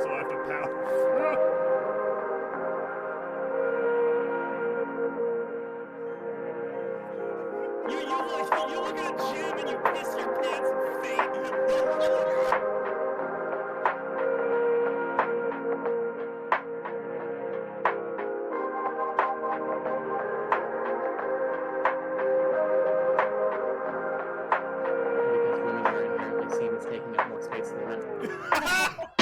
so I have to pound. You look at a gym and you piss your pants and faint. Because women are inherently seen as taking up more space than men.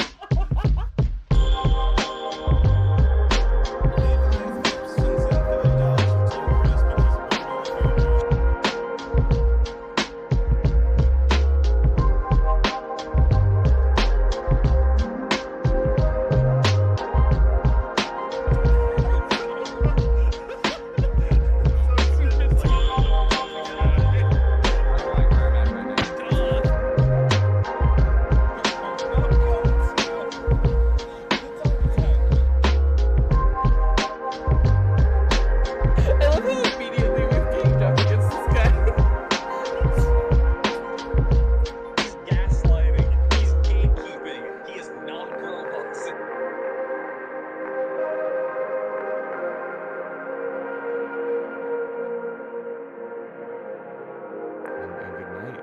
And good night.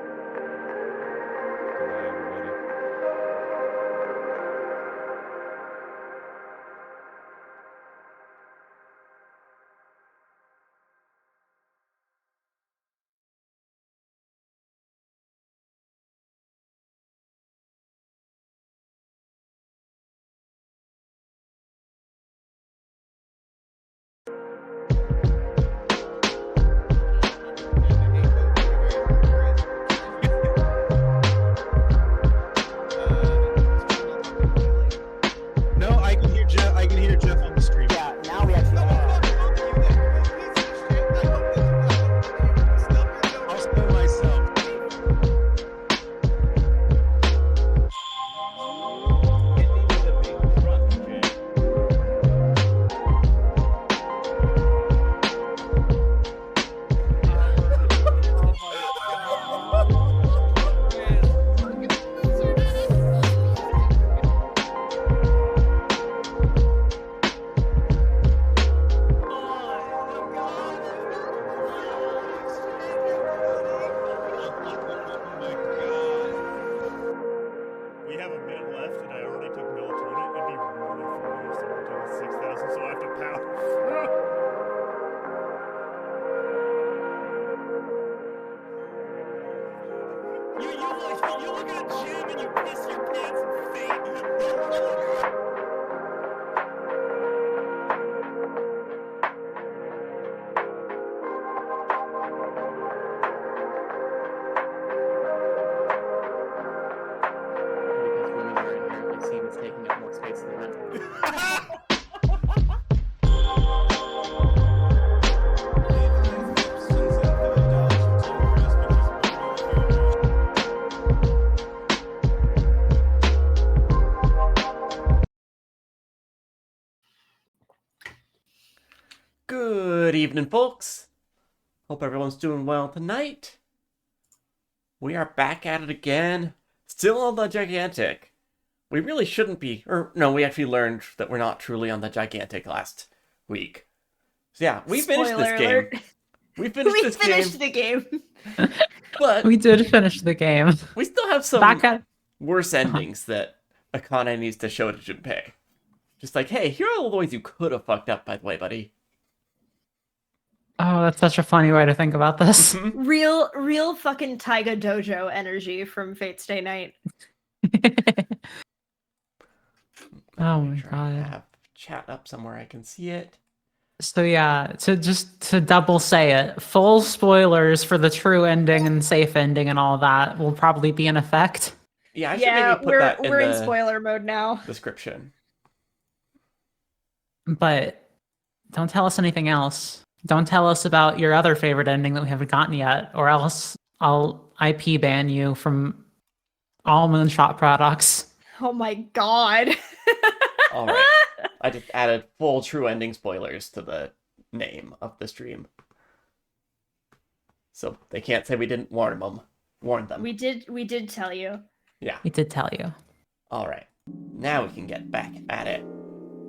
Good night, everybody. No, I can hear Jeff. I can hear Jeff on the stream. Yeah, now we actually I'll spill myself. We have a minute left, and I already took melatonin. It'd be really funny if someone took 6,000, so I have to pound. You look at a gym and you piss your pants and faint. Because women are inherently seen as taking up more space than men. Good evening, folks. Hope everyone's doing well tonight. We are back at it again. Still on the gigantic. We really shouldn't be, or no, we actually learned that we're not truly on the gigantic last week. So yeah, we finished Spoiler this game. alert. We finished We this finished game, the game. but We did finish the game. we still have some Back at worse endings that Akane needs to show to Junpei. Just like, hey, here are all the ways you could have fucked up, by the way, buddy. oh, that's such a funny way to think about this. Real fucking Taiga Dojo energy from Fate Stay Night. Oh my Make sure I god. have chat up somewhere I can see it. So yeah, to double say it, full spoilers for the true ending and safe ending and all that will probably be in effect. Yeah, I should Yeah, maybe put that we're in the spoiler mode now. description. But don't tell us anything else. Don't tell us about your other favorite ending that we haven't gotten yet, or else I'll IP ban you from all Moonshot products. Oh my god. All right. I just added full true ending spoilers to the name of the stream. So they can't say we didn't warn them. We did tell you. Yeah. We did tell you. All right. Now we can get back at it.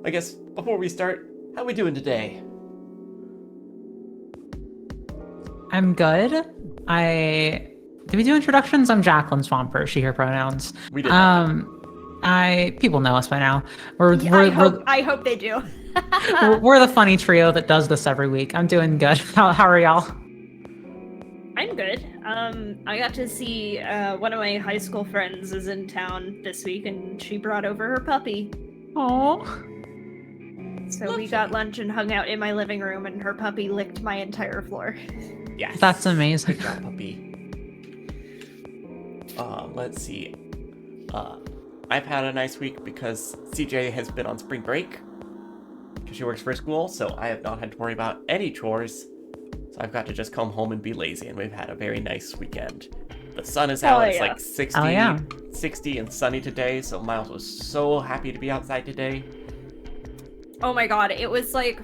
I guess before we start, how we doing today? I'm good. Did we do introductions? I'm Jacqueline Swamper, she, her pronouns. We did not. People know us by now. I hope they do. We're the funny trio that does this every week. I'm doing good. How are y'all? I'm good. I got to see one of my high school friends is in town this week, and she brought over her puppy. Oh. So we got lunch and hung out in my living room, and her puppy licked my entire floor. Yes. That's amazing. Good job, puppy. Let's see. I've had a nice week because CJ has been on spring break because she works for school, so I have not had to worry about any chores. So I've got to just come home and be lazy, and we've had a very nice weekend. The sun is out. It's like 60 and sunny today, so Miles was so happy to be outside today. Oh my god, it was like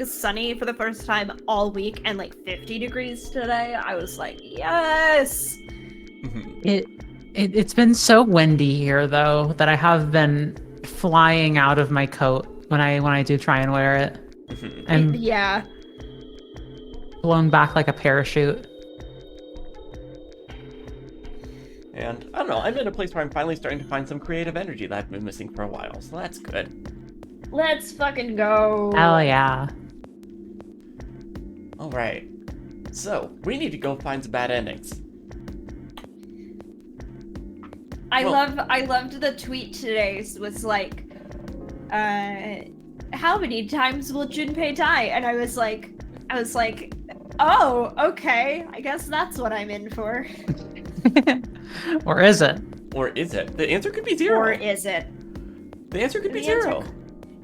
sunny for the first time all week and like 50 degrees today. I was like, yes. It's been so windy here though that I have been flying out of my coat when I do try and wear it. And yeah. blown back like a parachute. And I don't know, I'm in a place where I'm finally starting to find some creative energy that I've been missing for a while, so that's good. Let's fucking go. Hell yeah. Alright. So, we need to go find some bad endings. I loved the tweet today. Was like, how many times will Junpei die? And I was like, oh, okay. I guess that's what I'm in for. Or is it? Or is it? The answer could be 0. Or is it? The answer could be The 0. answer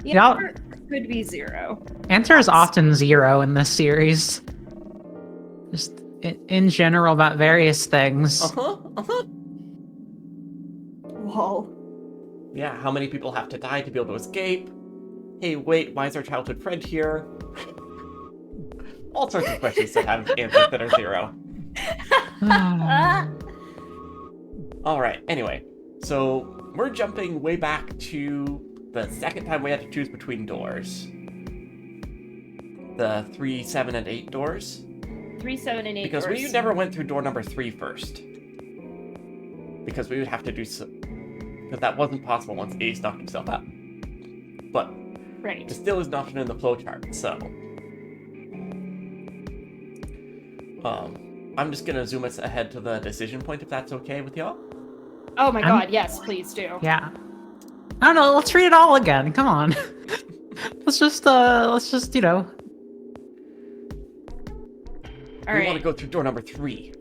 The Yeah. answer could be 0. Answer is often 0 in this series. Just in general about various things. Lol. Yeah, how many people have to die to be able to escape? Hey, wait, why is our childhood friend here? All sorts of questions that have answers that are 0. Alright, anyway. So, we're jumping way back to the second time we had to choose between doors. The 3, 7, and 8 doors. 3, 7, and 8 Because doors. we never went through door number 3 first. Because we would have to do so... Because that wasn't possible once Ace knocked himself out. But Right. it still is not in the flowchart, so... I'm just gonna zoom us ahead to the decision point if that's okay with y'all. Oh my god, yes, please do. Yeah. I don't know, let's read it all again. Come on. let's just We All want to right. go through door number 3.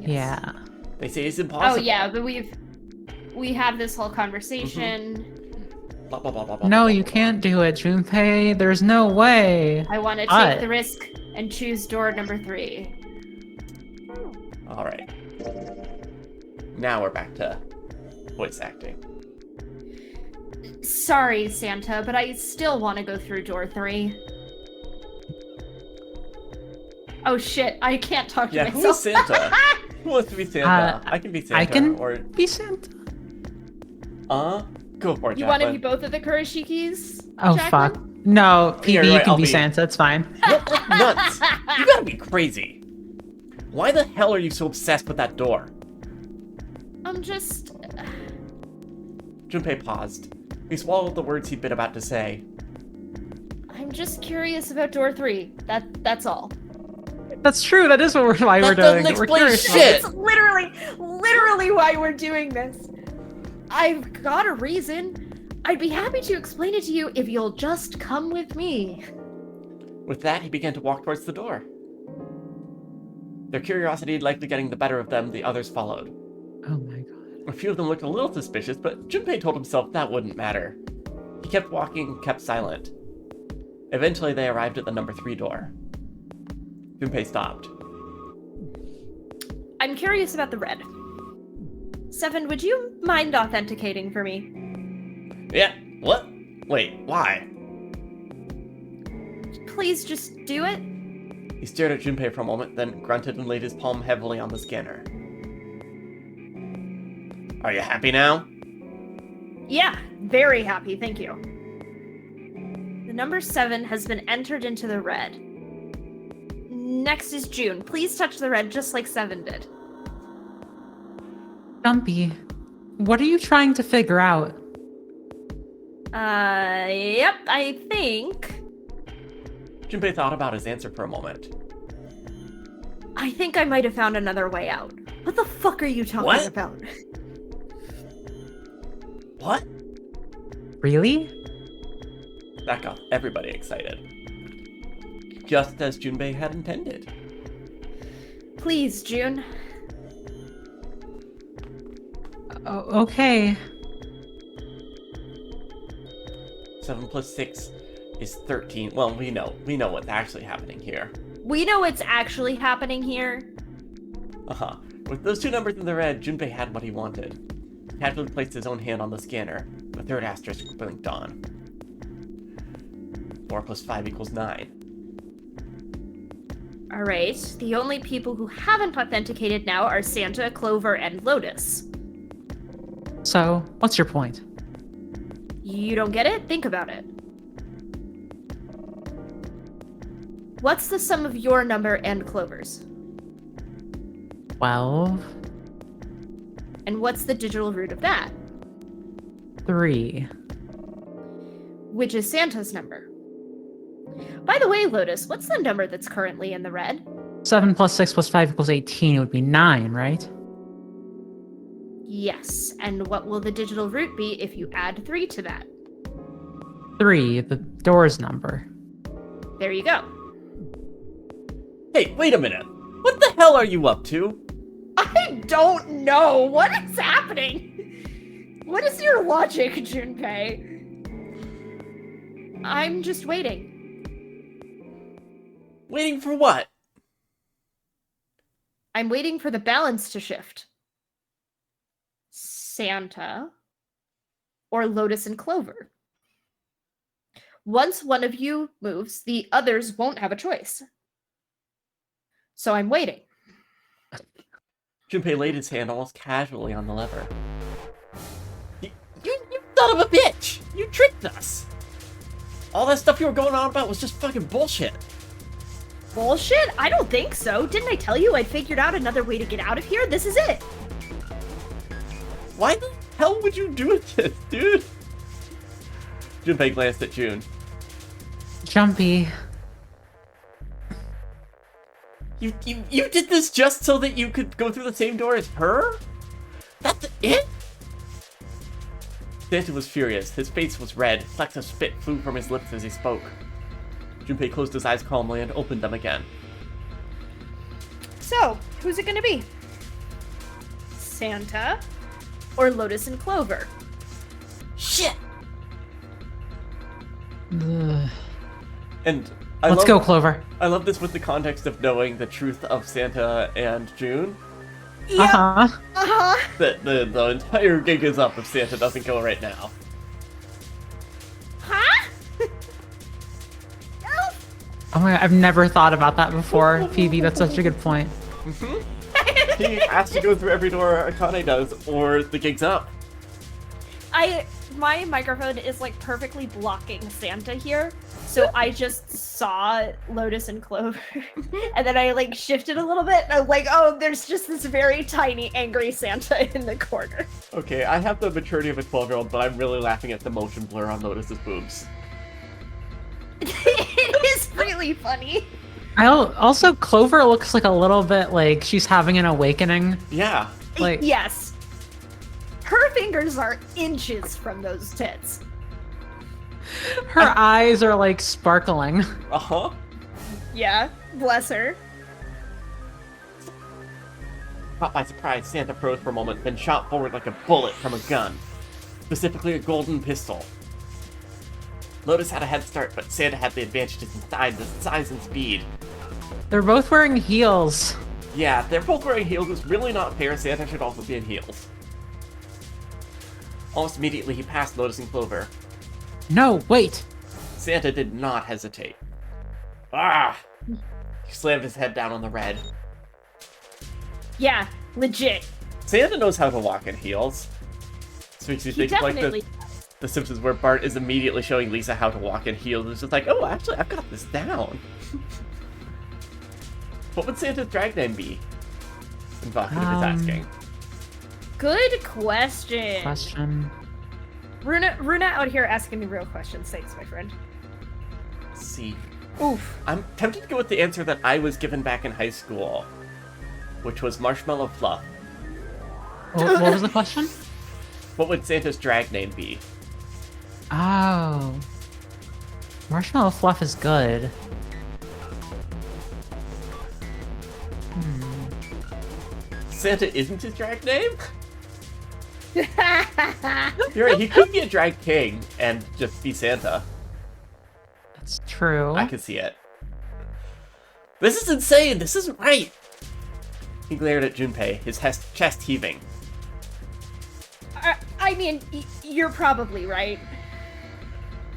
Yeah. They say it's Oh impossible. yeah, but we have this whole conversation. Blah, blah, blah, blah, blah, No, blah, you blah, can't do it, Junpei. There's no way. I want to But- take the risk and choose door number 3. blah. Alright. Now we're back to voice acting. Sorry, Santa, but I still want to go through door 3. Oh shit, I can't talk to Yeah, myself. who is Santa? Who wants to be Santa? I can be Santa. I can Or, be Santa. go for it, You want to be Jacqueline. both of the Kurashikis? Oh, Jacqueline? fuck. No, PB, you're you right, can I'll be be- Santa. It's fine. What? Nuts! You gotta be crazy. Why the hell are you so obsessed with that door? I'm just... Junpei paused. He swallowed the words he'd been about to say. I'm just curious about door 3. That's all. That's true. That is why we're That doesn't doing it. We're explain curious. shit. It's literally why we're doing this. I've got a reason. I'd be happy to explain it to you if you'll just come with me. With that, he began to walk towards the door. Their curiosity likely getting the better of them, the others followed. Oh my god. A few of them looked a little suspicious, but Junpei told himself that wouldn't matter. He kept walking and kept silent. Eventually, they arrived at the number 3 door. Junpei stopped. I'm curious about the red. 7, would you mind authenticating for me? Yeah, what? Wait, why? Please just do it. He stared at Junpei for a moment, then grunted and laid his palm heavily on the scanner. Are you happy now? Yeah, very happy, thank you. The number 7 has been entered into the red. Next is June. Please touch the red just like 7 did. Jumpy, what are you trying to figure out? Yep, I think... Junpei thought about his answer for a moment. I think I might have found another way out. What the fuck are you talking about? What? Really? That got everybody excited. Just as Junpei had intended. Please, June. Okay. 7 plus 6 is 13. Well, we know what's actually happening here. We know what's actually happening here. Uh-huh. With those 2 numbers in the red, Junpei had what he wanted. He casually placed his own hand on the scanner. The third asterisk blinked on. 4 plus 5 equals 9. Alright, the only people who haven't authenticated now are Santa, Clover, and Lotus. So, what's your point? You don't get it? Think about it. What's the sum of your number and Clover's? 12. And what's the digital root of that? 3. Which is Santa's number. By the way, Lotus, what's the number that's currently in the red? 7 plus 6 plus 5 equals 18 would be 9, right? Yes, and what will the digital root be if you add 3 to that? 3, the door's number. There you go. Hey, wait a minute. What the hell are you up to? I don't know. What is happening? What is your logic, Junpei? I'm just waiting. Waiting for what? I'm waiting for the balance to shift. Santa or Lotus and Clover. Once one of you moves, the others won't have a choice. So I'm waiting. Junpei laid his hand almost casually on the lever. You son of a bitch! You tricked us! All that stuff you were going on about was just fucking bullshit. Bullshit? I don't think so. Didn't I tell you I'd figured out another way to get out of here? This is it. Why the hell would you do this, dude? Junpei glanced at June. Jumpy. You did this just so that you could go through the same door as her? That's it? Santa was furious. His face was red. Flecks of spit flew from his lips as he spoke. Junpei closed his eyes calmly and opened them again. So, who's it gonna be? Santa or Lotus and Clover? Shit! Ugh. And Let's go, Clover. I love this with the context of knowing the truth of Santa and June. Yeah. Uh-huh. Uh-huh. That the entire gig is up if Santa doesn't go right now. Huh? Oh my god, I've never thought about that before. PB, that's such a good point. He has to go through every door Akane does, or the gig's up. My microphone is like perfectly blocking Santa here, so I just saw Lotus and Clover, and then I like shifted a little bit, and I'm like, oh, there's just this very tiny angry Santa in the corner. Okay, I have the maturity of a 12-year-old, but I'm really laughing at the motion blur on Lotus's boobs. It is really funny. Also, Clover looks like a little bit like she's having an awakening. Yeah. Like, Yes. Her fingers are inches from those tits. her eyes are like sparkling. Uh-huh. Yeah, bless her. Caught by surprise, Santa froze for a moment, then shot forward like a bullet from a gun. Specifically a golden pistol. Lotus had a head start, but Santa had the advantages inside the size and speed. They're both wearing heels. Yeah, they're both wearing heels. It's really not fair. Santa should also be in heels. Almost immediately, he passed Lotus and Clover. No, wait. Santa did not hesitate. Ah! He slammed his head down on the red. Yeah, legit. Santa knows how to walk in heels. So makes you He think like definitely the The Simpsons where Bart is immediately showing Lisa how to walk in heels. It's just like, oh, actually, I've got this down. What would Santa's drag name be? Evocative is asking. Good question. Runa out here asking me real questions. Thanks, my friend. Let's see. Oof. I'm tempted to go with the answer that I was given back in high school, which was Marshmallow Fluff. What was the question? What would Santa's drag name be? Oh. Marshmallow Fluff is good. Santa isn't his drag name? You're right, he could be a drag king and just be Santa. That's true. I can see it. This is insane! This isn't right! He glared at Junpei, his chest heaving. I mean, you're probably right.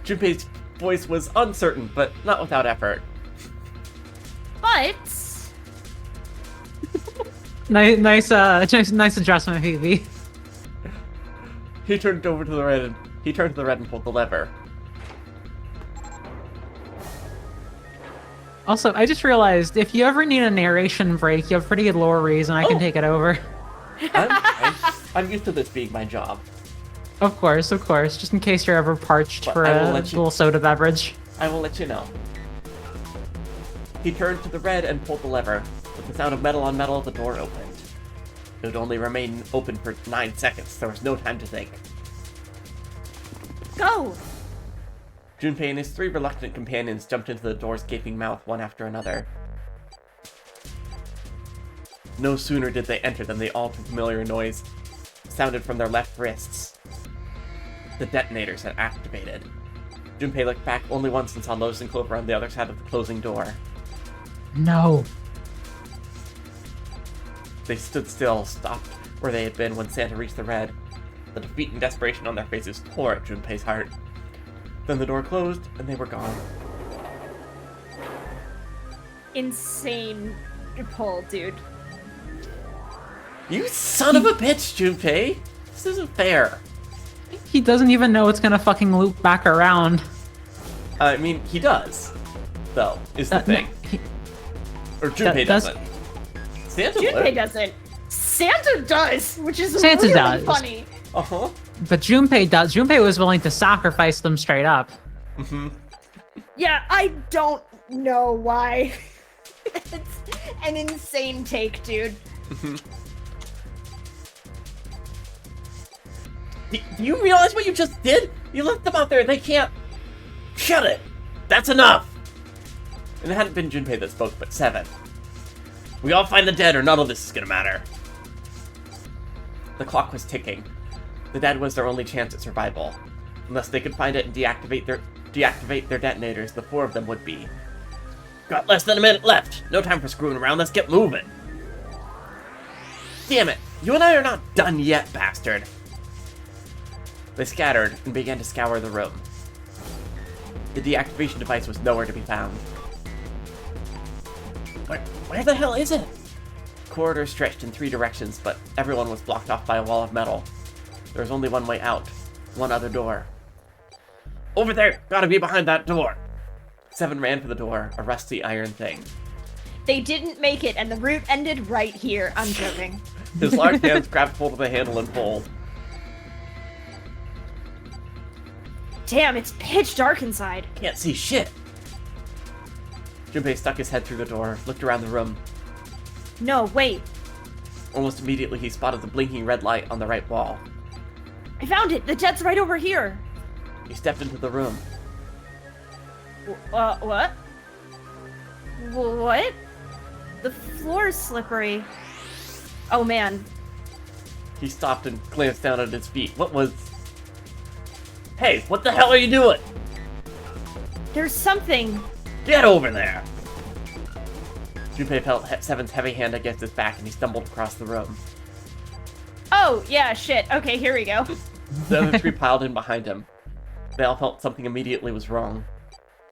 Junpei's voice was uncertain, but not without effort. But... Nice adjustment, Phoebe. He turned to the red and pulled the lever. Also, I just realized if you ever need a narration break, you have pretty good lore reason. I can take it over. I'm used to this being my job. Of course, just in case you're ever parched But for I will a let you- little soda beverage. I will let you know. He turned to the red and pulled the lever. With the sound of metal on metal, the door opened. It would only remain open for 9 seconds. There was no time to think. Go! Junpei and his 3 reluctant companions jumped into the door's gaping mouth one after another. No sooner did they enter than the all-too-familiar noise sounded from their left wrists. The detonators had activated. Junpei looked back only once and saw Lotus and Clover on the other side of the closing door. No. They stood still, stopped where they had been when Santa reached the red. The defeat and desperation on their faces tore at Junpei's heart. Then the door closed, and they were gone. Insane pull, dude. You son of a bitch, Junpei! This isn't fair. He doesn't even know it's gonna fucking loop back around. I mean, he does, though, is the thing. Or Junpei doesn't. Santa Junpei would. doesn't. Santa does, which is Santa really does. funny. Uh-huh. But Junpei does. Junpei was willing to sacrifice them straight up. Mm-hmm. Yeah, I don't know why. It's an insane take, dude. Do you realize what you just did? You left them out there, they can't... Shut it! That's enough! And it hadn't been Junpei that spoke, but 7. We all find the dead or none of this is gonna matter. The clock was ticking. The dead was their only chance at survival. Unless they could find it and deactivate their detonators, the 4 of them would be. Got less than a minute left. No time for screwing around, let's get moving. Damn it! You and I are not done yet, bastard! They scattered and began to scour the room. The deactivation device was nowhere to be found. Where the hell is it? Corridors stretched in 3 directions, but everyone was blocked off by a wall of metal. There was only one way out. One other door. Over there! Gotta be behind that door! 7 ran for the door, a rusty iron thing. They didn't make it, and the route ended right here. I'm joking. His large hands grabbed hold of the handle and pulled. Damn, it's pitch dark inside. Can't see shit! Junpei stuck his head through the door, looked around the room. No, wait. Almost immediately he spotted the blinking red light on the right wall. I found it. The dead's right over here. He stepped into the room. What? What? The floor's slippery. Oh, man. He stopped and glanced down at his feet. What was... Hey, what the hell are you doing? There's something. Get over there! Junpei felt Seven's heavy hand against his back and he stumbled across the room. Oh, yeah, shit. Okay, here we go. The other 3 piled in behind him. They all felt something immediately was wrong.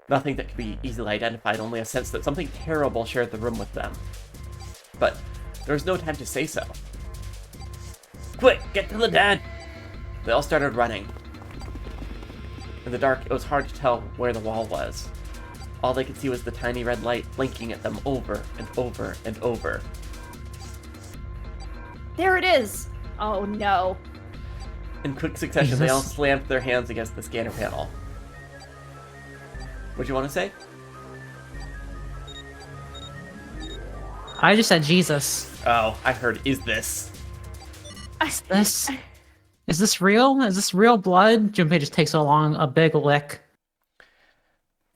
Nothing that could be easily identified, only a sense that something terrible shared the room with them. But there was no time to say so. Quick, get to the dead! They all started running. In the dark, it was hard to tell where the wall was. All they could see was the tiny red light blinking at them over and over and over. There it is! Oh no. In quick succession, they all Jesus. slammed their hands against the scanner panel. What'd you want to say? I just said Jesus. Oh, I heard, is this? Is this real? Is this real blood? Junpei just takes a big lick.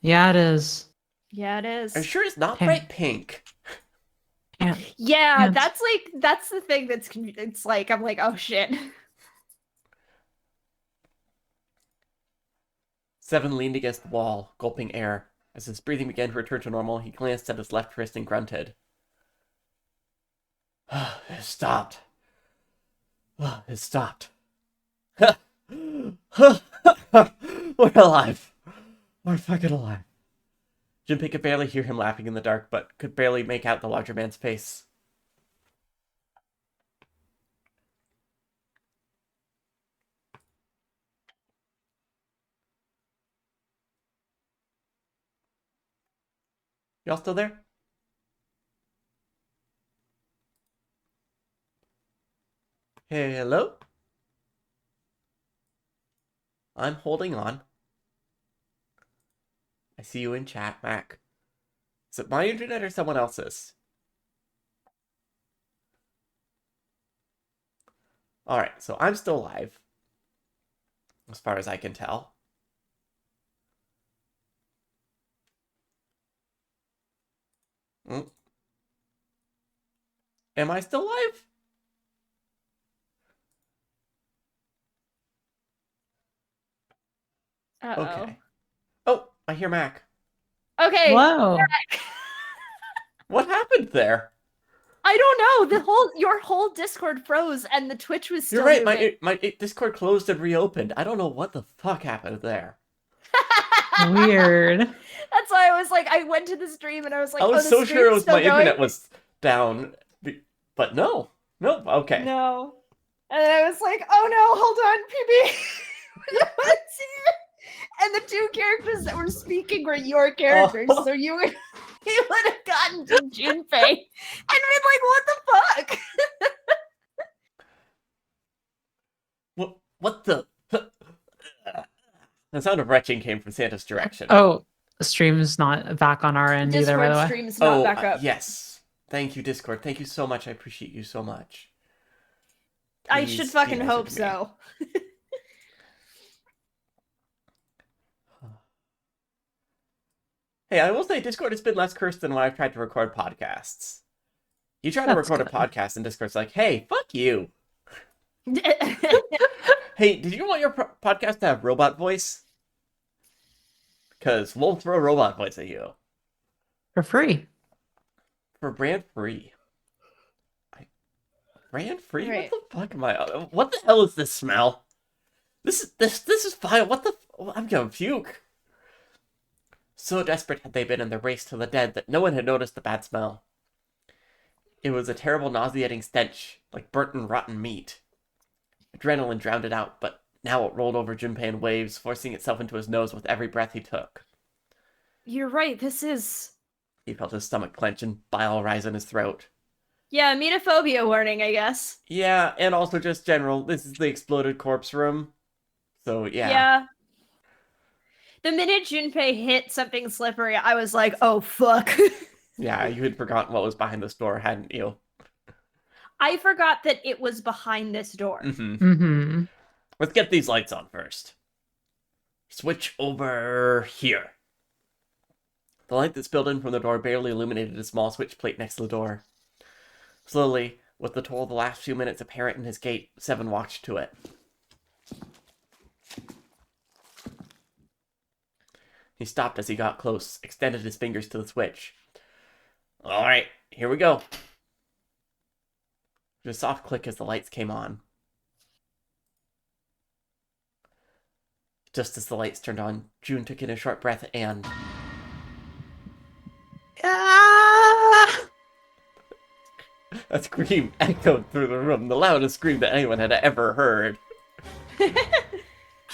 Yeah, it is. Yeah, it is. Are you sure it's not Hey. bright pink? Yeah. Yeah, Yeah. that's the thing it's like, I'm like, oh shit. Seven leaned against the wall, gulping air. As his breathing began to return to normal, he glanced at his left wrist and grunted. It stopped. It stopped. We're alive. We're fucking alive. Junpei could barely hear him laughing in the dark, but could barely make out the larger man's face. Y'all still there? Hello? I'm holding on. I see you in chat, Mac. Is it my internet or someone else's? Alright, so I'm still live. As far as I can tell. Am I still live? Uh-oh. Okay. Oh, I hear Mac. Okay. Whoa. What happened there? I don't know. Your whole Discord froze and the Twitch was still You're right, moving. my Discord closed and reopened. I don't know what the fuck happened there. Weird. That's why I was like, I went to the stream and I was like, I was oh, so the sure it was stream's my still going? internet was down, but no. Nope, okay. No. And I was like, oh no, hold on, PB. Let's see it. And the two characters that were speaking were your characters, so you would have gotten to Junpei and been like, what the fuck? What the? The sound of retching came from Santa's direction. Oh, the stream's not back on our end either, by the Discord way. stream's not back up. Yes. Thank you, Discord. Thank you so much. I appreciate you so much. I Please should be fucking nicer hope to me. so. Hey, I will say Discord has been less cursed than when I've tried to record podcasts. You try to That's record a good. podcast and Discord's like, hey, fuck you. Hey, did you want your podcast to have robot voice? Because we'll throw robot voice at you. For free. For brand free. Brand free? Right. What the fuck am I... What the hell is this smell? This is fine. What the... I'm gonna puke. So desperate had they been in their race to the dead that no one had noticed the bad smell. It was a terrible nauseating stench, like burnt and rotten meat. Adrenaline drowned it out, but now it rolled over Junpei in waves, forcing itself into his nose with every breath he took. You're right, this is... He felt his stomach clench and bile rise in his throat. Yeah, amenophobia warning, I guess. Yeah, and also just general, this is the exploded corpse room. So, yeah. Yeah. The minute Junpei hit something slippery, I was like, oh, fuck. Yeah, you had forgotten what was behind this door, hadn't you? I forgot that it was behind this door. Mm-hmm. Mm-hmm. Let's get these lights on first. Switch over here. The light that spilled in from the door barely illuminated a small switch plate next to the door. Slowly, with the toll of the last few minutes apparent in his gait, Seven walked to it. He stopped as he got close, extended his fingers to the switch. Alright, here we go. There's a soft click as the lights came on. Just as the lights turned on, June took in a short breath and... Ah! A scream echoed through the room, the loudest scream that anyone had ever heard.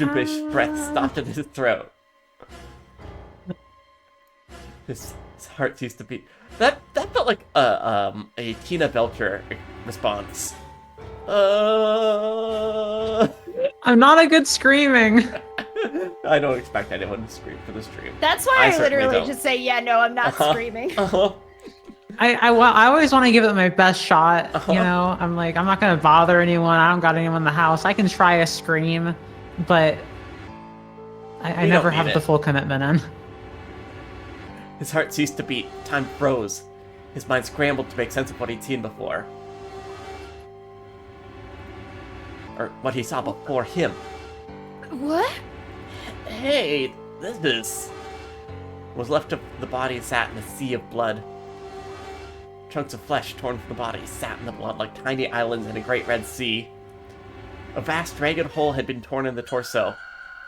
Junpei's breath stopped in his throat. His heart ceased to beat. That felt like a Tina Belcher response. I'm not a good screaming. I don't expect anyone to scream for the stream. That's why I certainly literally don't. just say, yeah, no, I'm not screaming. I always want to give it my best shot. You know, I'm like, I'm not gonna bother anyone. I don't got anyone in the house. I can try a scream, but I never don't have need the it. full commitment in. His heart ceased to beat. Time froze. His mind scrambled to make sense of what he'd seen before. Or what he saw before him. What? Hey, this was left of the body sat in a sea of blood. Chunks of flesh torn from the body sat in the blood like tiny islands in a great red sea. A vast ragged hole had been torn in the torso.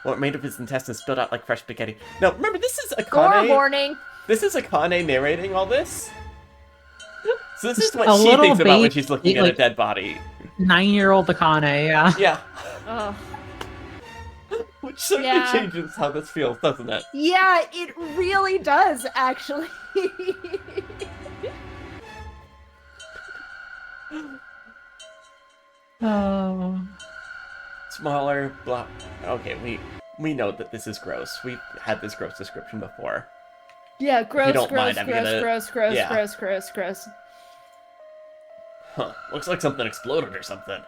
What remained of his intestines spilled out like fresh spaghetti. Now, remember, this is Gore Akane. warning. This is Akane narrating all this. So this is Just what a she little thinks about when baby, she's looking at a like- dead body. 9-year-old Akane, yeah. Yeah. Oh. Which certainly Yeah. changes how this feels, doesn't it? Yeah, it really does, actually. Oh. Smaller, blah. Okay, we know that this is gross. We've had this gross description before. Yeah, gross, don't gross, mind, I'm gross, gonna- gross, gross, yeah. gross, gross, gross. Huh. Looks like something exploded or something.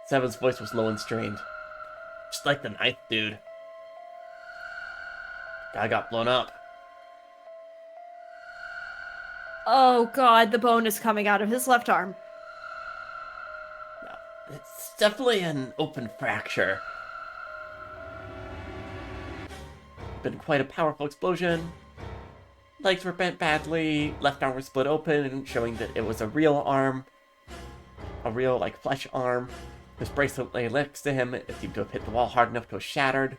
Seven's voice was low and strained. Just like the ninth dude. Guy got blown up. Oh god, the bone is coming out of his left arm. No, it's definitely an open fracture. Been quite a powerful explosion. Legs were bent badly, left arm was split open, showing that it was a real arm. A real, like, flesh arm. His bracelet lay next to him. It seemed to have hit the wall hard enough to have shattered.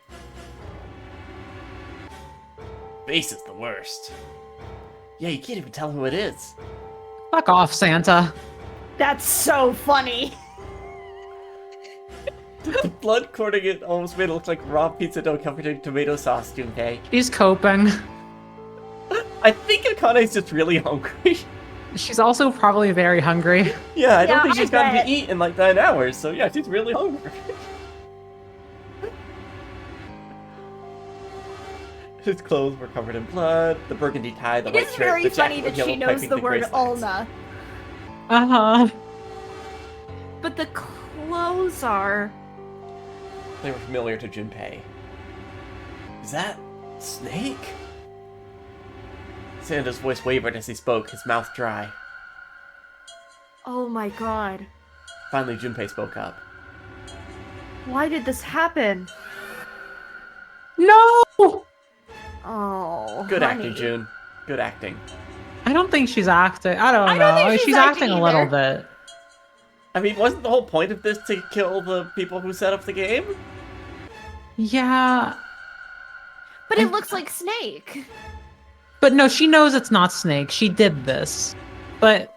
Face is the worst. Yeah, you can't even tell who it is. Fuck off, Santa. That's so funny. The blood coating it almost made it look like raw pizza dough covered in tomato sauce, Junpei. She's coping. I think Akane's just really hungry. She's also probably very hungry. Yeah, I don't Yeah, think I she's gotten bet. to eat in like 9 hours, so yeah, she's really hungry. His clothes were covered in blood, the burgundy tie, the It white is shirt, very the funny jacket with that she yellow knows piping, the gray word slacks. ulna. Uh-huh. But the clothes are... They were familiar to Junpei. Is that Snake? Santa's voice wavered as he spoke, his mouth dry. Oh my god. Finally, Junpei spoke up. Why did this happen? No! Oh, Good honey. acting, June. Good acting. I don't think she's acting. I don't I know. don't think she's acting acting a little either. bit. I mean, wasn't the whole point of this to kill the people who set up the game? Yeah. But it looks like Snake. But no, she knows it's not Snake. She did this. But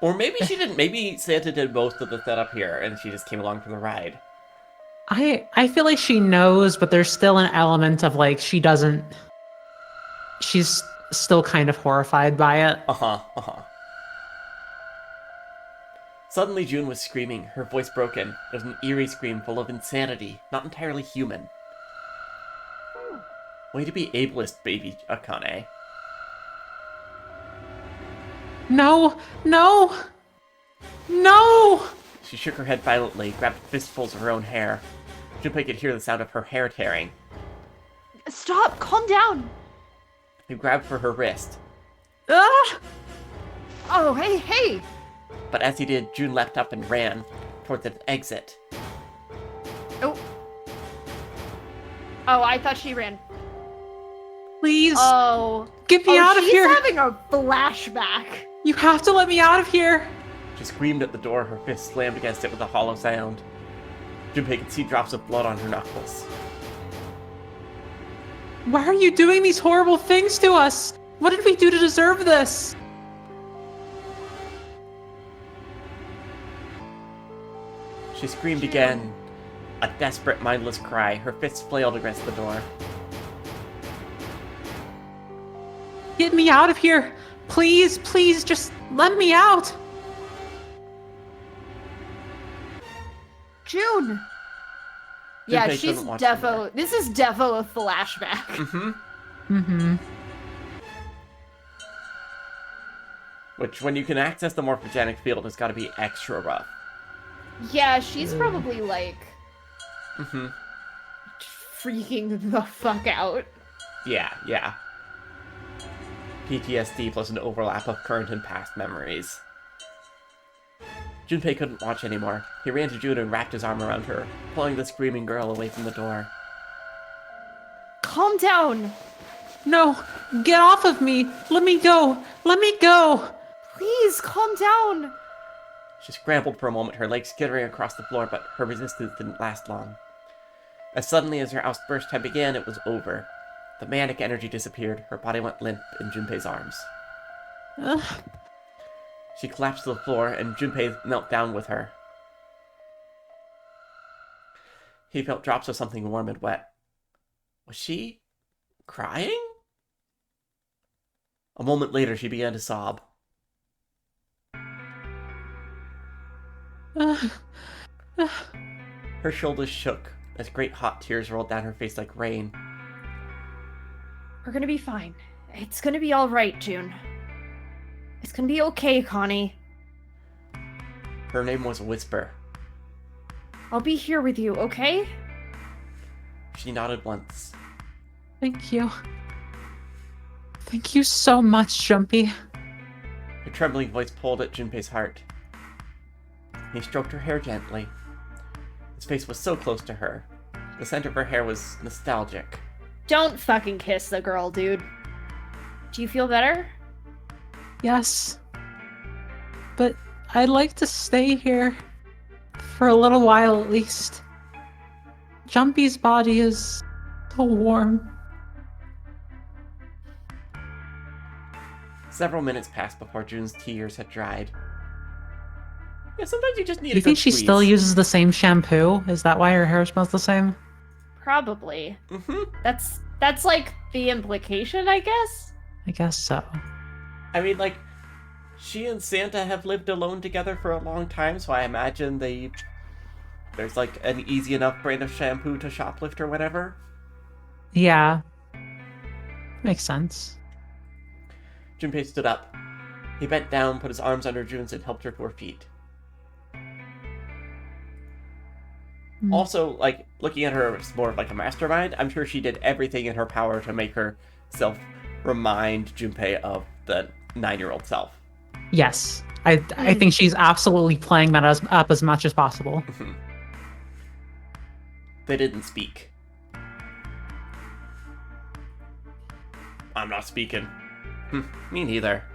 Or maybe she didn't. Maybe Santa did most of the setup here, and she just came along for the ride. I feel like she knows, but there's still an element of like she doesn't. She's still kind of horrified by it. Suddenly, June was screaming, her voice broken. It was an eerie scream full of insanity, not entirely human. Way to be ableist, baby Akane. No, no, no! She shook her head violently, grabbed fistfuls of her own hair. Junpei could hear the sound of her hair tearing. Stop, calm down. He grabbed for her wrist, Ah! Oh, hey, hey. but as he did, June leapt up and ran toward the exit. Oh. Oh, I thought she ran. Please, Oh. get me out of here! She's having a flashback. You have to let me out of here! She screamed at the door, her fist slammed against it with a hollow sound. Junpei could see drops of blood on her knuckles. Why are you doing these horrible things to us? What did we do to deserve this? She She screamed again, a desperate, mindless cry. Her fists flailed against the door. Get me out of here! Please, please, just let me out! June! Yeah, Junpei she's couldn't watch them more. this is defo a flashback. Mm-hmm. Which, when you can access the morphogenic field, has got to be extra rough. Yeah, she's probably like Mm-hmm. freaking the fuck out. Yeah. PTSD plus an overlap of current and past memories. Junpei couldn't watch anymore. He ran to June and wrapped his arm around her, pulling the screaming girl away from the door. Calm down! No! Get off of me! Let me go! Let me go! Please, calm down! She scrambled for a moment, her legs skittering across the floor, but her resistance didn't last long. As suddenly as her outburst had began, it was over. The manic energy disappeared, her body went limp in Junpei's arms. Ugh. She collapsed to the floor, and Junpei knelt down with her. He felt drops of something warm and wet. Was she crying? A moment later, she began to sob. Her shoulders shook as great hot tears rolled down her face like rain. We're gonna be fine. It's gonna be alright, June. It's gonna be okay, Connie. Her name was Whisper. I'll be here with you, okay? She nodded once. Thank you. Thank you so much, Jumpy. Her trembling voice pulled at Junpei's heart. He stroked her hair gently. His face was so close to her. The scent of her hair was nostalgic. Don't fucking kiss the girl, dude. Do you feel better? Yes. But I'd like to stay here. For a little while at least. Jumpy's body is so warm. Several minutes passed before June's tears had dried. Yeah, sometimes you just need Do you think she still uses the same shampoo? Is that why her hair smells the same? Probably. Mm-hmm. That's like the implication, I guess? I guess so. I mean, like, she and Santa have lived alone together for a long time, so I imagine there's like an easy enough brand of shampoo to shoplift or whatever. Yeah. Makes sense. Junpei stood up. He bent down, put his arms under June's, and helped her to her feet. Also, like, looking at her as more of like a mastermind, I'm sure she did everything in her power to make herself remind Junpei of the 9-year-old self. Yes. I think she's absolutely playing that up as much as possible. They didn't speak. I'm not speaking. Me neither.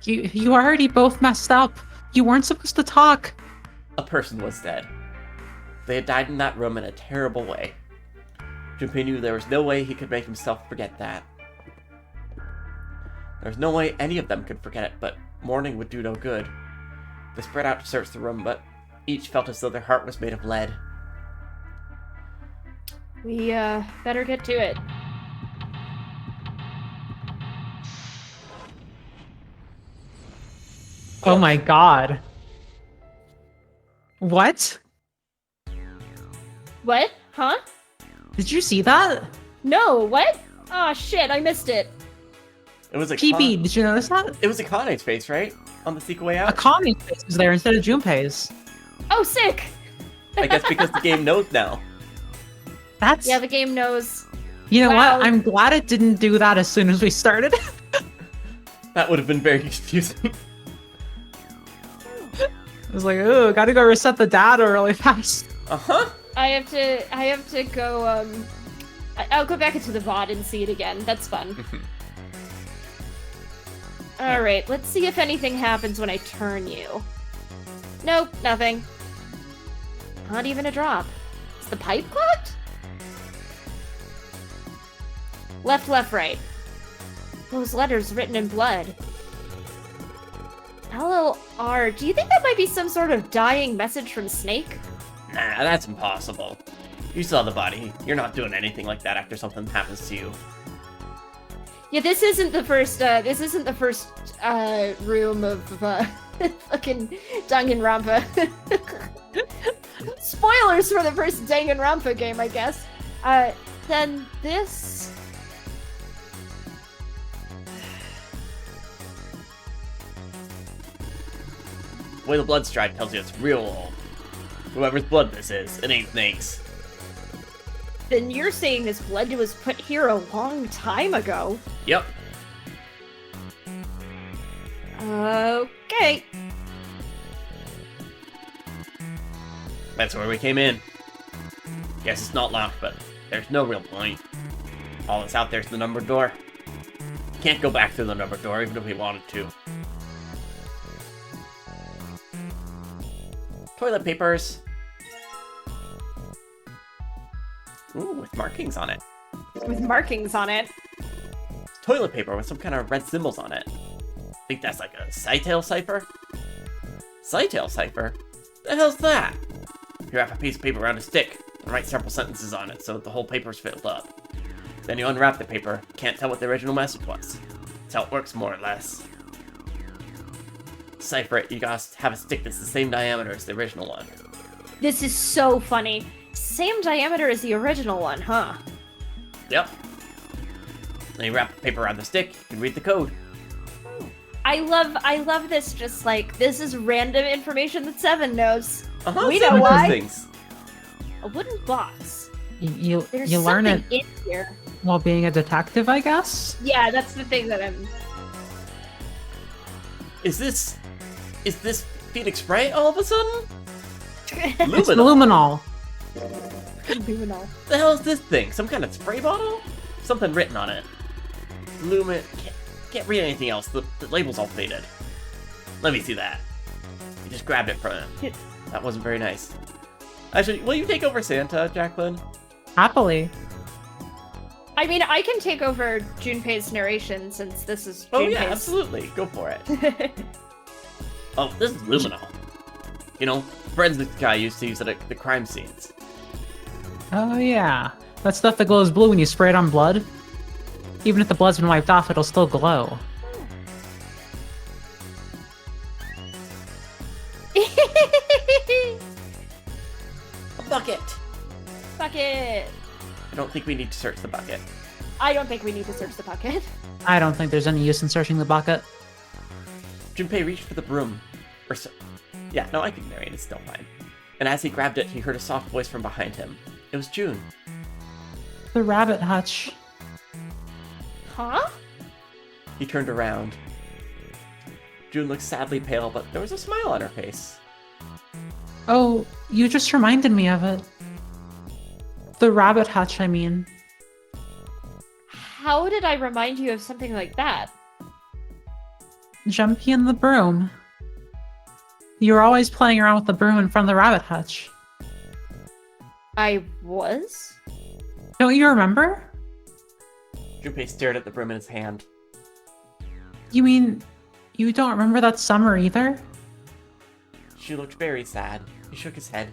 You already both messed up. You weren't supposed to talk. A person was dead. They had died in that room in a terrible way. Junpei knew there was no way he could make himself forget that. There was no way any of them could forget it, but mourning would do no good. They spread out to search the room, but each felt as though their heart was made of lead. We, better get to it. Oh my god. What? What? Huh? Did you see that? No, what? Oh shit, I missed it. It was a PB, did you notice that? It was Akane's face, right? On the sequel way out? Akane's face was there instead of Junpei's. Oh, sick! I guess because the game knows now. That's... Yeah, the game knows. You know Wow. what? I'm glad it didn't do that as soon as we started. That would have been very confusing. I was like, ooh, gotta go reset the data really fast. Uh-huh. I have to go, I'll go back into the VOD and see it again. That's fun. Alright, let's see if anything happens when I turn you. Nope, nothing. Not even a drop. Is the pipe clogged? Left, right. Those letters written in blood. LLR. Do you think that might be some sort of dying message from Snake? Nah, that's impossible. You saw the body. You're not doing anything like that after something happens to you. Yeah, this isn't the first room of fucking Danganronpa. Spoilers for the first Danganronpa game, I guess. Then this... The way the blood stripe tells you it's real old. Whoever's blood this is, it ain't Snake's. Then you're saying this blood was put here a long time ago? Yep. Okay. That's where we came in. Guess it's not locked, but there's no real point. All that's out there's the numbered door. Can't go back through the numbered door even if we wanted to. Toilet papers. Ooh, with markings on it. With markings on it. Toilet paper with some kind of red symbols on it. I think that's like a Cytail cipher? Cytail cipher? The hell's that? You wrap a piece of paper around a stick and write several sentences on it so that the whole paper's filled up. Then you unwrap the paper, can't tell what the original message was. That's how it works, more or less. To cipher it, you gotta have a stick that's the same diameter as the original one. This is so funny. Same diameter as the original one, huh? Yep. Then you wrap the paper around the stick, you can read the code. I love this, just like, this is random information that Seven knows. We Seven know knows why. things. A wooden box. You There's learn it something in here. while being a detective, I guess? Yeah, that's the thing that I'm... Is this Phoenix Bright all of a sudden? It's Luminol. luminol. The hell is this thing? Some kind of spray bottle? Something written on it. Lumin... Can't read anything else. The label's all faded. Let me see that. You just grabbed it from him. That wasn't very nice. Actually, will you take over Santa, Jacqueline? Happily. I mean, I can take over Junpei's narration since this is Junpei's. Oh yeah, absolutely. Go for it. Oh, this is luminol. You know, forensics guy used to use it at the crime scenes. Oh yeah. That stuff that glows blue when you spray it on blood? Even if the blood's been wiped off, it'll still glow. A bucket! Bucket! I don't think we need to search the bucket. I don't think we need to search the bucket. I don't think there's any use in searching the bucket. Junpei reached for the broom. Or so... Yeah, no, I can narrate, it's still fine. And as he grabbed it, he heard a soft voice from behind him. It was June. The rabbit hutch. Huh? He turned around. June looked sadly pale, but there was a smile on her face. Oh, you just reminded me of it. The rabbit hutch, I mean. How did I remind you of something like that? Jumpy and the broom. You were always playing around with the broom in front of the rabbit hutch. I was? Don't you remember? Junpei stared at the broom in his hand. You mean, you don't remember that summer either? She looked very sad. He shook his head.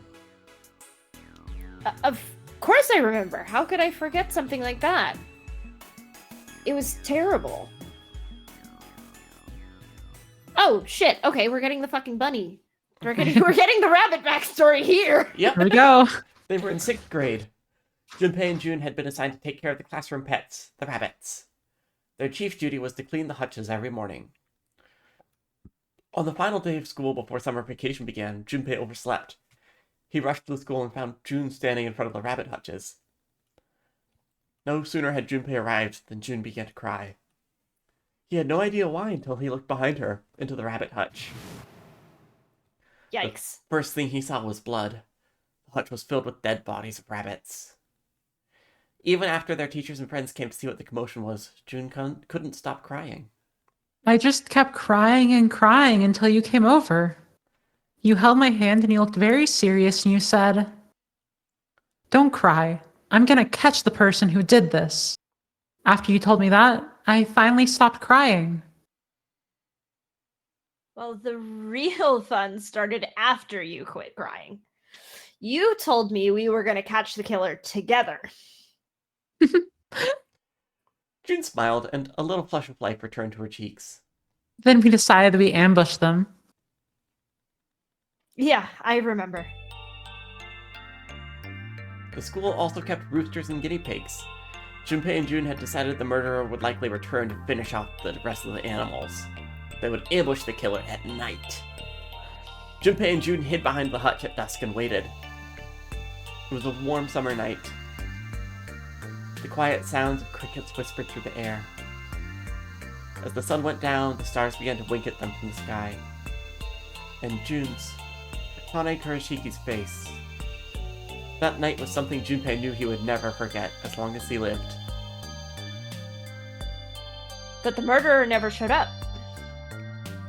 Of course I remember. How could I forget something like that? It was terrible. Oh, shit. Okay, we're getting the fucking bunny. We're getting the rabbit backstory here. Yep. Here we go. They were in 6th grade. Junpei and June had been assigned to take care of the classroom pets, the rabbits. Their chief duty was to clean the hutches every morning. On the final day of school before summer vacation began, Junpei overslept. He rushed to the school and found June standing in front of the rabbit hutches. No sooner had Junpei arrived than June began to cry. He had no idea why until he looked behind her, into the rabbit hutch. Yikes. The first thing he saw was blood. The hutch was filled with dead bodies of rabbits. Even after their teachers and friends came to see what the commotion was, June couldn't stop crying. I just kept crying and crying until you came over. You held my hand and you looked very serious and you said, "Don't cry. I'm gonna catch the person who did this." After you told me that, I finally stopped crying. Well, the real fun started after you quit crying. You told me we were going to catch the killer together. June smiled, and a little flush of life returned to her cheeks. Then we decided we ambushed them. Yeah, I remember. The school also kept roosters and guinea pigs. Junpei and June had decided the murderer would likely return to finish off the rest of the animals. They would ambush the killer at night. Junpei and June hid behind the hutch at dusk and waited. It was a warm summer night. The quiet sounds of crickets whispered through the air. As the sun went down, the stars began to wink at them from the sky. And June's, Akane Kuroshiki's face. That night was something Junpei knew he would never forget as long as he lived. But the murderer never showed up.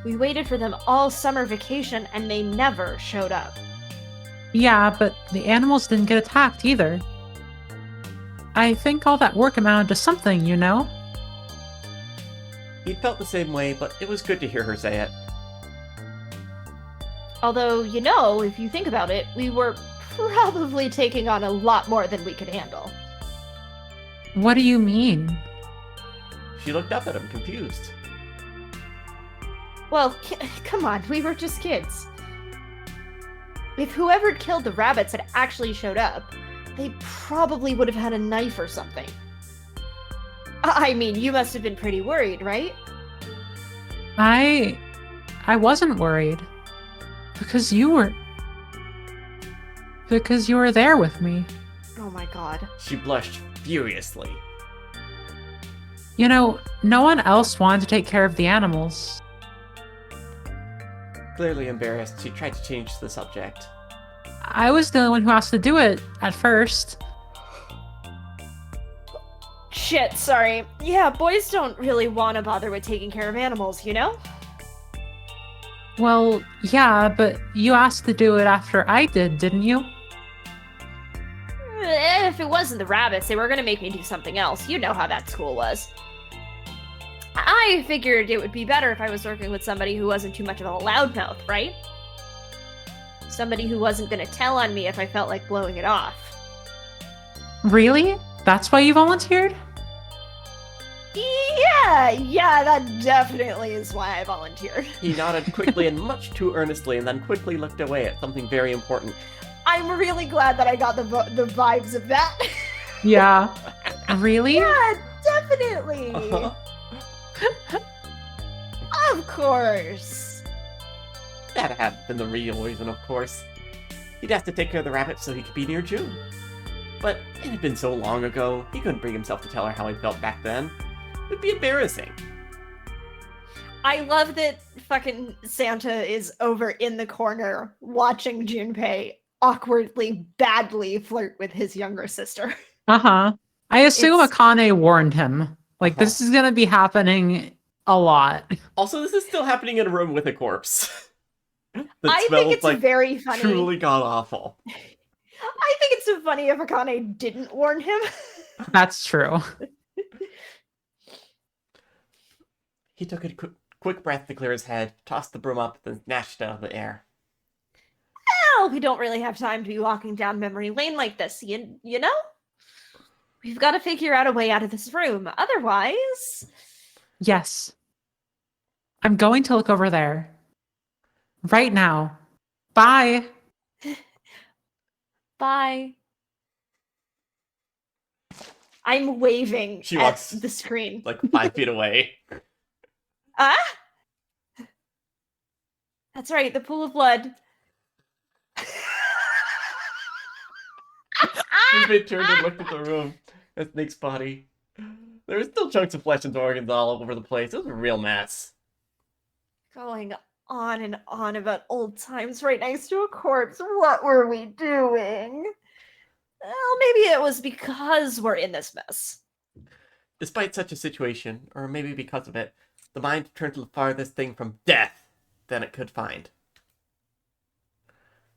We waited for them all summer vacation and they never showed up. Yeah, but the animals didn't get attacked either. I think all that work amounted to something, you know? He'd felt the same way, but it was good to hear her say it. Although, if you think about it, we were probably taking on a lot more than we could handle. What do you mean? She looked up at him, confused. Well, come on, we were just kids. If whoever killed the rabbits had actually showed up, they probably would have had a knife or something. I mean, you must have been pretty worried, right? I wasn't worried. Because you were there with me. Oh my god. She blushed furiously. You know, no one else wanted to take care of the animals. Clearly embarrassed, she tried to change the subject. I was the only one who asked to do it at first. Shit, sorry. Yeah, boys don't really want to bother with taking care of animals, you know? Well, yeah, but you asked to do it after I did, didn't you? If it wasn't the rabbits, they were gonna make me do something else. You know how that school was. I figured it would be better if I was working with somebody who wasn't too much of a loudmouth, right? Somebody who wasn't gonna tell on me if I felt like blowing it off. Really? That's why you volunteered? Yeah, that definitely is why I volunteered. He nodded quickly and much too earnestly, and then quickly looked away at something very important. I'm really glad that I got the vibes of that. Yeah. Really? Yeah, definitely. Of course. That had been the real reason, of course. He'd have to take care of the rabbit so he could be near June. But it had been so long ago, he couldn't bring himself to tell her how he felt back then. It'd be embarrassing. I love that fucking Santa is over in the corner watching Junpei awkwardly, badly flirt with his younger sister. Uh-huh. I assume Akane warned him. Like, this is gonna be happening a lot. Also, this is still happening in a room with a corpse. I think it's very funny. Truly god-awful. I think it's so funny if Akane didn't warn him. That's true. He took a quick breath to clear his head, tossed the broom up, then snatched it out of the air. Well, we don't really have time to be walking down memory lane like this, you know? We've got to figure out a way out of this room. Otherwise... Yes. I'm going to look over there. Right now. Bye. Bye. I'm waving She at walks the screen. like 5 feet away. That's right, the pool of blood. Junpei turned and looked at the room at Snake's body. There were still chunks of flesh and organs all over the place. It was a real mess. Going on and on about old times right next to a corpse. What were we doing? Well, maybe it was because we're in this mess. Despite such a situation, or maybe because of it, the mind turned to the farthest thing from death than it could find.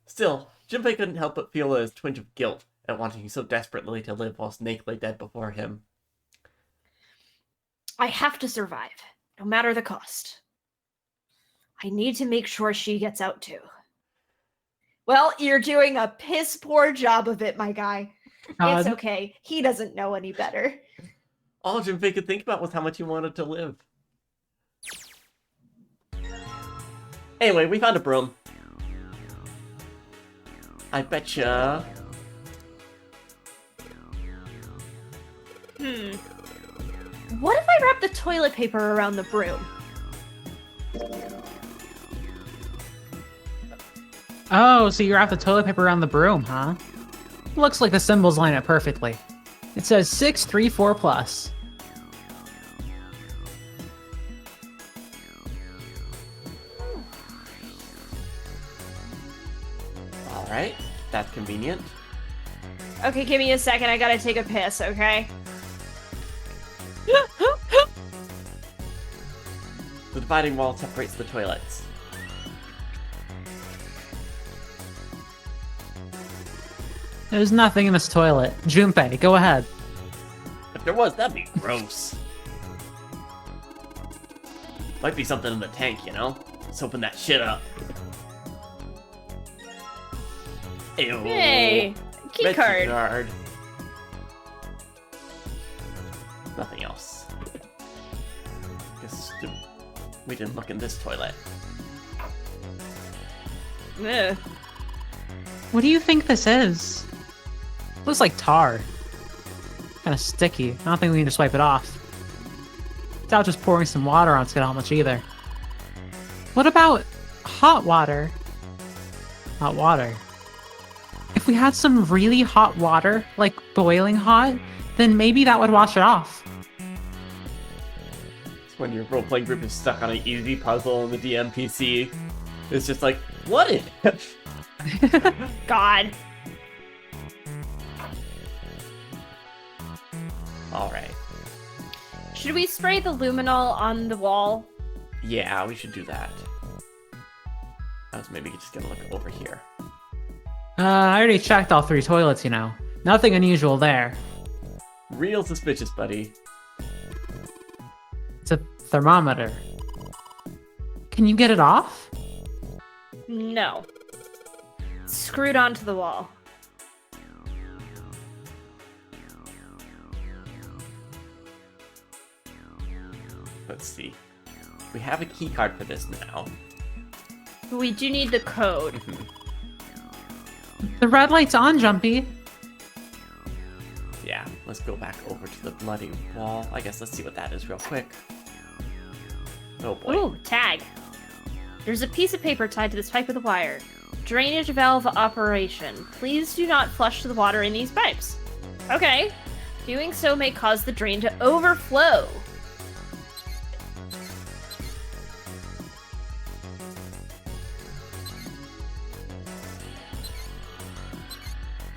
Still, Junpei couldn't help but feel a twinge of guilt at wanting so desperately to live while Snake lay dead before him. I have to survive, no matter the cost. I need to make sure she gets out too. Well, you're doing a piss poor job of it, my guy. It's okay. He doesn't know any better. All Junpei could think about was how much he wanted to live. Anyway, we found a broom. I betcha. What if I wrap the toilet paper around the broom? Oh, so you wrap the toilet paper around the broom, huh? Looks like the symbols line up perfectly. It says 634 plus. Alright, that's convenient. Okay, give me a second. I gotta take a piss, okay? The dividing wall separates the toilets. There's nothing in this toilet. Junpei, go ahead. If there was, that'd be gross. Might be something in the tank, you know? Let's open that shit up. Ew. Hey, key Red card. card. Nothing else. Guess we didn't look in this toilet. Ugh. What do you think this is? Looks like tar. Kind of sticky. I don't think we can just wipe it off. Without just pouring some water on it's gonna help much either. What about hot water? Hot water. If we had some really hot water, like boiling hot, then maybe that would wash it off. It's when your role-playing group is stuck on an easy puzzle and the DM PC is just like, what if? God. Alright. Should we spray the luminol on the wall? Yeah, we should do that. I was maybe just gonna look over here. I already checked all 3 toilets, you know. Nothing unusual there. Real suspicious, buddy. It's a thermometer. Can you get it off? No. It's screwed onto the wall. Let's see. We have a key card for this now. But we do need the code. The red light's on, Jumpy. Yeah, let's go back over to the bloody wall. I guess let's see what that is real quick. Oh boy. Ooh, tag. There's a piece of paper tied to this pipe with a wire. Drainage valve operation. Please do not flush the water in these pipes. Okay. Doing so may cause the drain to overflow.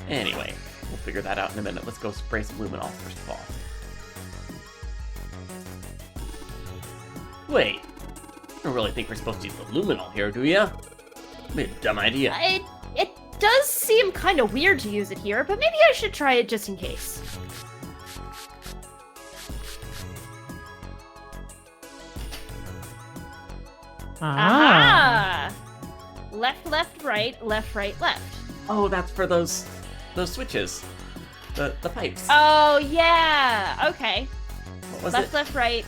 Anyway, we'll figure that out in a minute. Let's go spray some luminol first of all. Wait. I don't really think we're supposed to use the luminol here, do ya? Maybe a dumb idea. It does seem kind of weird to use it here, but maybe I should try it just in case. Aha! Left, left, right, left, right, left. Oh, that's for those switches. The pipes. Oh, yeah! Okay. What was Left, it? left, right.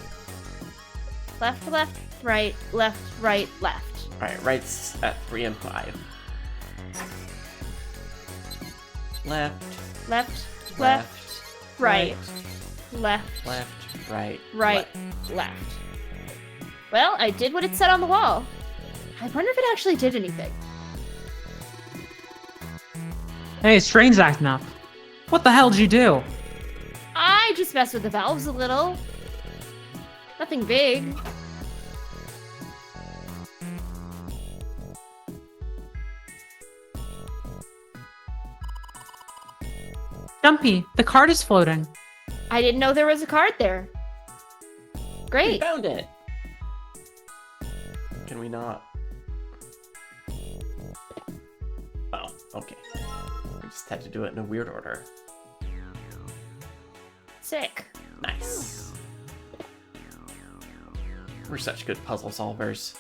Left, left, right, left, right, left. Alright, right's at 3 and 5. Left, Left, left, right, left, left, right, right, left. Well, I did what it said on the wall. I wonder if it actually did anything. Hey, Strain's acting up. What the hell did you do? I just messed with the valves a little. Nothing big. Jumpy, the card is floating. I didn't know there was a card there. We Great. found it! Can we not? Oh, okay. We just had to do it in a weird order. Sick. Nice. We're such good puzzle solvers.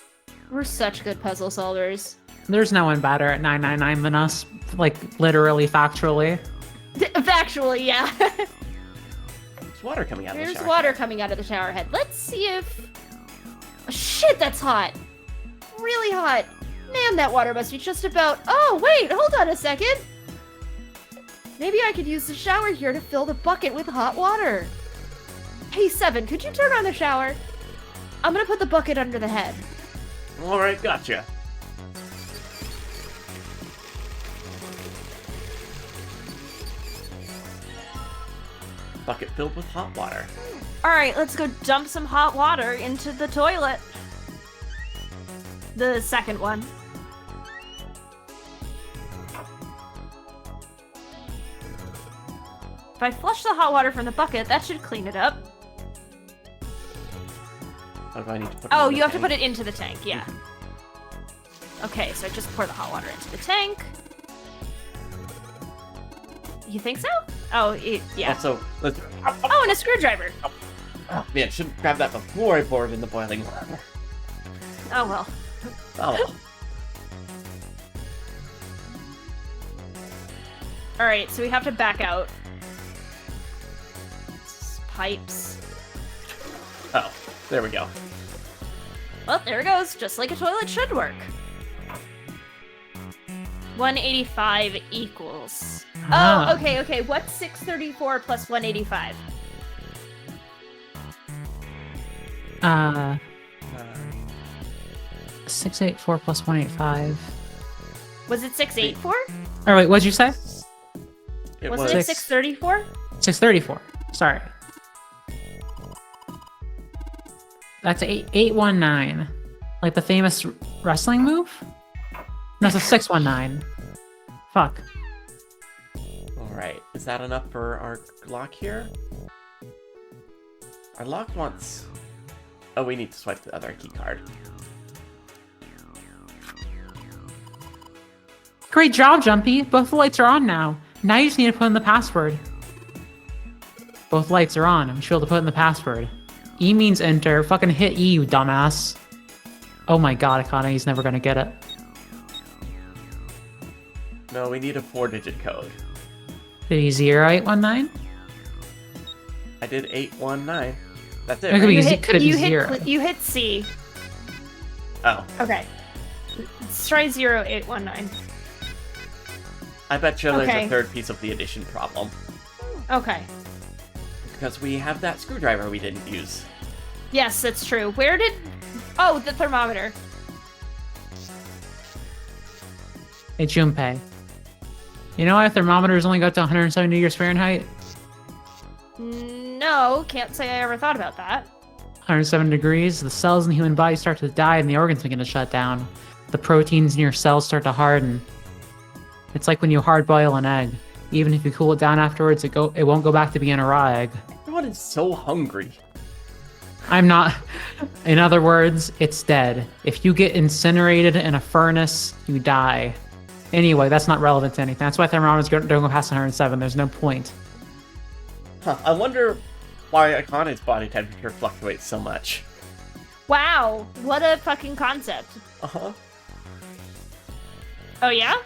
We're such good puzzle solvers. There's no one better at 999 than us, like literally, factually. Factually, yeah. There's water coming out of the There's shower. water coming out of the shower head. Let's see if... Oh, shit, that's hot. Really hot. Man, that water must be just about... Oh, wait, hold on a second. Maybe I could use the shower here to fill the bucket with hot water. Hey, Seven, could you turn on the shower? I'm gonna put the bucket under the head. Alright, gotcha. Bucket filled with hot water. Alright, let's go dump some hot water into the toilet. The second one. If I flush the hot water from the bucket, that should clean it up. How do I need to put it Oh, in the you have to tank? put it into the tank, yeah. Okay, so just pour the hot water into the tank. You think so? Oh, yeah. Also, let's... Oh, and a screwdriver. Oh, man, shouldn't grab that before I pour it in the boiling water. Oh, well. Oh, well. Alright, so we have to back out. Pipes. Oh, there we go. Well, there it goes, just like a toilet should work. 185 equals. Ah. Oh, okay. What's 634 plus 185? 684 plus 185. Was it 684? Oh, wait, what'd you say? It Wasn't it 634? 634. Sorry. That's 819. Like the famous wrestling move? No, it's a 619. Fuck. Alright, is that enough for our lock here? Our lock wants... Oh, we need to swipe the other key card. Great job, Jumpy. Both the lights are on now. Now you just need to put in the password. Both lights are on. I'm sure to put in the password. E means enter. Fucking hit E, you dumbass. Oh my god, Akane, he's never gonna get it. No, we need a 4-digit code. Did he 0819? I did 819. That's it, It could right? be- could it be zero? You hit C. Oh, Okay. Let's try 0819. I bet you there's Okay. a third piece of the addition problem. Okay. Because we have that screwdriver we didn't use. Yes, that's true. Where did... Oh, the thermometer. Hey, Junpei. You know why thermometers only go up to 170 degrees Fahrenheit? No, can't say I ever thought about that. 107 degrees, the cells in the human body start to die and the organs begin to shut down. The proteins in your cells start to harden. It's like when you hard boil an egg. Even if you cool it down afterwards, it won't go back to being a raw egg. Everyone is so hungry. I'm not... In other words, it's dead. If you get incinerated in a furnace, you die. Anyway, that's not relevant to anything. That's why thermometers don't go past 107. There's no point. Huh, I wonder why Akane's body temperature fluctuates so much. Wow, what a fucking concept. Uh-huh. Oh, yeah?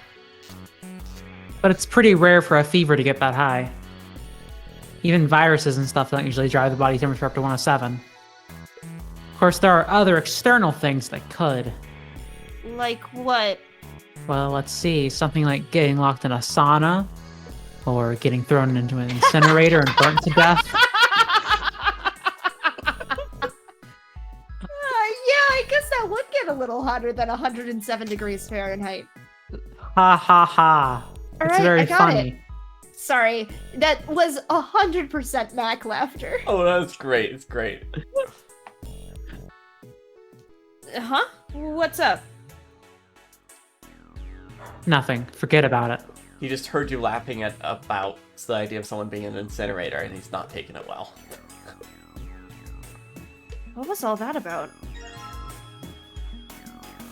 But it's pretty rare for a fever to get that high. Even viruses and stuff don't usually drive the body temperature up to 107. Of course, there are other external things that could. Like what? Well, let's see. Something like getting locked in a sauna, or getting thrown into an incinerator and burnt to death. Yeah, I guess that would get a little hotter than 107 degrees Fahrenheit. Ha ha ha. All It's right, very I got funny. it. Sorry, that was 100% Mac laughter. Oh, that's great. It's great. Huh? What's up? Nothing. Forget about it. He just heard you laughing about the idea of someone being in an incinerator, and he's not taking it well. What was all that about?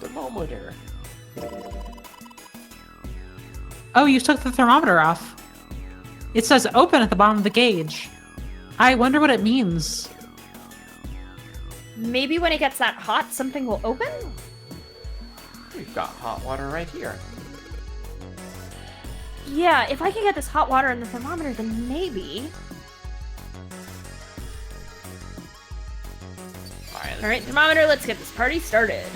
Thermometer. Oh, you took the thermometer off. It says open at the bottom of the gauge. I wonder what it means. Maybe when it gets that hot, something will open? We've got hot water right here. Yeah, if I can get this hot water in the thermometer, then maybe. All right, thermometer, let's get this party started.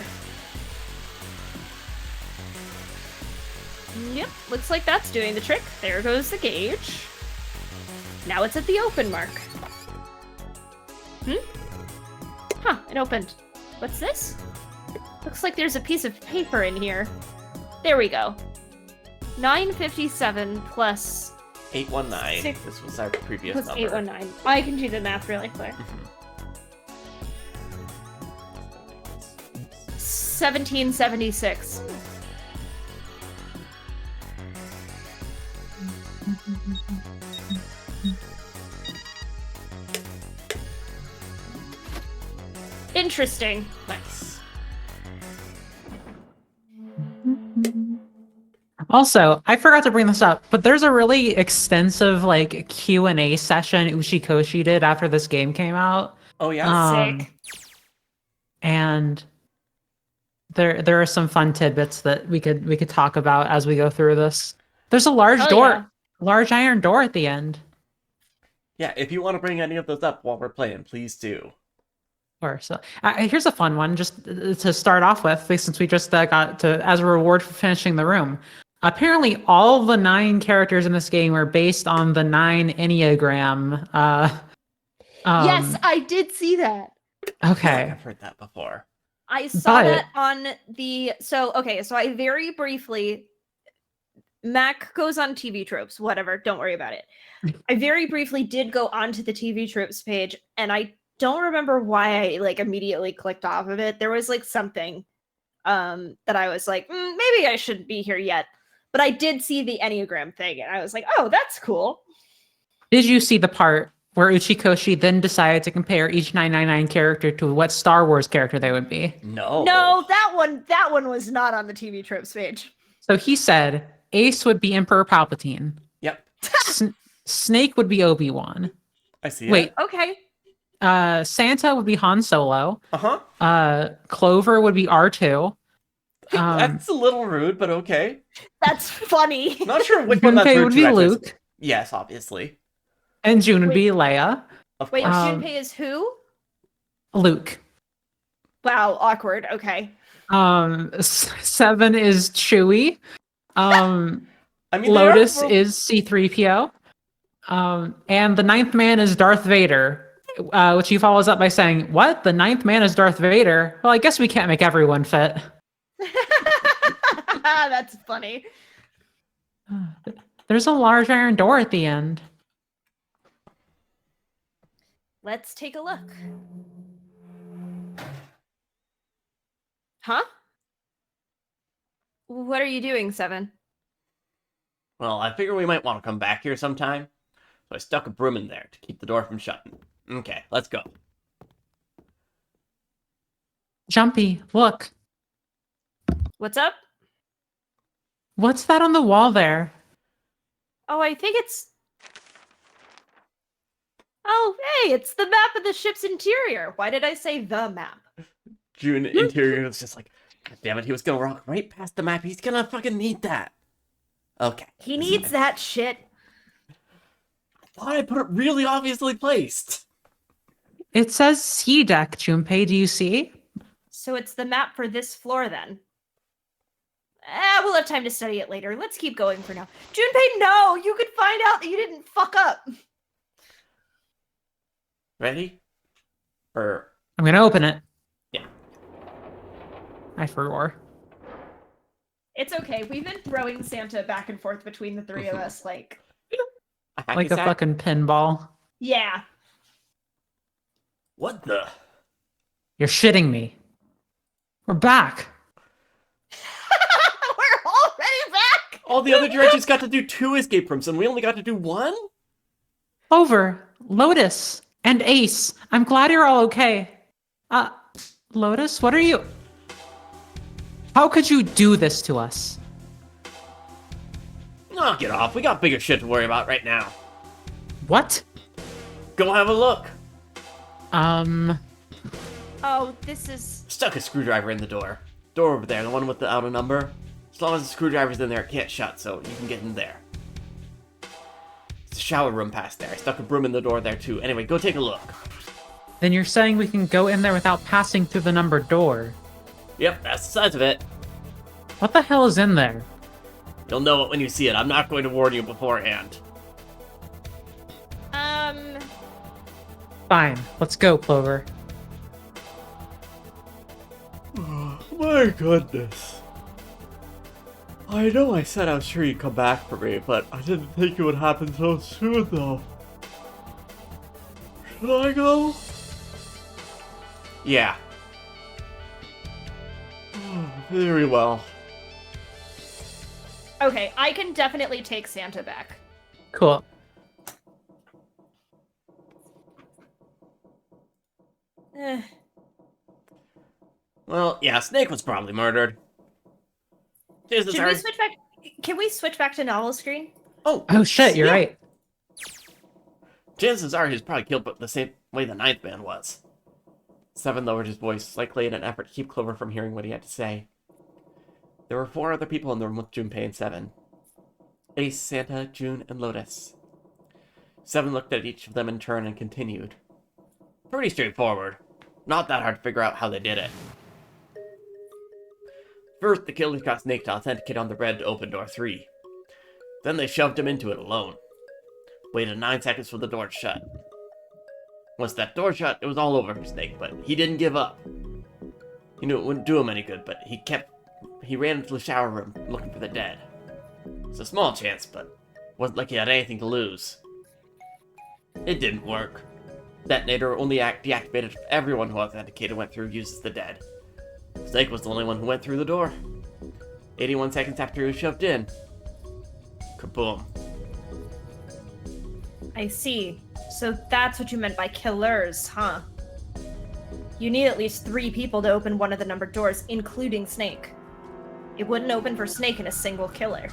Yep, looks like that's doing the trick. There goes the gauge. Now it's at the open mark. Huh, it opened. What's this? Looks like there's a piece of paper in here. There we go. 957 plus 819. Six- This was our previous plus number. 819. I can do the math really quick. 1776. Interesting. Nice. Also, I forgot to bring this up, but there's a really extensive like Q&A session Uchikoshi did after this game came out. Oh yeah. Sick. And there are some fun tidbits that we could talk about as we go through this. There's a large Hell door, yeah. large iron door at the end. Yeah, if you want to bring any of those up while we're playing, please do. Or so here's a fun one just to start off with, since we just got to as a reward for finishing the room. Apparently, all the 9 characters in this game are based on the 9 Enneagram. Yes, I did see that. Okay. I've heard that before. I saw But- that on the so I very briefly Mac goes on TV tropes, whatever, don't worry about it. I very briefly did go onto the TV tropes page and I don't remember why I like immediately clicked off of it. There was like something that I was like, maybe I shouldn't be here yet. But I did see the Enneagram thing and I was like, oh, that's cool. Did you see the part where Uchikoshi then decided to compare each 999 character to what Star Wars character they would be? No. No, that one was not on the TV tropes page. So he said Ace would be Emperor Palpatine. Yep. Snake would be Obi-Wan. I see Wait, Okay. Santa would be Han Solo. Uh-huh. Clover would be R2. That's a little rude, but okay. That's funny. Not sure which one that's Junpei rude would to, be actually. Luke. Yes, obviously. And June would Wait. be Leia. Of Wait, course. Junpei is who? Luke. Wow, awkward. Okay. 7 is Chewie. I mean, Lotus they are... is C3PO. And the 9th man is Darth Vader. Which he follows up by saying, "What? The 9th man is Darth Vader? Well, I guess we can't make everyone fit." That's funny. There's a large iron door at the end. Let's take a look. Huh? What are you doing, Seven? Well, I figure we might want to come back here sometime. So I stuck a broom in there to keep the door from shutting. Okay, let's go. Jumpy, look. What's up? What's that on the wall there? Oh, I think it's... Oh, hey, it's the map of the ship's interior. Why did I say the map? June interior was just like, God damn it, he was gonna walk right past the map. He's gonna fucking need that. Okay. He needs that shit. I thought I put it really obviously placed. It says C deck, Junpei. Do you see? So it's the map for this floor then. We'll have time to study it later. Let's keep going for now. Junpei, no! You could find out that you didn't fuck up. Ready? Or I'm gonna open it. Yeah. I forgot. It's okay. We've been throwing Santa back and forth between the three of us, like... Like a fucking pinball. Yeah. What the? You're shitting me. We're back. We're already back! All the other directions got to do 2 escape rooms, and we only got to do 1? Over. Lotus and Ace. I'm glad you're all okay. Lotus, what are you... How could you do this to us? Knock it off. We got bigger shit to worry about right now. What? Go have a look. Oh, this is... Stuck a screwdriver in the door. Door over there, the one with the outer number. As long as the screwdriver's in there, it can't shut, so you can get in there. It's a shower room past there. I stuck a broom in the door there too. Anyway, go take a look. Then you're saying we can go in there without passing through the numbered door? Yep, that's the size of it. What the hell is in there? You'll know it when you see it. I'm not going to warn you beforehand. Fine, let's go, Clover. My goodness. I know I said I was sure you'd come back for me, but I didn't think it would happen so soon, though. Should I go? Yeah. Very well. Okay, I can definitely take Santa back. Cool. Eh. Well, yeah, Snake was probably murdered. Should we switch back? Can we switch back to novel screen? Oh shit, you're right. Chances are he's probably killed the same way the ninth man was. Seven lowered his voice, likely in an effort to keep Clover from hearing what he had to say. There were 4 other people in the room with Junpei and Seven. Ace, Santa, June, and Lotus. Seven looked at each of them in turn and continued. Pretty straightforward. Not that hard to figure out how they did it. First, the killers got Snake to authenticate on the red to open door 3. Then they shoved him into it alone. Waited 9 seconds for the door to shut. Once that door shut, it was all over for Snake, but he didn't give up. He knew it wouldn't do him any good, but he ran into the shower room looking for the dead. It's a small chance, but wasn't like he had anything to lose. It didn't work. Detonator only deactivated if everyone who authenticated went through uses the dead. Snake was the only one who went through the door. 81 seconds after he was shoved in. Kaboom. I see. So that's what you meant by killers, huh? You need at least 3 people to open one of the numbered doors, including Snake. It wouldn't open for Snake in a single killer.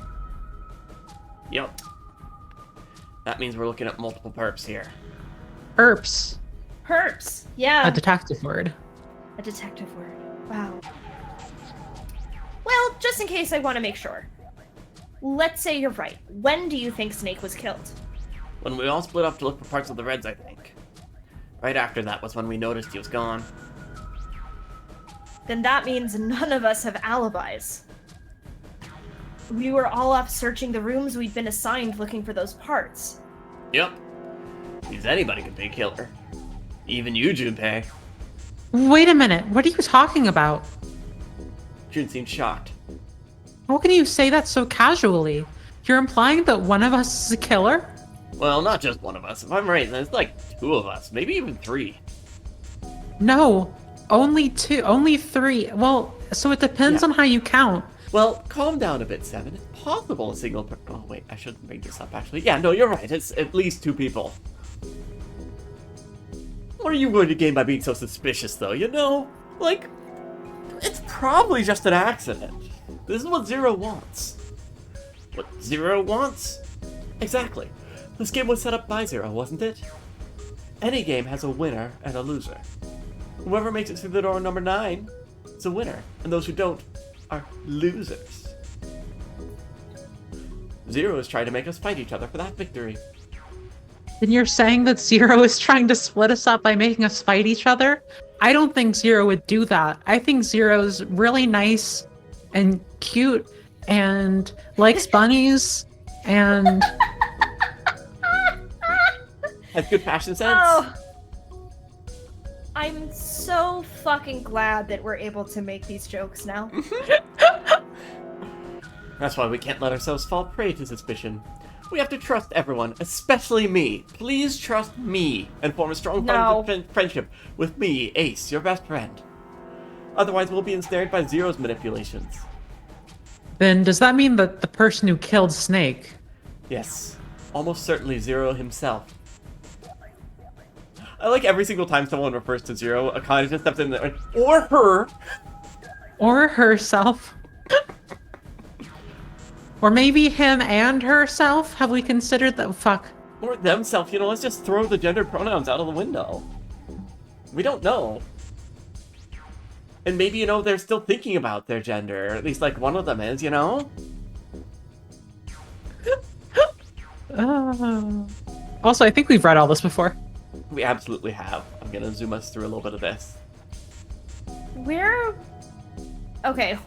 Yep. That means we're looking at multiple perps here. Perps. Perps, yeah. A detective word. A detective word. Wow. Well, just in case I want to make sure. Let's say you're right. When do you think Snake was killed? When we all split up to look for parts of the Reds, I think. Right after that was when we noticed he was gone. Then that means none of us have alibis. We were all off searching the rooms we'd been assigned looking for those parts. Yep. Means anybody could be a killer. Even you, Junpei. Wait a minute, what are you talking about? June seemed shocked. How can you say that so casually? You're implying that one of us is a killer? Well, not just one of us. If I'm right, there's like 2 of us, maybe even 3. No, only 2, only 3. Well, so it depends on how you count. Well, calm down a bit, Seven. It's possible a single oh, wait, I shouldn't bring this up, actually. Yeah, no, you're right. It's at least 2 people. What are you going to gain by being so suspicious, though? You know? Like, it's probably just an accident. This is what Zero wants. What Zero wants? Exactly. This game was set up by Zero, wasn't it? Any game has a winner and a loser. Whoever makes it through the door number 9 is a winner, and those who don't are losers. Zero is trying to make us fight each other for that victory. Then you're saying that Zero is trying to split us up by making us fight each other? I don't think Zero would do that. I think Zero's really nice and cute and likes bunnies and... Has good fashion sense. Oh. I'm so fucking glad that we're able to make these jokes now. That's why we can't let ourselves fall prey to suspicion. We have to trust everyone, especially me. Please trust me and form a strong friendship with me, Ace, your best friend. Otherwise, we'll be ensnared by Zero's manipulations. Then does that mean that the person who killed Snake... Yes, almost certainly Zero himself. I like every single time someone refers to Zero, Akane just steps in there, or her! Or herself. Or maybe him and herself? Have we considered that? Fuck. Or themselves, you know, let's just throw the gender pronouns out of the window. We don't know. And maybe, they're still thinking about their gender. Or at least, like, one of them is, Also, I think we've read all this before. We absolutely have. I'm gonna zoom us through a little bit of this. Okay.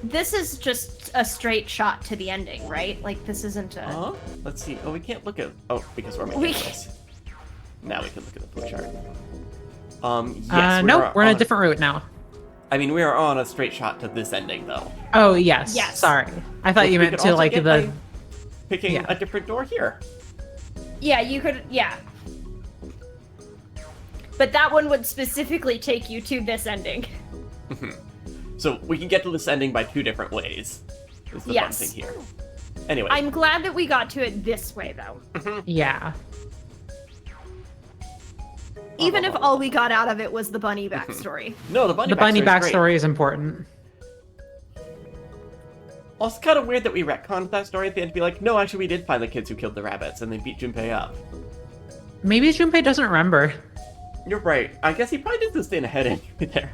This is just a straight shot to the ending, right? Like, this isn't a... Let's see. Oh, we can't look at... Oh, because we're making this. Now we can look at the flowchart. Yes, nope, we're on a different route now. I mean, we are on a straight shot to this ending, though. Oh, yes. Yes. Sorry. I thought you meant to, like, the... Picking a different door here. Yeah, you could... Yeah. But that one would specifically take you to this ending. So we can get to this ending by 2 different ways. Is the fun thing here. Anyway. I'm glad that we got to it this way, though. Yeah. Even if all we got out of it was the bunny backstory. No, the bunny backstory is important. Well, it's kind of weird that we retconned that story at the end to be like, no, actually we did find the kids who killed the rabbits and they beat Junpei up. Maybe Junpei doesn't remember. You're right. I guess he probably did sustain a head injury there.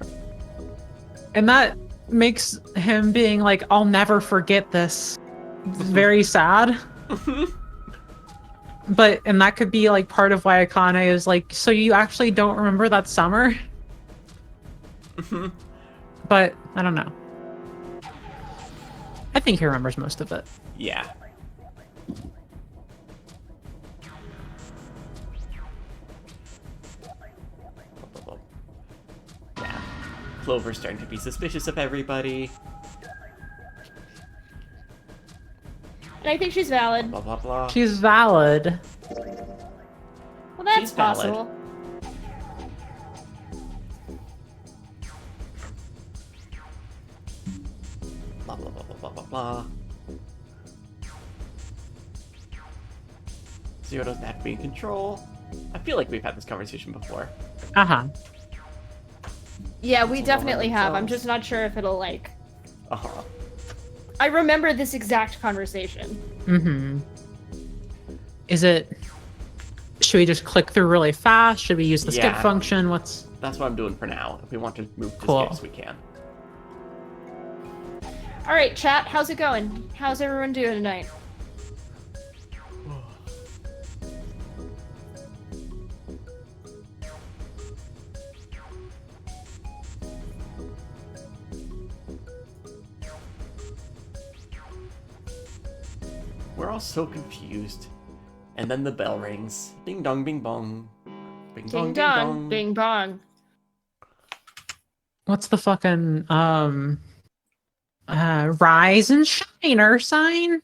And that makes him being like, I'll never forget this. Very sad. And that could be like part of why Akane is like, so you actually don't remember that summer? But I don't know. I think he remembers most of it. Yeah. Yeah. Clover's starting to be suspicious of everybody. And I think she's valid. Blah, blah, blah. She's valid. Well, that's She's valid. possible. Blah, blah, blah, blah, blah, blah, blah. Zero doesn't have to be in control. I feel like we've had this conversation before. Uh-huh. Yeah, we definitely have. I'm just not sure if it'll, like... Uh-huh. I remember this exact conversation. Mm-hmm. Is it... Should we just click through really fast? Should we use the skip function? That's what I'm doing for now. If we want to move to Cool. skips, we can. All right, chat, how's it going? How's everyone doing tonight? We're all so confused. And then the bell rings. Ding dong, bing bong. Bing bong, Ding dong, bing bong. What's the fucking, rise and shiner sign?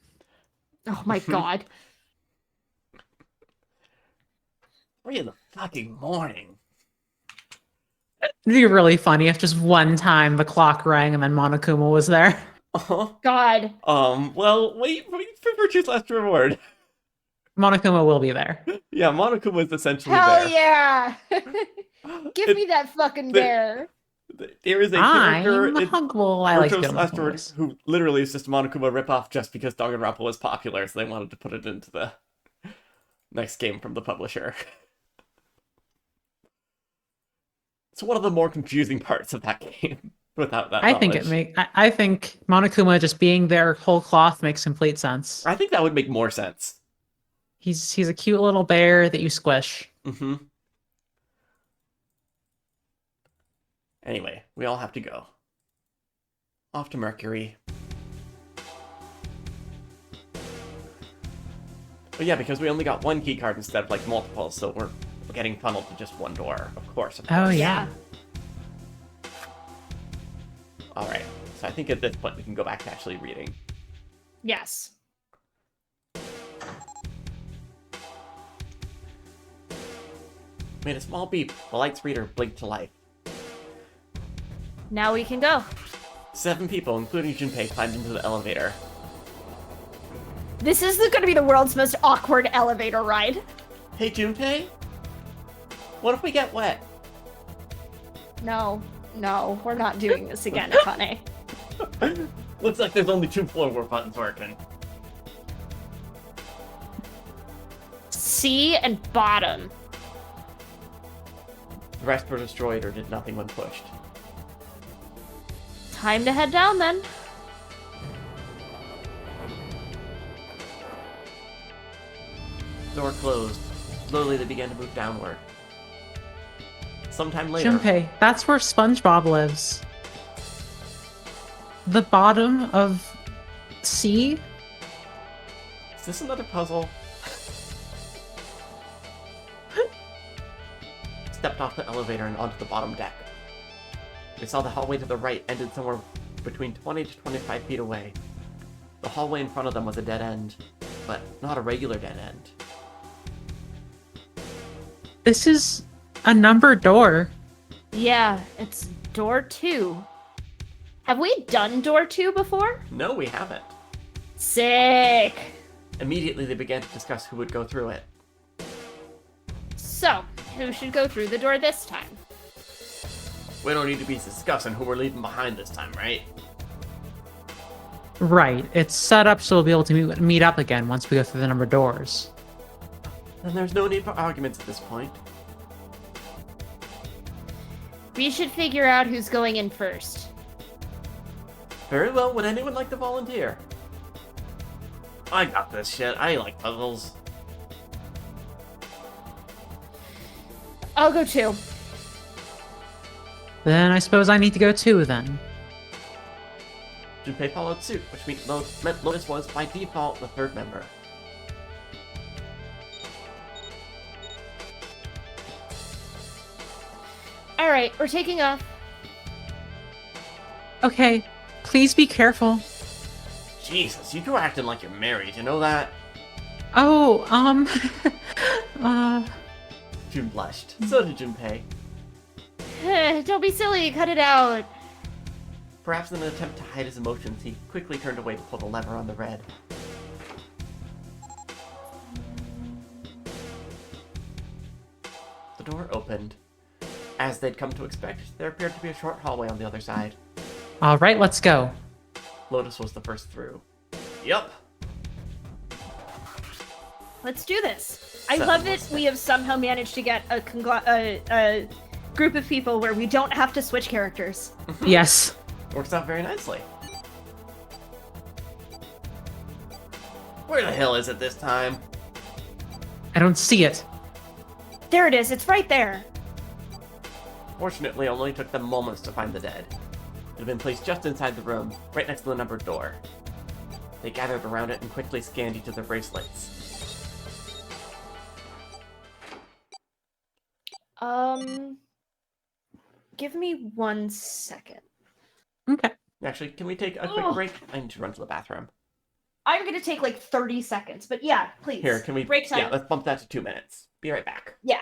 Oh my god. 3 in the fucking morning. It'd be really funny if just one time the clock rang and then Monokuma was there. Uh-huh. God. Well, wait for Virtue's last reward. Monokuma will be there. Yeah, Monokuma is essentially Hell there. yeah! Give me that fucking bear. There is a character I'm in Hugwell. I like Virtue's doing last reward voice. who literally is just a Monokuma ripoff just because Danganronpa was popular, so they wanted to put it into the next game from the publisher. It's one of the more confusing parts of that game. Without that knowledge. I think Monokuma just being there whole cloth makes complete sense. I think that would make more sense. He's a cute little bear that you squish. Mm-hmm. Anyway, we all have to go. Off to Mercury. Oh yeah, because we only got one key card instead of like multiple, so we're getting funneled to just one door, of course. Oh yeah. Alright, so I think at this point we can go back to actually reading. Yes. Made a small beep. The light's reader blinked to life. Now we can go. 7 people, including Junpei, climbed into the elevator. This is going to be the world's most awkward elevator ride. Hey, Junpei? What if we get wet? No, we're not doing this again, Akane. Looks like there's only 2 floor buttons working. C and bottom. The rest were destroyed or did nothing when pushed. Time to head down then. Door closed. Slowly they began to move downward. Sometime later... Junpei, that's where SpongeBob lives. The bottom of C? Is this another puzzle? Stepped off the elevator and onto the bottom deck. They saw the hallway to the right ended somewhere between 20 to 25 feet away. The hallway in front of them was a dead end, but not a regular dead end. This is a numbered door. Yeah, it's door 2. Have we done door 2 before? No, we haven't. Sick! Immediately they began to discuss who would go through it. So, who should go through the door this time? We don't need to be discussing who we're leaving behind this time, right? Right. It's set up so we'll be able to meet up again once we go through the numbered doors. Then there's no need for arguments at this point. We should figure out who's going in first. Very well, would anyone like to volunteer? I got this shit, I like puzzles. I'll go too. Then I suppose I need to go too, then. Junpei followed suit, which meant Lotus was, by default, the third member. Alright, we're taking off. Okay, please be careful. Jesus, you two are acting like you're married, you know that? Oh, Jun blushed. So did Junpei. Don't be silly, cut it out. Perhaps in an attempt to hide his emotions, he quickly turned away to pull the lever on the red. The door opened. As they'd come to expect, there appeared to be a short hallway on the other side. alright, let's go. Lotus was the first through. Yup. Let's do this. I 7 love more it. steps. We have somehow managed to get a group of people where we don't have to switch characters. Yes. Works out very nicely. Where the hell is it this time? I don't see it. There it is. It's right there. Fortunately, it only took them moments to find the dead. It had been placed just inside the room, right next to the numbered door. They gathered around it and quickly scanned each of their bracelets. Give me 1 second. Okay. Actually, can we take a quick Ugh. break? I need to run to the bathroom. I'm gonna take like 30 seconds, but yeah, please. Here, can we... break time? Yeah, let's bump that to 2 minutes. Be right back. Yeah.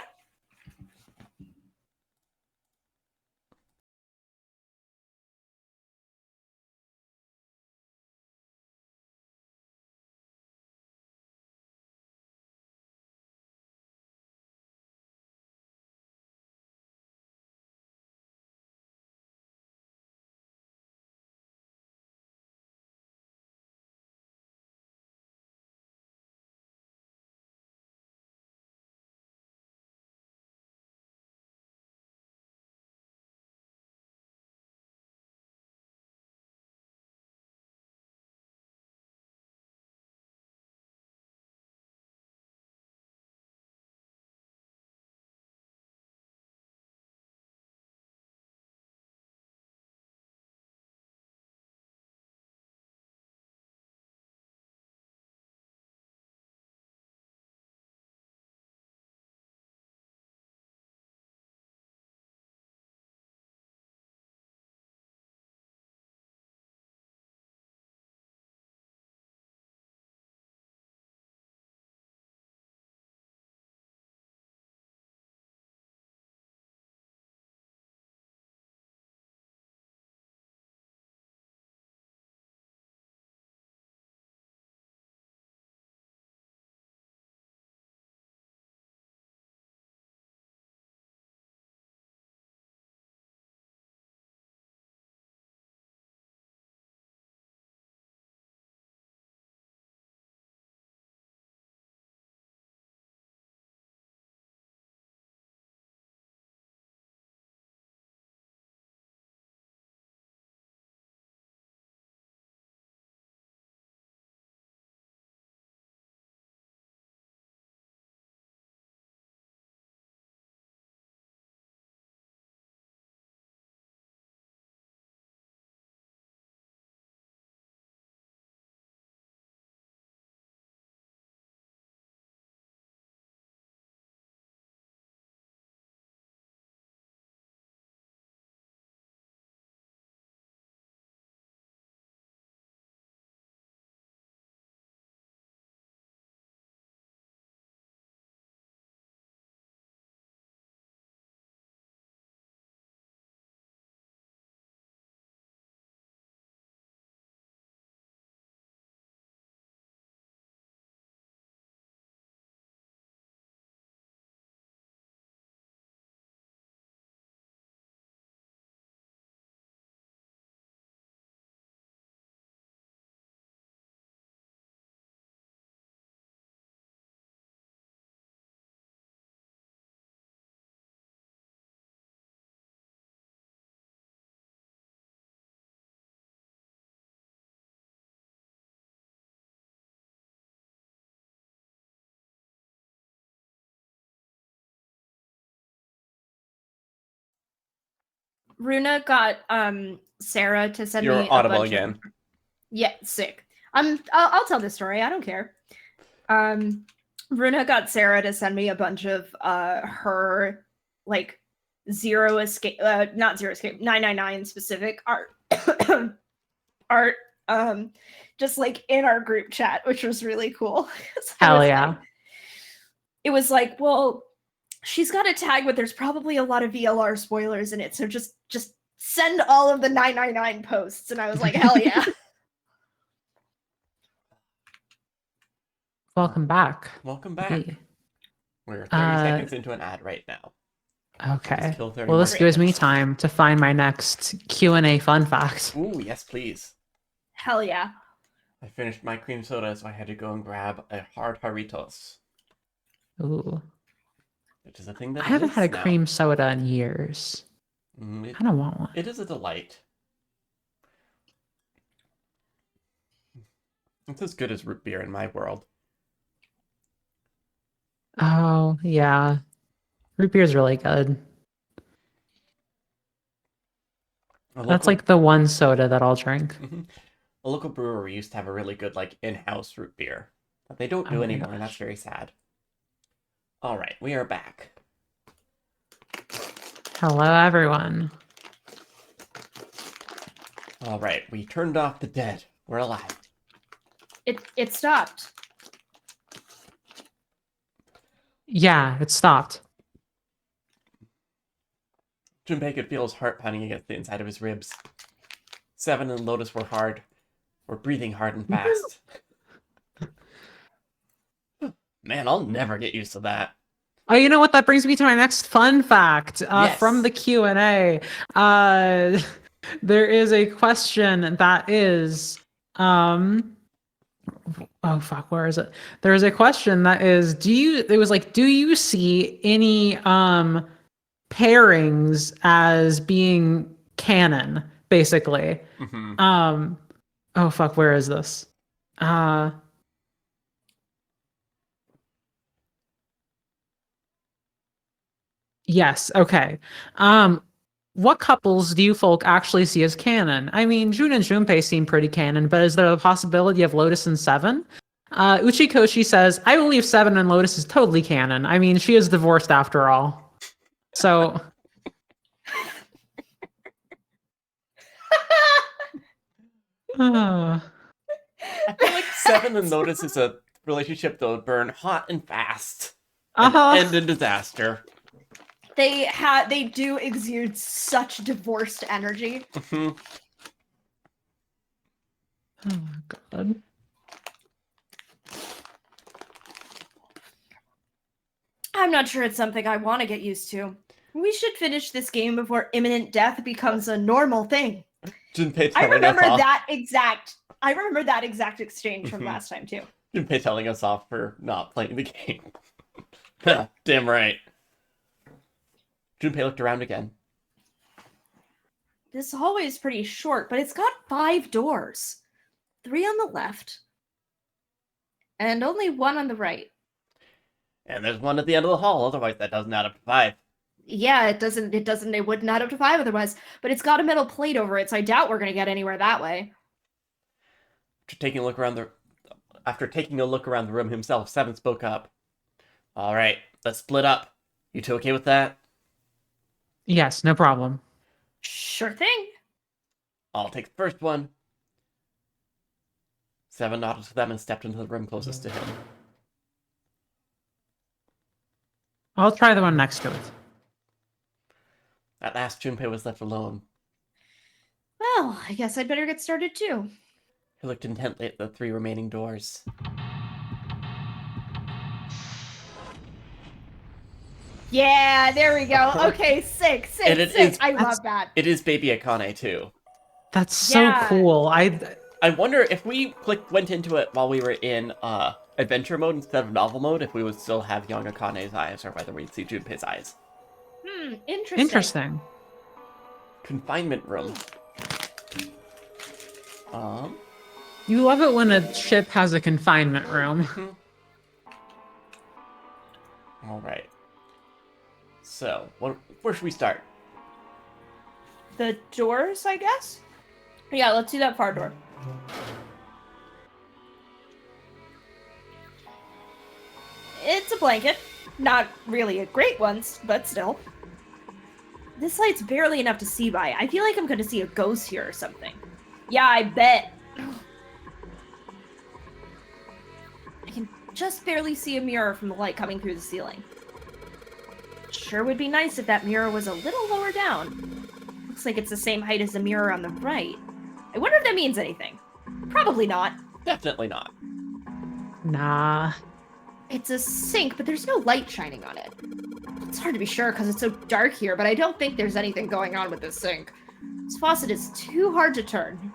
Runa got Sarah to send You're me audible a bunch again. of... Yeah, sick. I'll tell this story. I don't care. Runa got Sarah to send me a bunch of her like zero escape, not zero escape, 999 specific art, art, just like in our group chat, which was really cool. Hell yeah. It was like, well, she's got a tag, but there's probably a lot of VLR spoilers in it, so just send all of the 999 posts. And I was like, hell yeah. Welcome back. Welcome back. Hey. We're 30 seconds into an ad right now. Okay. Let's kill 30 Well, this more gives me minutes. time to find my next Q&A fun fact. Ooh, yes, please. Hell yeah. I finished my cream soda, so I had to go and grab a hard Doritos, Ooh. which is a thing that I haven't had a exists now. cream soda in years. I don't want one. It is a delight. It's as good as root beer in my world. Oh, yeah. Root beer is really good. That's like the one soda that I'll drink. A local brewery used to have a really good like in-house root beer, but they don't Oh do my anymore, and that's gosh. very sad. All right, we are back. Hello, everyone. All right, we turned off the dead. We're alive. It stopped. Yeah, it stopped. Junpei could feel his heart pounding against the inside of his ribs. Seven and Lotus were breathing hard and fast. Man, I'll never get used to that. Oh, you know what? That brings me to my next fun fact Yes. from the Q&A. There is a question that is... oh, fuck, where is it? There's a question that is, do you see any pairings as being canon, basically? Oh, fuck, where is this? Yes, okay. What couples do you folk actually see as canon? I mean, Jun and Junpei seem pretty canon, but is there the possibility of Lotus and Seven? Uchikoshi says, I believe Seven and Lotus is totally canon. I mean, she is divorced after all. So... I feel like Seven and Lotus is a relationship that would burn hot and fast and end in disaster. They do exude such divorced energy. Oh my god. I'm not sure it's something I want to get used to. We should finish this game before imminent death becomes a normal thing. Junpei I telling remember us off. I remember that exact exchange from last time too. Junpei telling us off for not playing the game. Damn right. Junpei looked around again. This hallway is pretty short, but it's got 5 doors. 3 on the left, and only 1 on the right. And there's one at the end of the hall, otherwise that doesn't add up to 5. Yeah, it wouldn't add up to 5 otherwise, but it's got a metal plate over it, so I doubt we're gonna get anywhere that way. After taking a look around the room himself, Seven spoke up. All right, let's split up. You two okay with that? Yes, no problem. Sure thing. I'll take the first one. Seven nodded to them and stepped into the room closest to him. I'll try the one next to it. At last, Junpei was left alone. Well, I guess I'd better get started too. He looked intently at the 3 remaining doors. Yeah, there we go. Okay, sick. I love that. It is Baby Akane, too. That's so Yeah. cool. I wonder if we went into it while we were in adventure mode instead of novel mode, if we would still have young Akane's eyes, or whether we'd see Junpei's eyes. Interesting. Confinement room. You love it when a ship has a confinement room. All right. So, where should we start? the doors, I guess? Yeah, let's do that far door. It's a blanket. Not really a great one, but still. This light's barely enough to see by. I feel like I'm gonna see a ghost here or something. Yeah, I bet. I can just barely see a mirror from the light coming through the ceiling. Sure would be nice if that mirror was a little lower down. Looks like it's the same height as the mirror on the right. I wonder if that means anything. Probably not. Definitely not. Nah. It's a sink, but there's no light shining on it. It's hard to be sure because it's so dark here, but I don't think there's anything going on with this sink. This faucet is too hard to turn.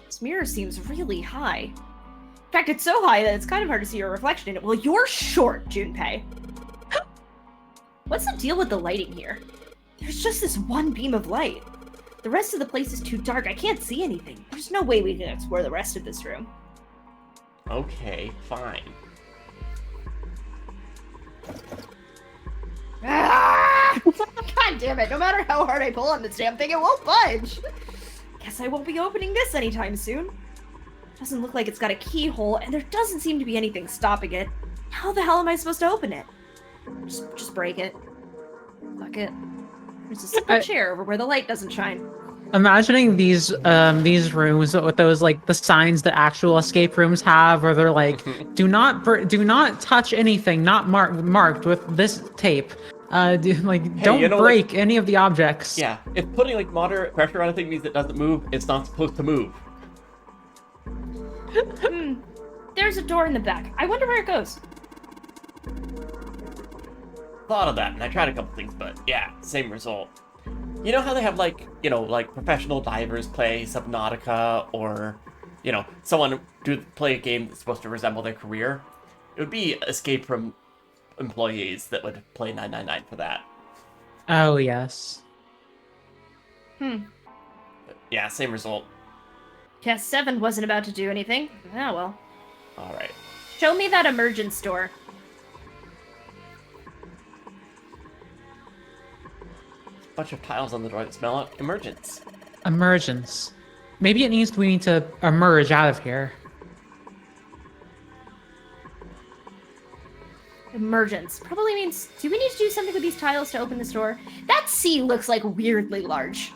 This mirror seems really high. In fact, it's so high that it's kind of hard to see your reflection in it. Well, you're short, Junpei. What's the deal with the lighting here? There's just this one beam of light. The rest of the place is too dark. I can't see anything. There's no way we can explore the rest of this room. Okay, fine. Ah! God damn it. No matter how hard I pull on this damn thing, it won't budge. Guess I won't be opening this anytime soon. Doesn't look like it's got a keyhole, and there doesn't seem to be anything stopping it. How the hell am I supposed to open it? Just break it. Fuck it. There's a simple chair over where the light doesn't shine. Imagining these rooms with those like the signs that actual escape rooms have, where they're like, do not touch anything not marked with this tape. Don't break any of the objects. Yeah, if putting like moderate pressure on a thing means it doesn't move, it's not supposed to move. There's a door in the back. I wonder where it goes. Thought of that, and I tried a couple things, but yeah, same result. You know how they have like professional divers play Subnautica, or someone play a game that's supposed to resemble their career? It would be escape room employees that would play 999 for that. Oh yes. But yeah, same result. Test 7 wasn't about to do anything. Ah, well. All right. Show me that emergence door. Bunch of tiles on the door that smell like emergence. Emergence. Maybe we need to emerge out of here. Emergence. Probably means, do we need to do something with these tiles to open this door? That C looks like weirdly large.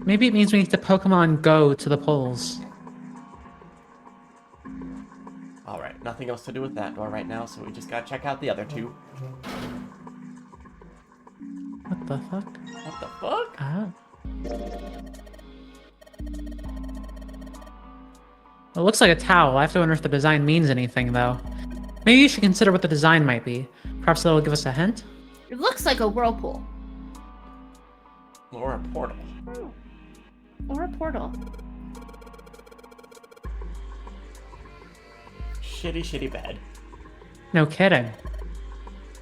Maybe it means we need to Pokemon Go to the polls. All right, nothing else to do with that door right now, so we just gotta check out the other two. What the fuck? What the fuck? Ah. It looks like a towel. I have to wonder if the design means anything, though. Maybe you should consider what the design might be. Perhaps that'll give us a hint? It looks like a whirlpool. Or a portal. Or a portal. Shitty bed. No kidding.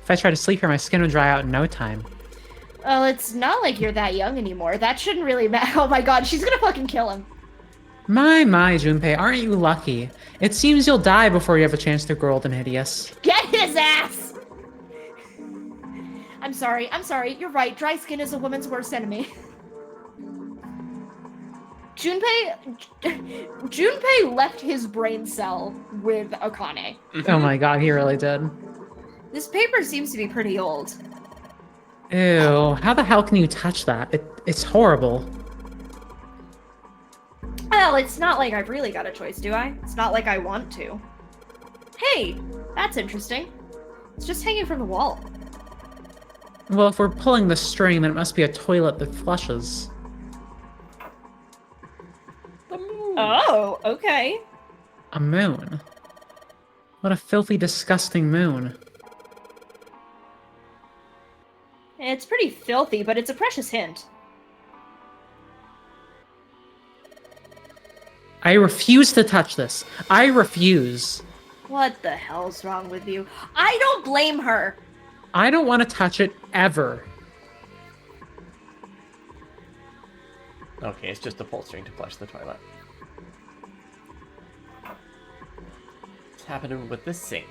If I try to sleep here, my skin would dry out in no time. Well, it's not like you're that young anymore. That shouldn't really matter. Oh my god, she's gonna fucking kill him. My, Junpei, aren't you lucky? It seems you'll die before you have a chance to grow old and hideous. Get his ass! I'm sorry. You're right. Dry skin is a woman's worst enemy. Junpei left his brain cell with Akane. Oh my god, he really did. This paper seems to be pretty old. Ew, how the hell can you touch that? It's horrible. Well, it's not like I've really got a choice, do I? It's not like I want to. Hey, that's interesting. It's just hanging from the wall. Well, if we're pulling the string, then it must be a toilet that flushes. Oh, okay. A moon. What a filthy, disgusting moon. It's pretty filthy, but it's a precious hint. I refuse to touch this. I refuse. What the hell's wrong with you? I don't blame her. I don't want to touch it ever. Okay, it's just a pull string to flush the toilet. What's happening with this sink?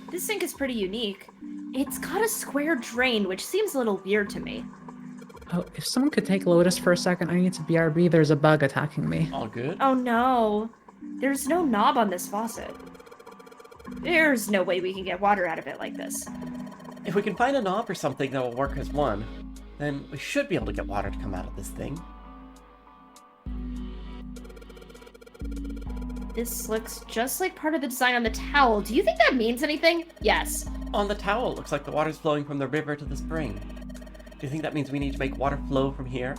This sink is pretty unique. It's got a square drain, which seems a little weird to me. Oh, if someone could take Lotus for a second, I need to BRB. There's a bug attacking me. All good? Oh no. There's no knob on this faucet. There's no way we can get water out of it like this. If we can find a knob or something that will work as one, then we should be able to get water to come out of this thing. This looks just like part of the design on the towel. Do you think that means anything? Yes. On the towel, it looks like the water's flowing from the river to the spring. Do you think that means we need to make water flow from here?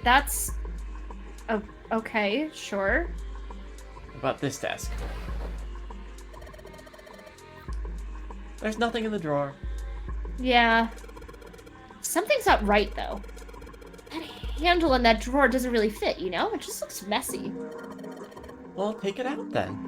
That's... Oh, okay, sure. What about this desk? There's nothing in the drawer. Yeah. Something's not right, though. That handle in that drawer doesn't really fit, you know? It just looks messy. Well, take it out then.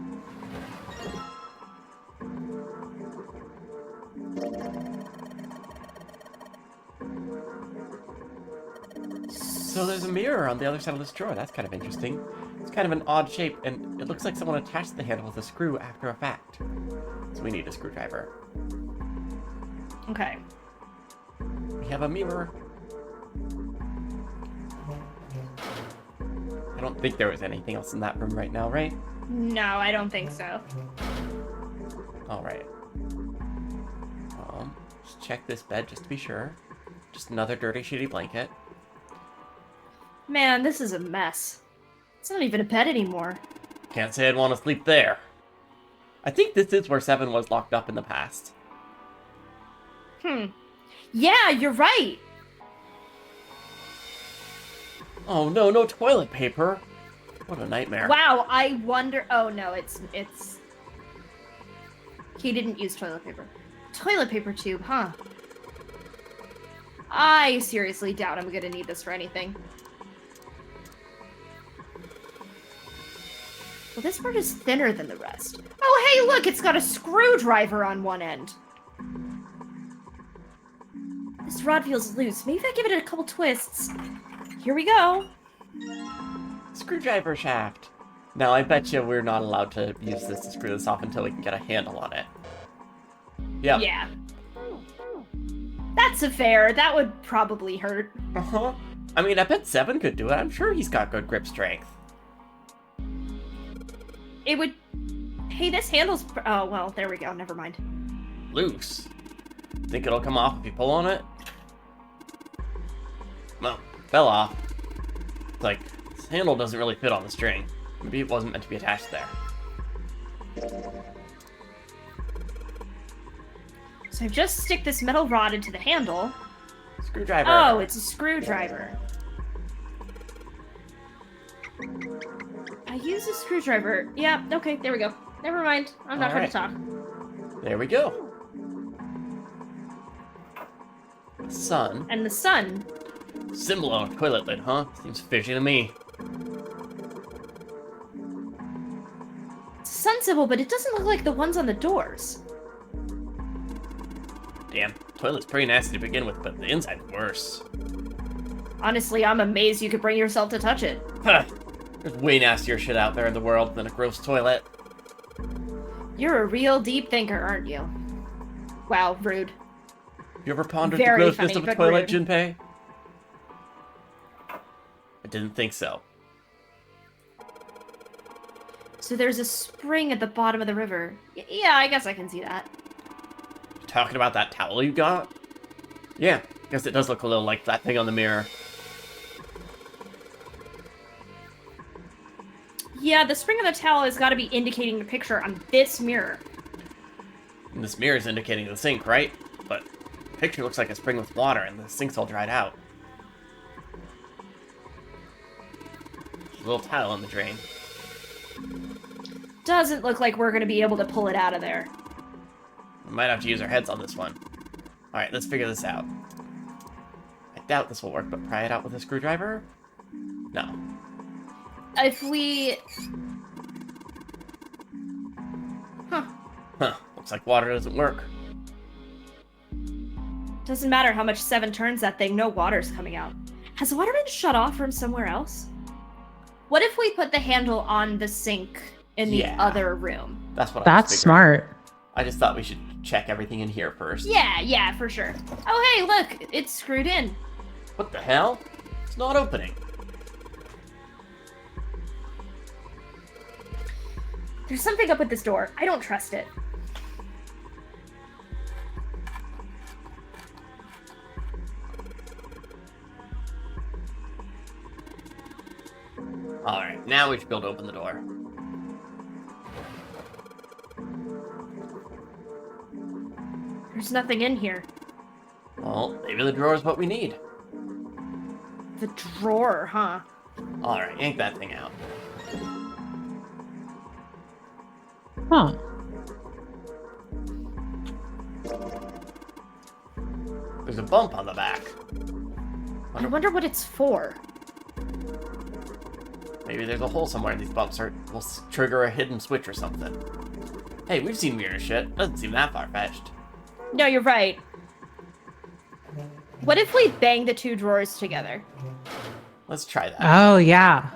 So there's a mirror on the other side of this drawer. That's kind of interesting. It's kind of an odd shape, and it looks like someone attached the handle with a screw after a fact. So we need a screwdriver. Okay. We have a mirror. I don't think there was anything else in that room right now, right? No, I don't think so. Alright. Just check this bed just to be sure. Just another dirty, shitty blanket. Man, this is a mess. It's not even a bed anymore. Can't say I'd want to sleep there. I think this is where 7 was locked up in the past. Yeah, you're right. Oh no, no toilet paper. What a nightmare. Wow, I wonder... Oh, no, it's... He didn't use toilet paper. Toilet paper tube, huh? I seriously doubt I'm gonna need this for anything. Well, this part is thinner than the rest. Oh, hey, look, it's got a screwdriver on one end. This rod feels loose. Maybe if I give it a couple twists. Here we go. Screwdriver shaft. Now, I bet you we're not allowed to use this to screw this off until we can get a handle on it. Yep. Yeah. That's a fair. That would probably hurt. Uh-huh. I mean, I bet 7 could do it. I'm sure he's got good grip strength. It would... Hey, this handle's... Oh, well, there we go. Never mind. Loose. Think it'll come off if you pull on it? Well, fell off. It's like, this handle doesn't really fit on the string. Maybe it wasn't meant to be attached there. So just stick this metal rod into the handle. Screwdriver. Oh, it's a screwdriver. I use a screwdriver. Yeah, okay, there we go. Never mind. I'm not going to talk. There we go. Sun. And the sun. Symbol on a toilet lid, huh? Seems fishy to me. It's a sun symbol, but it doesn't look like the ones on the doors. Damn, toilet's pretty nasty to begin with, but the inside's worse. Honestly, I'm amazed you could bring yourself to touch it. Huh. There's way nastier shit out there in the world than a gross toilet. You're a real deep thinker, aren't you? Wow, rude. You ever pondered Very the grossness funny, of a but toilet, rude. Junpei? I didn't think so. So there's a spring at the bottom of the river. Yeah, I guess I can see that. You talking about that towel you got? Yeah, guess it does look a little like that thing on the mirror. Yeah, the spring on the towel has got to be indicating the picture on this mirror. And this mirror's indicating the sink, right? But the picture looks like a spring with water, and the sink's all dried out. There's a little towel in the drain. Doesn't look like we're going to be able to pull it out of there. We might have to use our heads on this one. Alright, let's figure this out. I doubt this will work, but pry it out with a screwdriver? No. If we... Huh. Huh, looks like water doesn't work. Doesn't matter how much 7 turns that thing, no water's coming out. Has the water been shut off from somewhere else? What if we put the handle on the sink in the Yeah. other room? That's what I was That's figuring. smart. I just thought we should check everything in here first. Yeah, for sure. Oh, hey, look, it's screwed in. What the hell? It's not opening. There's something up with this door. I don't trust it. Alright, now we should be able to open the door. There's nothing in here. Well, maybe the drawer is what we need. The drawer, huh? Alright, yank that thing out. Huh. There's a bump on the back. I wonder what it's for. Maybe there's a hole somewhere in these bumps or will trigger a hidden switch or something. Hey, we've seen weirder shit. Doesn't seem that far-fetched. No, you're right. What if we bang the two drawers together? Let's try that. Oh, yeah.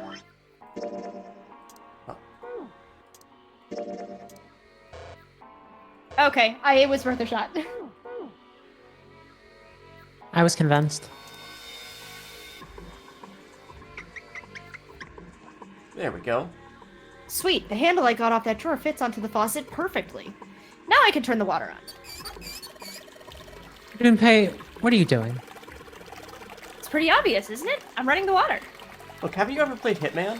Okay, it was worth a shot. I was convinced. There we go. Sweet, the handle I got off that drawer fits onto the faucet perfectly. Now I can turn the water on. Junpei, what are you doing? It's pretty obvious, isn't it? I'm running the water. Look, have you ever played Hitman?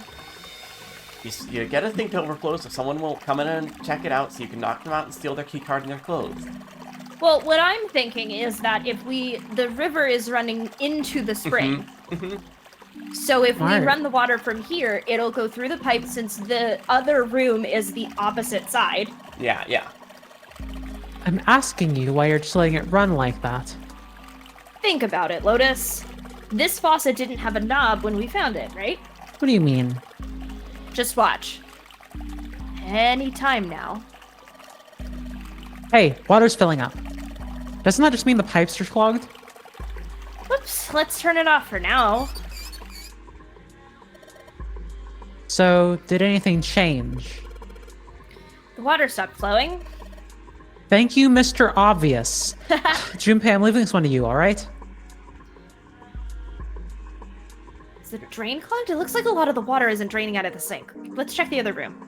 You get a thing to overflow so someone will come in and check it out so you can knock them out and steal their keycard and their clothes. Well, what I'm thinking is that if the river is running into the spring. So if we Smart. run the water from here, it'll go through the pipe since the other room is the opposite side. Yeah. I'm asking you why you're just letting it run like that. Think about it, Lotus. This faucet didn't have a knob when we found it, right? What do you mean? Just watch. Any time now. Hey, water's filling up. Doesn't that just mean the pipes are clogged? Whoops, let's turn it off for now. So, did anything change? The water stopped flowing. Thank you, Mr. Obvious. Junpei, I'm leaving this one to you, alright? Is the drain clogged? It looks like a lot of the water isn't draining out of the sink. Let's check the other room.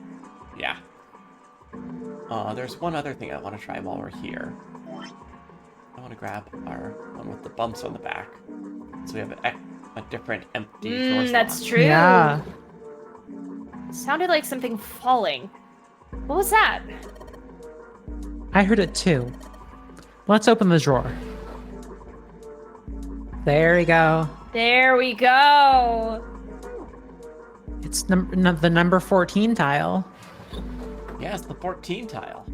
Yeah. There's one other thing I want to try while we're here. I want to grab our one with the bumps on the back. So we have a different empty drawer slot. That's true. Yeah. Sounded like something falling. What was that? I heard it too. Let's open the drawer. There we go. There we go. It's the number 14 tile. Yeah, it's the 14 tile.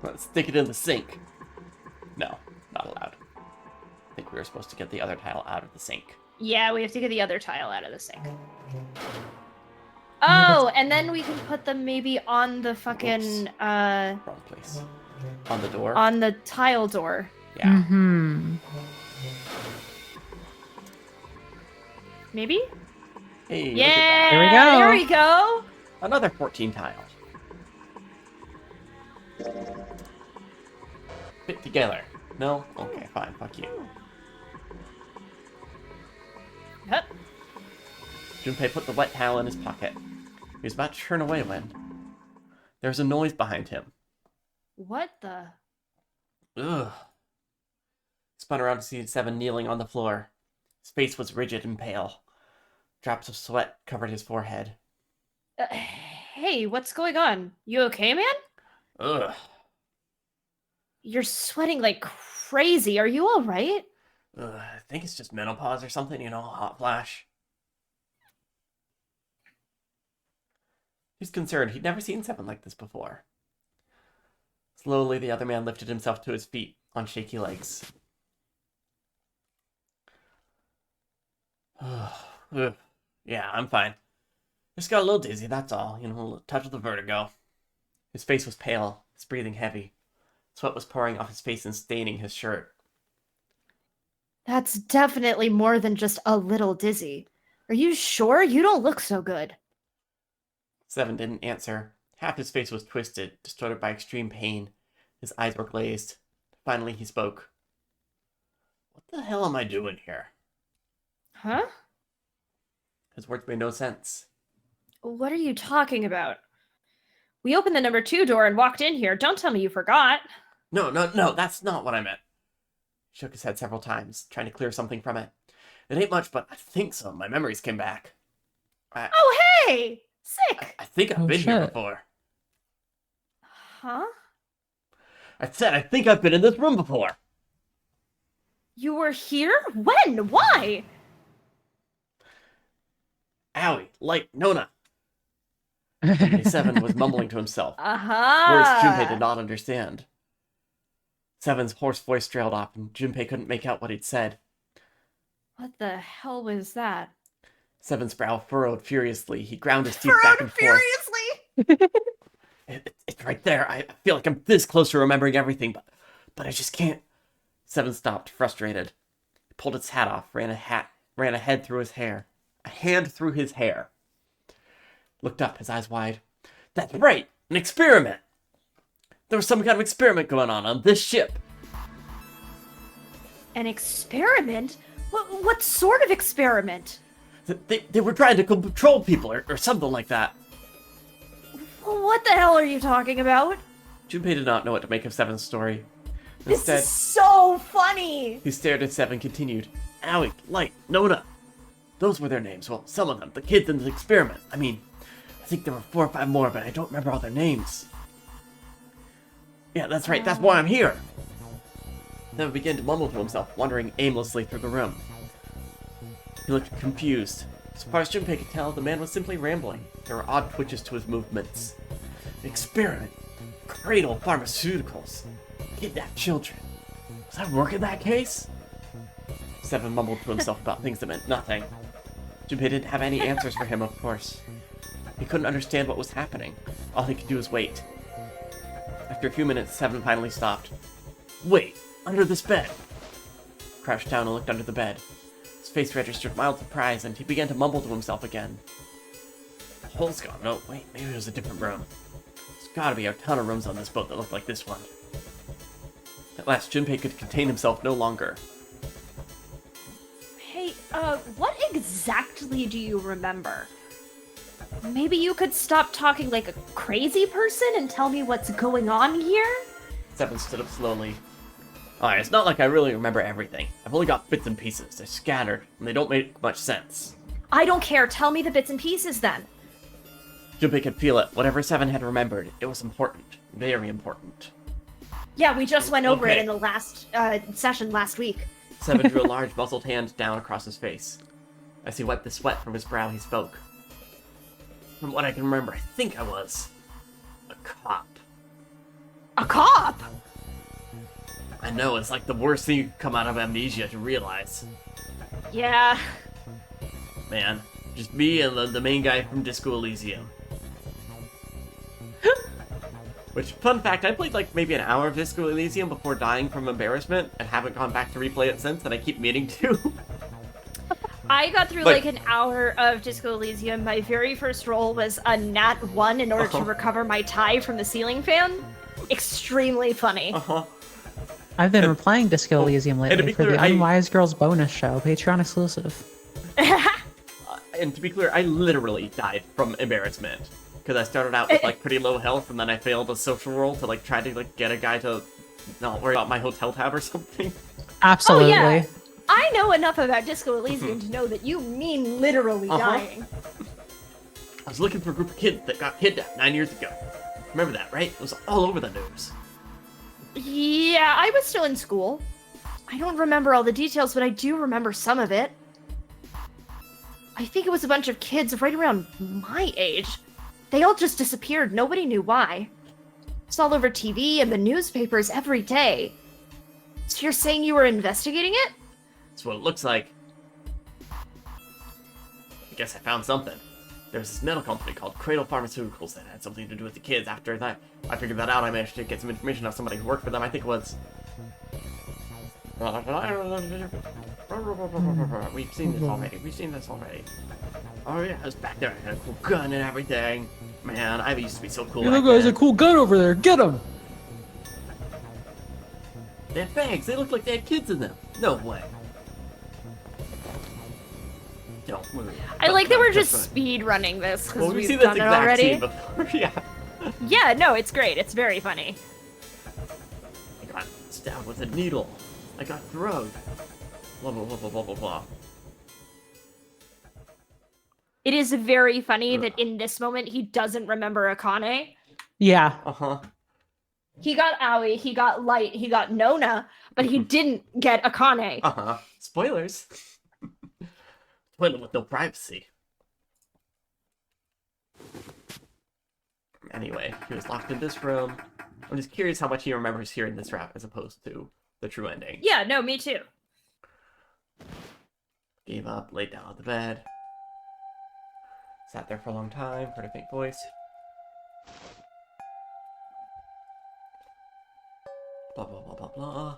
Let's stick it in the sink. No, not allowed. I think we were supposed to get the other tile out of the sink. Yeah, we have to get the other tile out of the sink. Oh, and then we can put them maybe on the fucking, Wrong place. On the door? on the tile door. Yeah. Mm-hmm. Maybe? Hey, look at Yeah! There we go. There we go! that. Another 14 tile. Fit together. No? Okay, fine. Fuck you. Hup. Junpei put the wet towel in his pocket. He was about to turn away when there was a noise behind him. What the? Ugh. He spun around to see Seven kneeling on the floor. His face was rigid and pale. Drops of sweat covered his forehead. Hey, what's going on? You okay, man? Ugh. You're sweating like crazy. Are you alright? Ugh. I think it's just menopause or something, you know, hot flash. He's concerned. He'd never seen Seven like this before. Slowly, the other man lifted himself to his feet on shaky legs. Ugh. Yeah, I'm fine. Just got a little dizzy, that's all. You know, a little touch of the vertigo. His face was pale, his breathing heavy. Sweat was pouring off his face and staining his shirt. That's definitely more than just a little dizzy. Are you sure? You don't look so good. Seven didn't answer. Half his face was twisted, distorted by extreme pain. His eyes were glazed. Finally, he spoke. What the hell am I doing here? Huh? His words made no sense. What are you talking about? We opened the number 2 door and walked in here. Don't tell me you forgot. No, that's not what I meant. He shook his head several times, trying to clear something from it. It ain't much, but I think so. My memories came back. Oh, hey! Sick! I think I've been here shit. before. Huh? I said I think I've been in this room before. You were here? When? Why? Owie, light, Nona. Seven was mumbling to himself. Uh-huh. Words Junpei did not understand. Seven's hoarse voice trailed off, and Junpei couldn't make out what he'd said. What the hell was that? Seven's brow furrowed furiously. He ground his teeth back and forth. It's right there. I feel like I'm this close to remembering everything, but I just can't. Seven stopped, frustrated. He pulled his hat off, ran a hand through his hair. Looked up, his eyes wide. That's right, an experiment. There was some kind of experiment going on this ship. An experiment? What sort of experiment? They were trying to control people or something like that. What the hell are you talking about? Junpei did not know what to make of Seven's story. This Instead, is so funny! he stared at Seven, continued. Owie, Light, Nona. Those were their names. Well, some of them. The kids in the experiment. I mean, I think there were 4 or 5 more, but I don't remember all their names. Yeah, that's right. That's why I'm here. Seven began to mumble to himself, wandering aimlessly through the room. He looked confused. As far as Junpei could tell, the man was simply rambling. There were odd twitches to his movements. Experiment. Cradle pharmaceuticals. Kidnap children. Was I working that case? Seven mumbled to himself about things that meant nothing. Junpei didn't have any answers for him, of course. He couldn't understand what was happening. All he could do was wait. After a few minutes, Seven finally stopped. Wait, under this bed. He crouched down and looked under the bed. His face registered mild surprise, and he began to mumble to himself again. The hole's gone. No, wait, maybe it was a different room. There's gotta be a ton of rooms on this boat that look like this one. At last, Junpei could contain himself no longer. Hey, what exactly do you remember? Maybe you could stop talking like a crazy person and tell me what's going on here? Seven stood up slowly. Alright, it's not like I really remember everything. I've only got bits and pieces. They're scattered, and they don't make much sense. I don't care. Tell me the bits and pieces then. Junpei could feel it. Whatever Seven had remembered, it was important. Very important. Yeah, we just went over it Okay. in the last session last week. Seven drew a large muzzled hand down across his face. As he wiped the sweat from his brow, he spoke. From what I can remember, I think I was a cop. A cop? I know, it's like the worst thing you could come out of amnesia to realize. Yeah. Man, just me and the main guy from Disco Elysium. Which, fun fact, I played like maybe an hour of Disco Elysium before dying from embarrassment and haven't gone back to replay it since, and I keep meaning to. I got through Like- like an hour of Disco Elysium. My very first roll was a nat 1 in order to recover my tie from the ceiling fan. Extremely funny. I've been replaying Disco Elysium to lately be for clear, the Unwise Girls bonus show, Patreon exclusive. And to be clear, I literally died from embarrassment. Because I started out with like pretty low health, and then I failed a social roll to like try to like get a guy to not worry about my hotel tab or something. Absolutely. Oh, yeah. I know enough about Disco Elysium to know that you mean literally dying. I was looking for a group of kids that got kidnapped 9 years ago. Remember that, right? It was all over the news. Yeah, I was still in school. I don't remember all the details, but I do remember some of it. I think it was a bunch of kids right around my age. They all just disappeared. Nobody knew why. It's all over TV and the newspapers every day. So you're saying you were investigating it? That's what it looks like. I guess I found something. There was this metal company called Cradle Pharmaceuticals that had something to do with the kids. After that, I figured that out. I managed to get some information off somebody who worked for them. I think it was... We've seen this already. Oh yeah, I was back there. I had a cool gun and everything. Man, I used to be so cool. Hey, back look, there's a then. cool gun over there. Get him! They had fangs. They looked like they had kids in them. No way. Don't move. I like that we're That's just right. speed running this because Well, we've we've seen this done it exact already. scene before. Yeah. Yeah, no, it's great. It's very funny. I got stabbed with a needle. I got drugged. Blah blah blah blah blah blah blah. It is very funny that in this moment he doesn't remember Akane. Yeah. Uh-huh. He got Aoi, he got Light, he got Nona, but he didn't get Akane. Uh-huh. Spoilers. Toilet with no privacy. Anyway, he was locked in this room. I'm just curious how much he remembers hearing this rap as opposed to the true ending. Yeah, no, me too. Gave up, laid down on the bed. Sat there for a long time, heard a faint voice. Blah blah blah blah blah.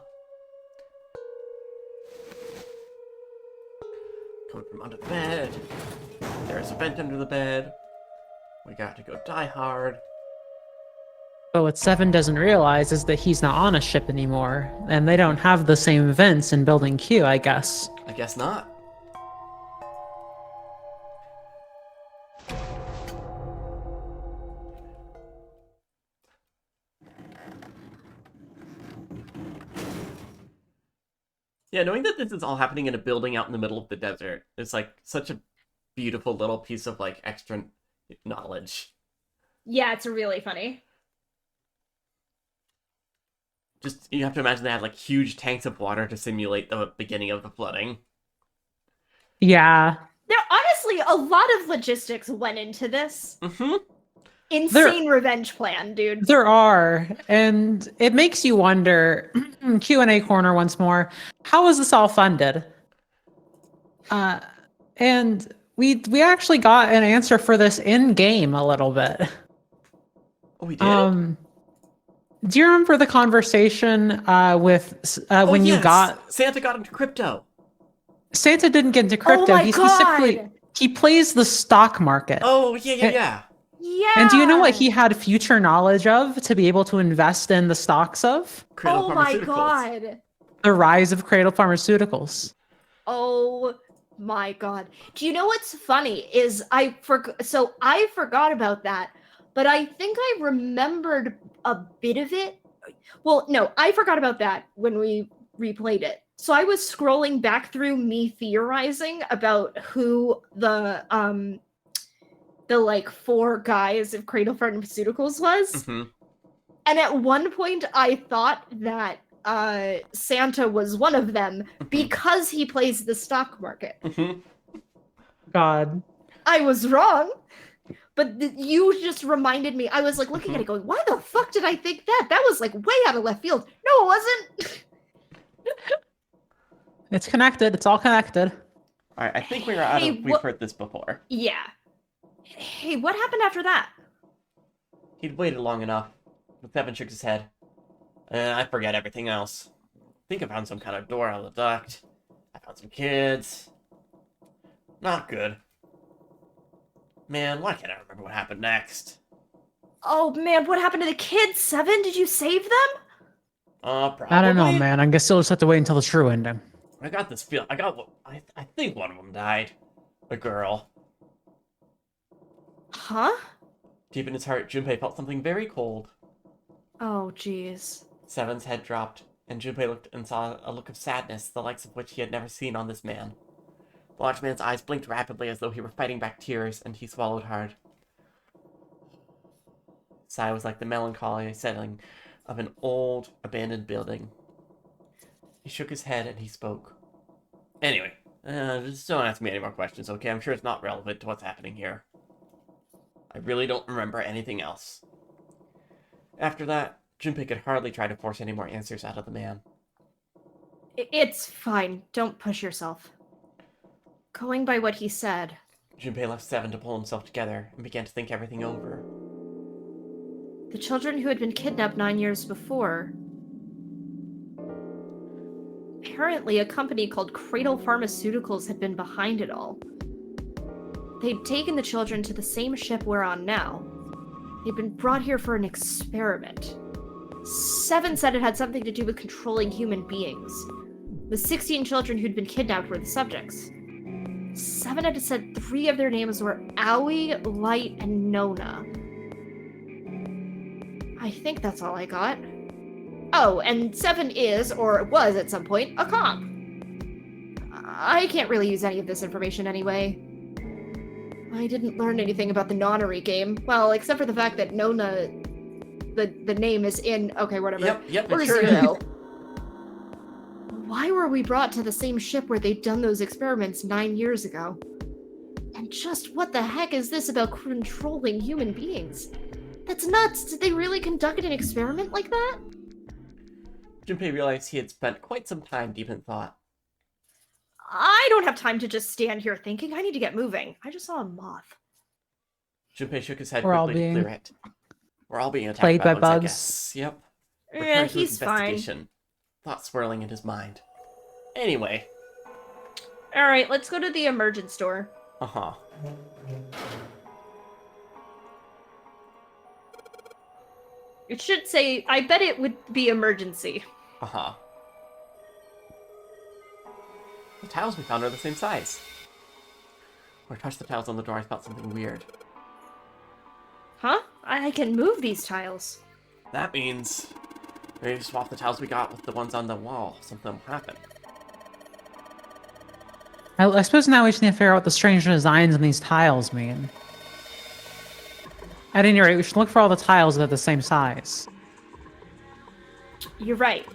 Coming from under the bed. There's a vent under the bed. We got to go die hard. But what Seven doesn't realize is that he's not on a ship anymore, and they don't have the same events in Building Q, I guess. I guess not. Yeah, knowing that this is all happening in a building out in the middle of the desert, it's like such a beautiful little piece of like extra knowledge. Yeah, it's really funny. Just, you have to imagine they had like huge tanks of water to simulate the beginning of the flooding. Yeah. There honestly a lot of logistics went into this. Mm-hmm. Insane revenge plan, dude. There are, and it makes you wonder, Q&A corner once more, how was this all funded? And we actually got an answer for this in-game a little bit. Oh, we did? Do you remember the conversation with when you got... Santa got into crypto. Santa didn't get into crypto. Oh my he God! he plays the stock market. Oh, yeah. Yeah. And do you know what he had future knowledge of to be able to invest in the stocks of? Cradle Oh my Pharmaceuticals. God. The rise of Cradle Pharmaceuticals. Oh my God. Do you know what's funny is I forgot about that, but I think I remembered a bit of it. Well, no, I forgot about that when we replayed it. So I was scrolling back through me theorizing about who the like 4 guys of Cradle Pharmaceuticals was. Mm-hmm. And at one point I thought that Santa was one of them because he plays the stock market. Mm-hmm. God. I was wrong, but you just reminded me. I was like looking at it going, why the fuck did I think that? That was like way out of left field. No, it wasn't. It's connected. It's all connected. Alright, I think we've heard this before. Yeah. Hey, what happened after that? He'd waited long enough. But Seven shook his head. I forget everything else. I think I found some kind of door out of the duct. I found some kids. Not good. Man, why can't I remember what happened next? Oh man, what happened to the kids? 7? Did you save them? Probably. I don't know, man. I guess you'll just have to wait until the true ending. I got this feel. I think one of them died. A girl. Huh? Deep in his heart, Junpei felt something very cold. Oh, jeez. Seven's head dropped, and Junpei looked and saw a look of sadness, the likes of which he had never seen on this man. The large man's eyes blinked rapidly as though he were fighting back tears, and he swallowed hard. His sigh was like the melancholy settling of an old, abandoned building. He shook his head and he spoke. Anyway, just don't ask me any more questions, okay? I'm sure it's not relevant to what's happening here. I really don't remember anything else. After that, Junpei could hardly try to force any more answers out of the man. It's fine. Don't push yourself. Going by what he said. Junpei left Seven to pull himself together and began to think everything over. The children who had been kidnapped 9 years before. Apparently, a company called Cradle Pharmaceuticals had been behind it all. They'd taken the children to the same ship we're on now, They'd been brought here for an experiment. 7 said it had something to do with controlling human beings. The 16 children who'd been kidnapped were the subjects. 7 had said 3 of their names were Aoi, Light, and Nona. I think that's all I got. Oh, and 7 is, or was at some point, a comp. I can't really use any of this information anyway. I didn't learn anything about the nonary game. Well, except for the fact that Nona, the name is in, okay, whatever. Yep, Or it sure 0. Why were we brought to the same ship where they'd done those experiments 9 years ago? And just what the heck is this about controlling human beings? That's nuts! Did they really conduct an experiment like that? Junpei realized he had spent quite some time deep in thought. I don't have time to just stand here thinking. I need to get moving. I just saw a moth. Junpei shook his head We're all quickly to being clear it. We're all being attacked played by bugs, I bugs. guess. Yep. Yeah, Returned to his he's fine. investigation. Thoughts swirling in his mind. Anyway. Alright, let's go to the emergence door. Uh-huh. It should say, I bet it would be emergency. Uh-huh. The tiles we found are the same size. When I touched the tiles on the door, I felt something weird. Huh? I can move these tiles. That means maybe swap the tiles we got with the ones on the wall. Something will happen. I suppose now we just need to figure out what the strange designs on these tiles mean. At any rate, we should look for all the tiles that are the same size. You're right.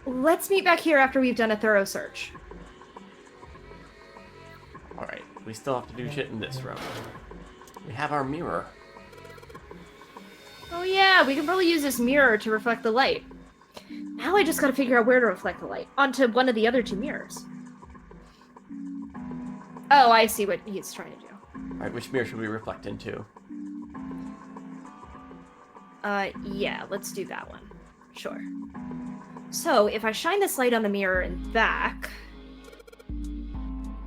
Let's meet back here after we've done a thorough search. Alright, we still have to do shit in this room. We have our mirror. Oh yeah, we can probably use this mirror to reflect the light. Now I just gotta figure out where to reflect the light. Onto one of the other 2 mirrors. Oh, I see what he's trying to do. Alright, which mirror should we reflect into? Yeah, let's do that one. Sure. So, if I shine this light on the mirror in back...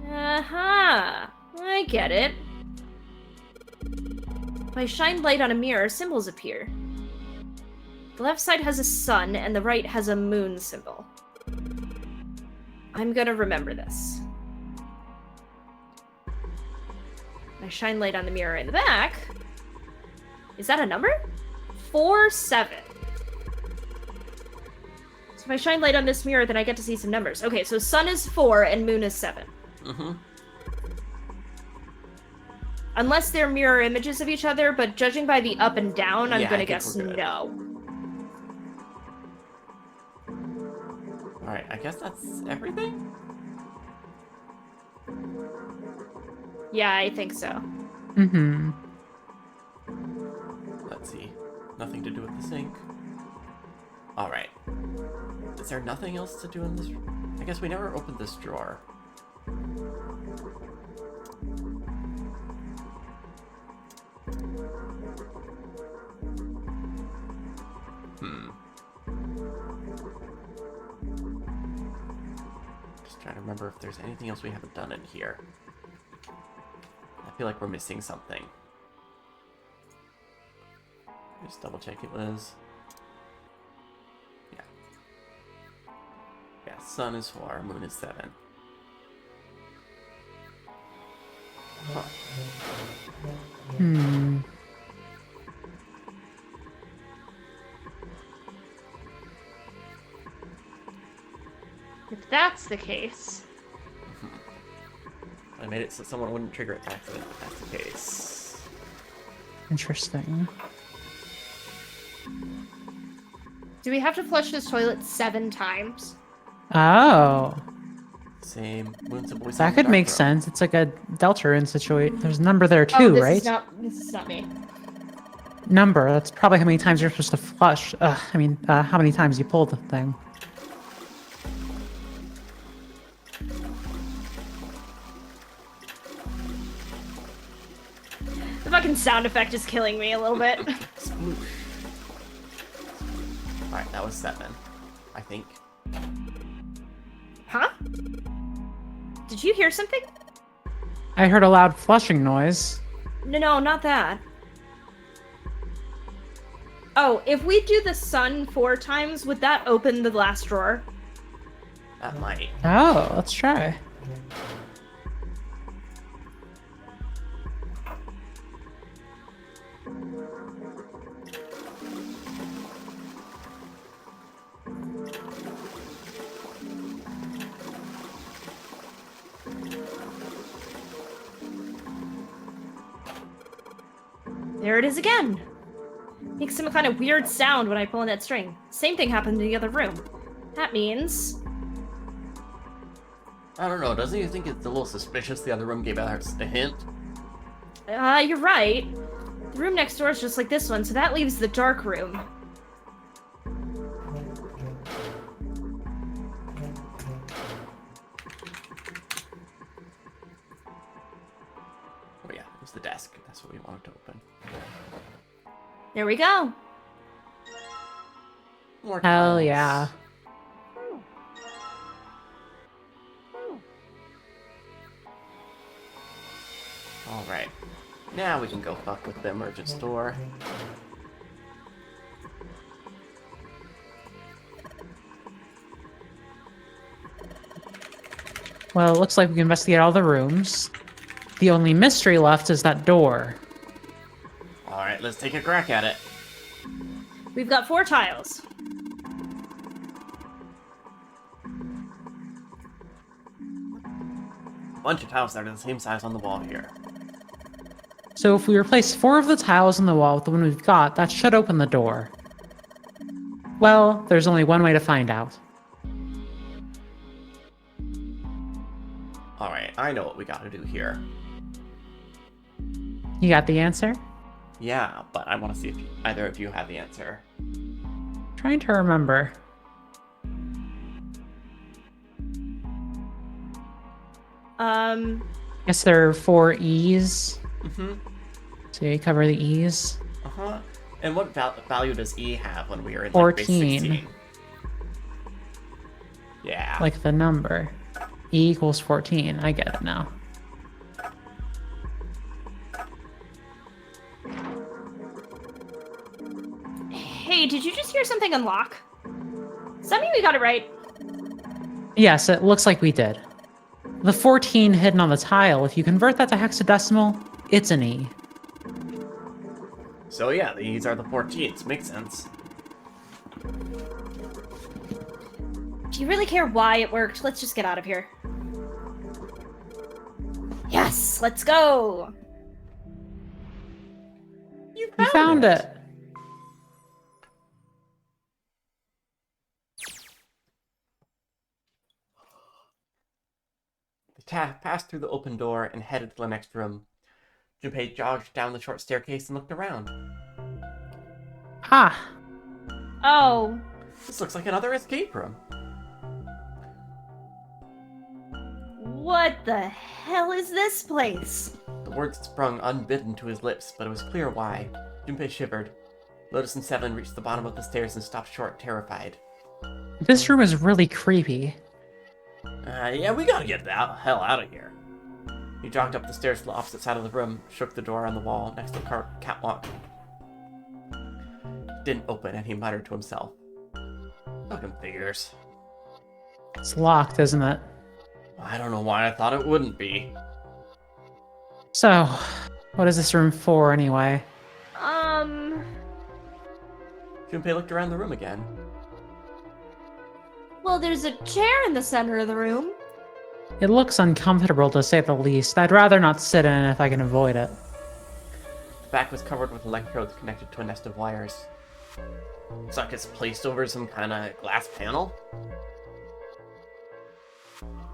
Uh-huh. I get it. If I shine light on a mirror, symbols appear. The left side has a sun, and the right has a moon symbol. I'm gonna remember this. I shine light on the mirror in the back. Is that a number? 4, 7. So if I shine light on this mirror, then I get to see some numbers. Okay, so sun is 4 and moon is 7. Mm-hmm. Unless they're mirror images of each other, but judging by the up and down, I'm Yeah, I gonna think guess we're good. no. Alright, I guess that's everything? Yeah, I think so. Mm-hmm. Let's see. Nothing to do with the sink. Alright. Is there nothing else to do in this? I guess we never opened this drawer. Just trying to remember if there's anything else we haven't done in here. I feel like we're missing something. Just double check it was. Yeah. Yeah, sun is 4, moon is 7. Huh. Hmm. If that's the case... I made it so someone wouldn't trigger it by accident. If that's the case. Interesting. Do we have to flush this toilet 7 times? Oh. Same moon symbol. That could make sense. It's like a delta in situation. There's a number there too, this right? This is not me. Number. That's probably how many times you're supposed to flush. How many times you pull the thing. The fucking sound effect is killing me a little bit. Alright, that was 7. I think. Huh? Did you hear something? I heard a loud flushing noise. No, not that. Oh, if we do the sun 4 times, would that open the last drawer? That might. Oh, let's try. There it is again. Makes some kind of weird sound when I pull on that string. Same thing happened in the other room. That means... I don't know, doesn't you think it's a little suspicious the other room gave us a hint? You're right. The room next door is just like this one, so that leaves the dark room. Oh yeah, it was the desk. That's what we wanted to open. There we go. More Hell tiles. yeah. Alright. Now we can go fuck with the emergent store. Well, it looks like we can investigate all the rooms. The only mystery left is that door. Alright, let's take a crack at it. We've got 4 tiles. A bunch of tiles that are the same size on the wall here. So if we replace 4 of the tiles on the wall with the one we've got, that should open the door. Well, there's only one way to find out. Alright, I know what we gotta do here. You got the answer? Yeah, but I want to see if either of you have the answer. Trying to remember. Guess there are 4 E's. Mm-hmm. So you cover the E's. Uh-huh. And what value does E have when we are in like, 14. base 16? Yeah. Like the number. E equals 14. I get it now. Hey, did you just hear something unlock? Does that mean we got it right? Yes, it looks like we did. The 14 hidden on the tile, if you convert that to hexadecimal, it's an E. So yeah, these are the 14s. Makes sense. Do you really care why it worked? Let's just get out of here. Yes, let's go. You found it. They passed through the open door and headed to the next room. Junpei jogged down the short staircase and looked around. Ah, Oh, This looks like another escape room. what the hell is this place? The words sprung unbidden to his lips, but it was clear why. Junpei shivered. Lotus and Seven reached the bottom of the stairs and stopped short, terrified. this room is really creepy. Yeah, we gotta get the hell out of here. He jogged up the stairs to the opposite side of the room, shook the door on the wall next to the catwalk. It didn't open, and he muttered to himself. Fucking figures. It's locked, isn't it? I don't know why I thought it wouldn't be. So, what is this room for anyway? Junpei looked around the room again. Well, there's a chair in the center of the room. It looks uncomfortable to say the least. I'd rather not sit in it if I can avoid it. The back was covered with electrodes connected to a nest of wires. Looks like it's placed over some kind of glass panel.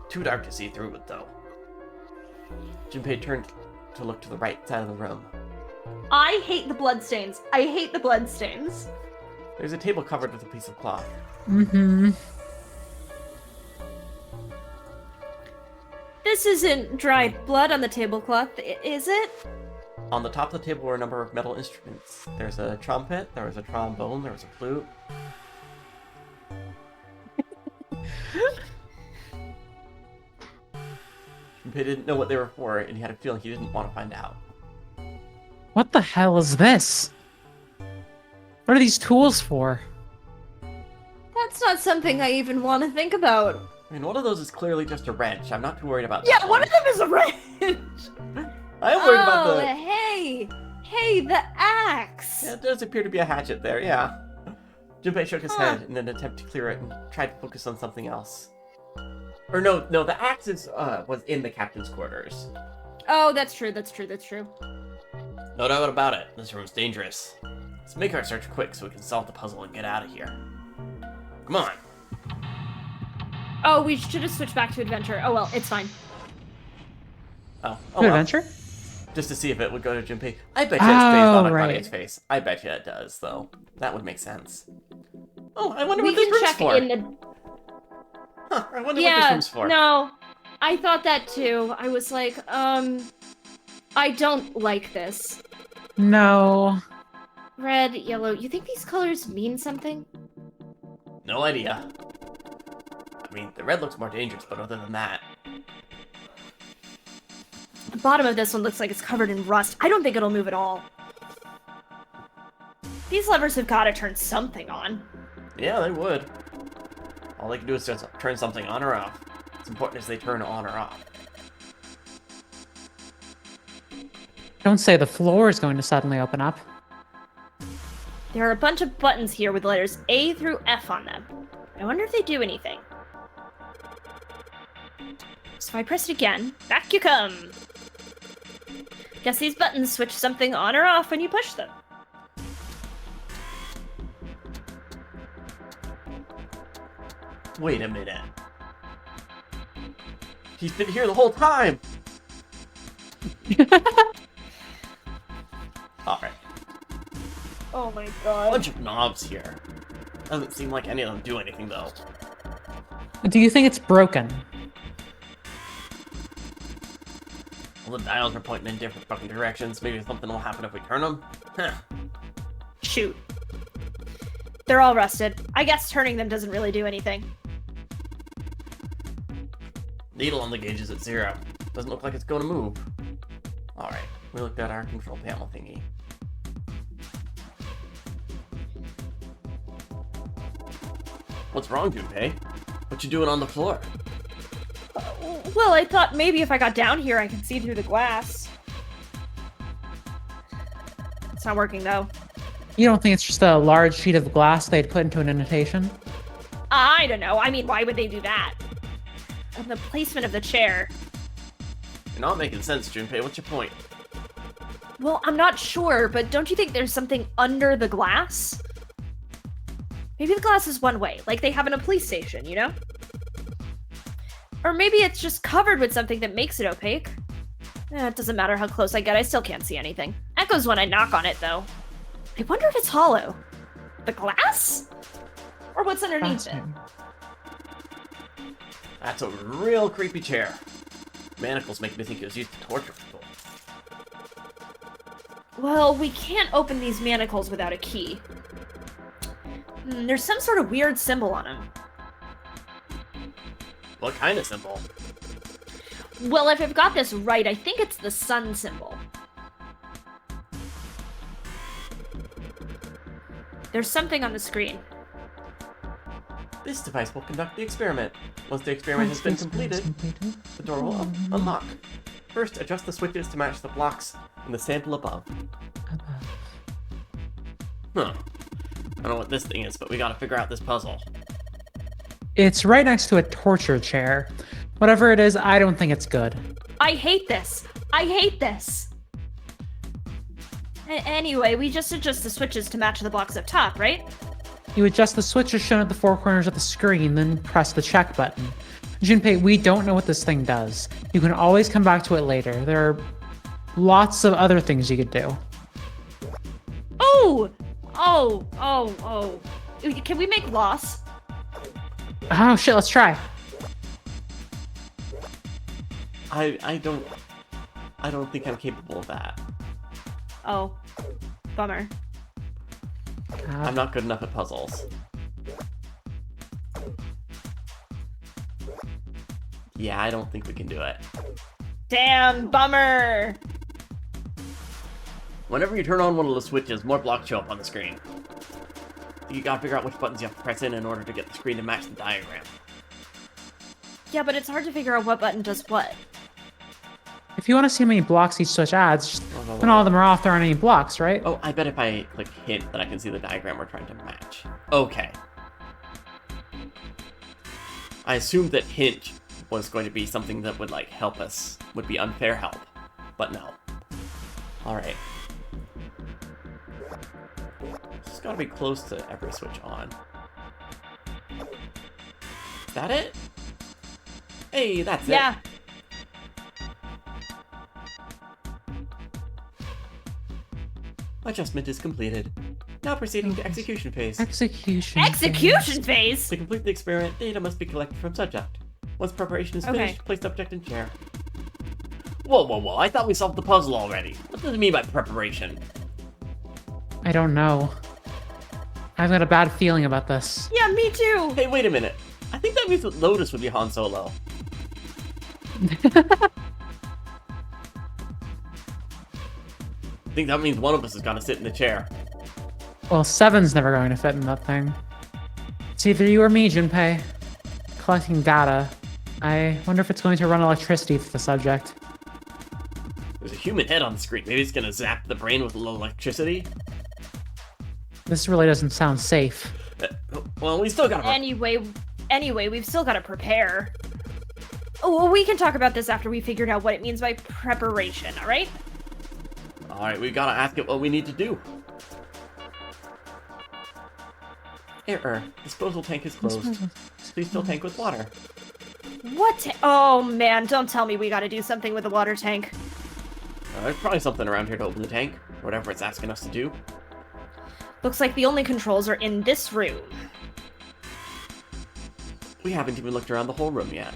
Too dark to see through it, though. Junpei turned to look to the right side of the room. I hate the bloodstains. I hate the bloodstains. There's a table covered with a piece of cloth. Mm-hmm. This isn't dried blood on the tablecloth, is it? On the top of the table were a number of metal instruments. There's a trumpet, there was a trombone, there was a flute. Junpei didn't know what they were for, and he had a feeling he didn't want to find out. What the hell is this? What are these tools for? That's not something I even want to think about. I mean, one of those is clearly just a wrench. I'm not too worried about Yeah, that one of them is a wrench. I am worried about the... Hey, the axe. Yeah, there does appear to be a hatchet there, yeah. Junpei shook his head in an attempt to clear it and tried to focus on something else. Or no, the axe was in the captain's quarters. Oh, that's true. No doubt about it. This room's dangerous. Let's make our search quick so we can solve the puzzle and get out of here. Come on. Oh, we should have switched back to adventure. Oh well, it's fine. Oh Good adventure? Just to see if it would go to Junpei. I bet you it stays on right. Claudia's face. I bet you it does, though. That would make sense. Oh, I wonder We what this can room's check for. in the... Huh, I wonder what this room's for. No, I thought that too. I was like, I don't like this. No. Red, yellow, you think these colors mean something? No idea. I mean, the red looks more dangerous, but other than that... The bottom of this one looks like it's covered in rust. I don't think it'll move at all. These levers have got to turn something on. Yeah, they would. All they can do is just turn something on or off. It's important as they turn on or off. Don't say the floor is going to suddenly open up. There are a bunch of buttons here with letters A through F on them. I wonder if they do anything. So if I press it again, back you come. Guess these buttons switch something on or off when you push them. Wait a minute. He's been here the whole time! Alright. Oh my A god. bunch of knobs here. Doesn't seem like any of them do anything, though. Do you think it's broken? Well, the dials are pointing in different fucking directions. Maybe something will happen if we turn them? Huh. Shoot. They're all rusted. I guess turning them doesn't really do anything. Needle on the gauge is at 0. Doesn't look like it's going to move. Alright, we looked at our control panel thingy. What's wrong, Junpei? What you doing on the floor? Well, I thought maybe if I got down here I could see through the glass. It's not working though. You don't think it's just a large sheet of glass they'd put into an indentation? I don't know. I mean, why would they do that? And the placement of the chair. You're not making sense, Junpei. What's your point? Well, I'm not sure, but don't you think there's something under the glass? Maybe the glass is one way, like they have in a police station, you know? Or maybe it's just covered with something that makes it opaque. It doesn't matter how close I get, I still can't see anything. Echoes when I knock on it, though. I wonder if it's hollow. The glass? Or what's underneath it? That's a real creepy chair. Manacles make me think it was used to torture people. Well, we can't open these manacles without a key. There's some sort of weird symbol on them. What kind of symbol? Well, if I've got this right, I think it's the sun symbol. There's something on the screen. This device will conduct the experiment. Once the experiment has been completed, the door will unlock. First, adjust the switches to match the blocks in the sample above. Huh. I don't know what this thing is, but we gotta figure out this puzzle. It's right next to a torture chair. Whatever it is, I don't think it's good. I hate this. I hate this. Anyway, we just adjust the switches to match the blocks up top, right? You adjust the switches shown at the four corners of the screen, then press the check button. Junpei, we don't know what this thing does. You can always come back to it later. There are lots of other things you could do. Oh! Can we make loss? Oh shit, let's try. I don't think I'm capable of that. Oh. Bummer. I'm not good enough at puzzles. Yeah, I don't think we can do it. Damn, bummer! Whenever you turn on one of the switches, more blocks show up on the screen. You gotta figure out which buttons you have to press in order to get the screen to match the diagram. Yeah, but it's hard to figure out what button does what. If you want to see how many blocks each switch adds, just when all of them are off, there aren't any blocks, right? Oh, I bet if I click hint that I can see the diagram we're trying to match. Okay. I assumed that hint was going to be something that would, like, help us. Would be unfair help. But no. Alright. It's gotta be close to every switch on. Is that it? Hey, that's it. Yeah. Adjustment is completed. Now proceeding to execution phase. Execution phase? To complete the experiment, data must be collected from subject. Once preparation is finished, place subject in chair. Whoa, whoa, whoa, I thought we solved the puzzle already. What does it mean by preparation? I don't know. I've got a bad feeling about this. Yeah, me too. Hey, wait a minute. I think that means that Lotus would be Han Solo. I think that means one of us has got to sit in the chair. Well, 7's never going to fit in that thing. It's either you or me, Junpei. Collecting data. I wonder if it's going to run electricity through the subject. There's a human head on the screen. Maybe it's going to zap the brain with a little electricity? This really doesn't sound safe. Well, we still got to... Anyway, we've still got to prepare. Oh, well, we can talk about this after we figured out what it means by preparation, alright? Alright, we gotta ask it what we need to do. Error. Disposal tank is closed. Please fill tank with water. What? Oh, man, don't tell me we gotta do something with the water tank. There's probably something around here to open the tank. Or whatever it's asking us to do. Looks like the only controls are in this room. We haven't even looked around the whole room yet.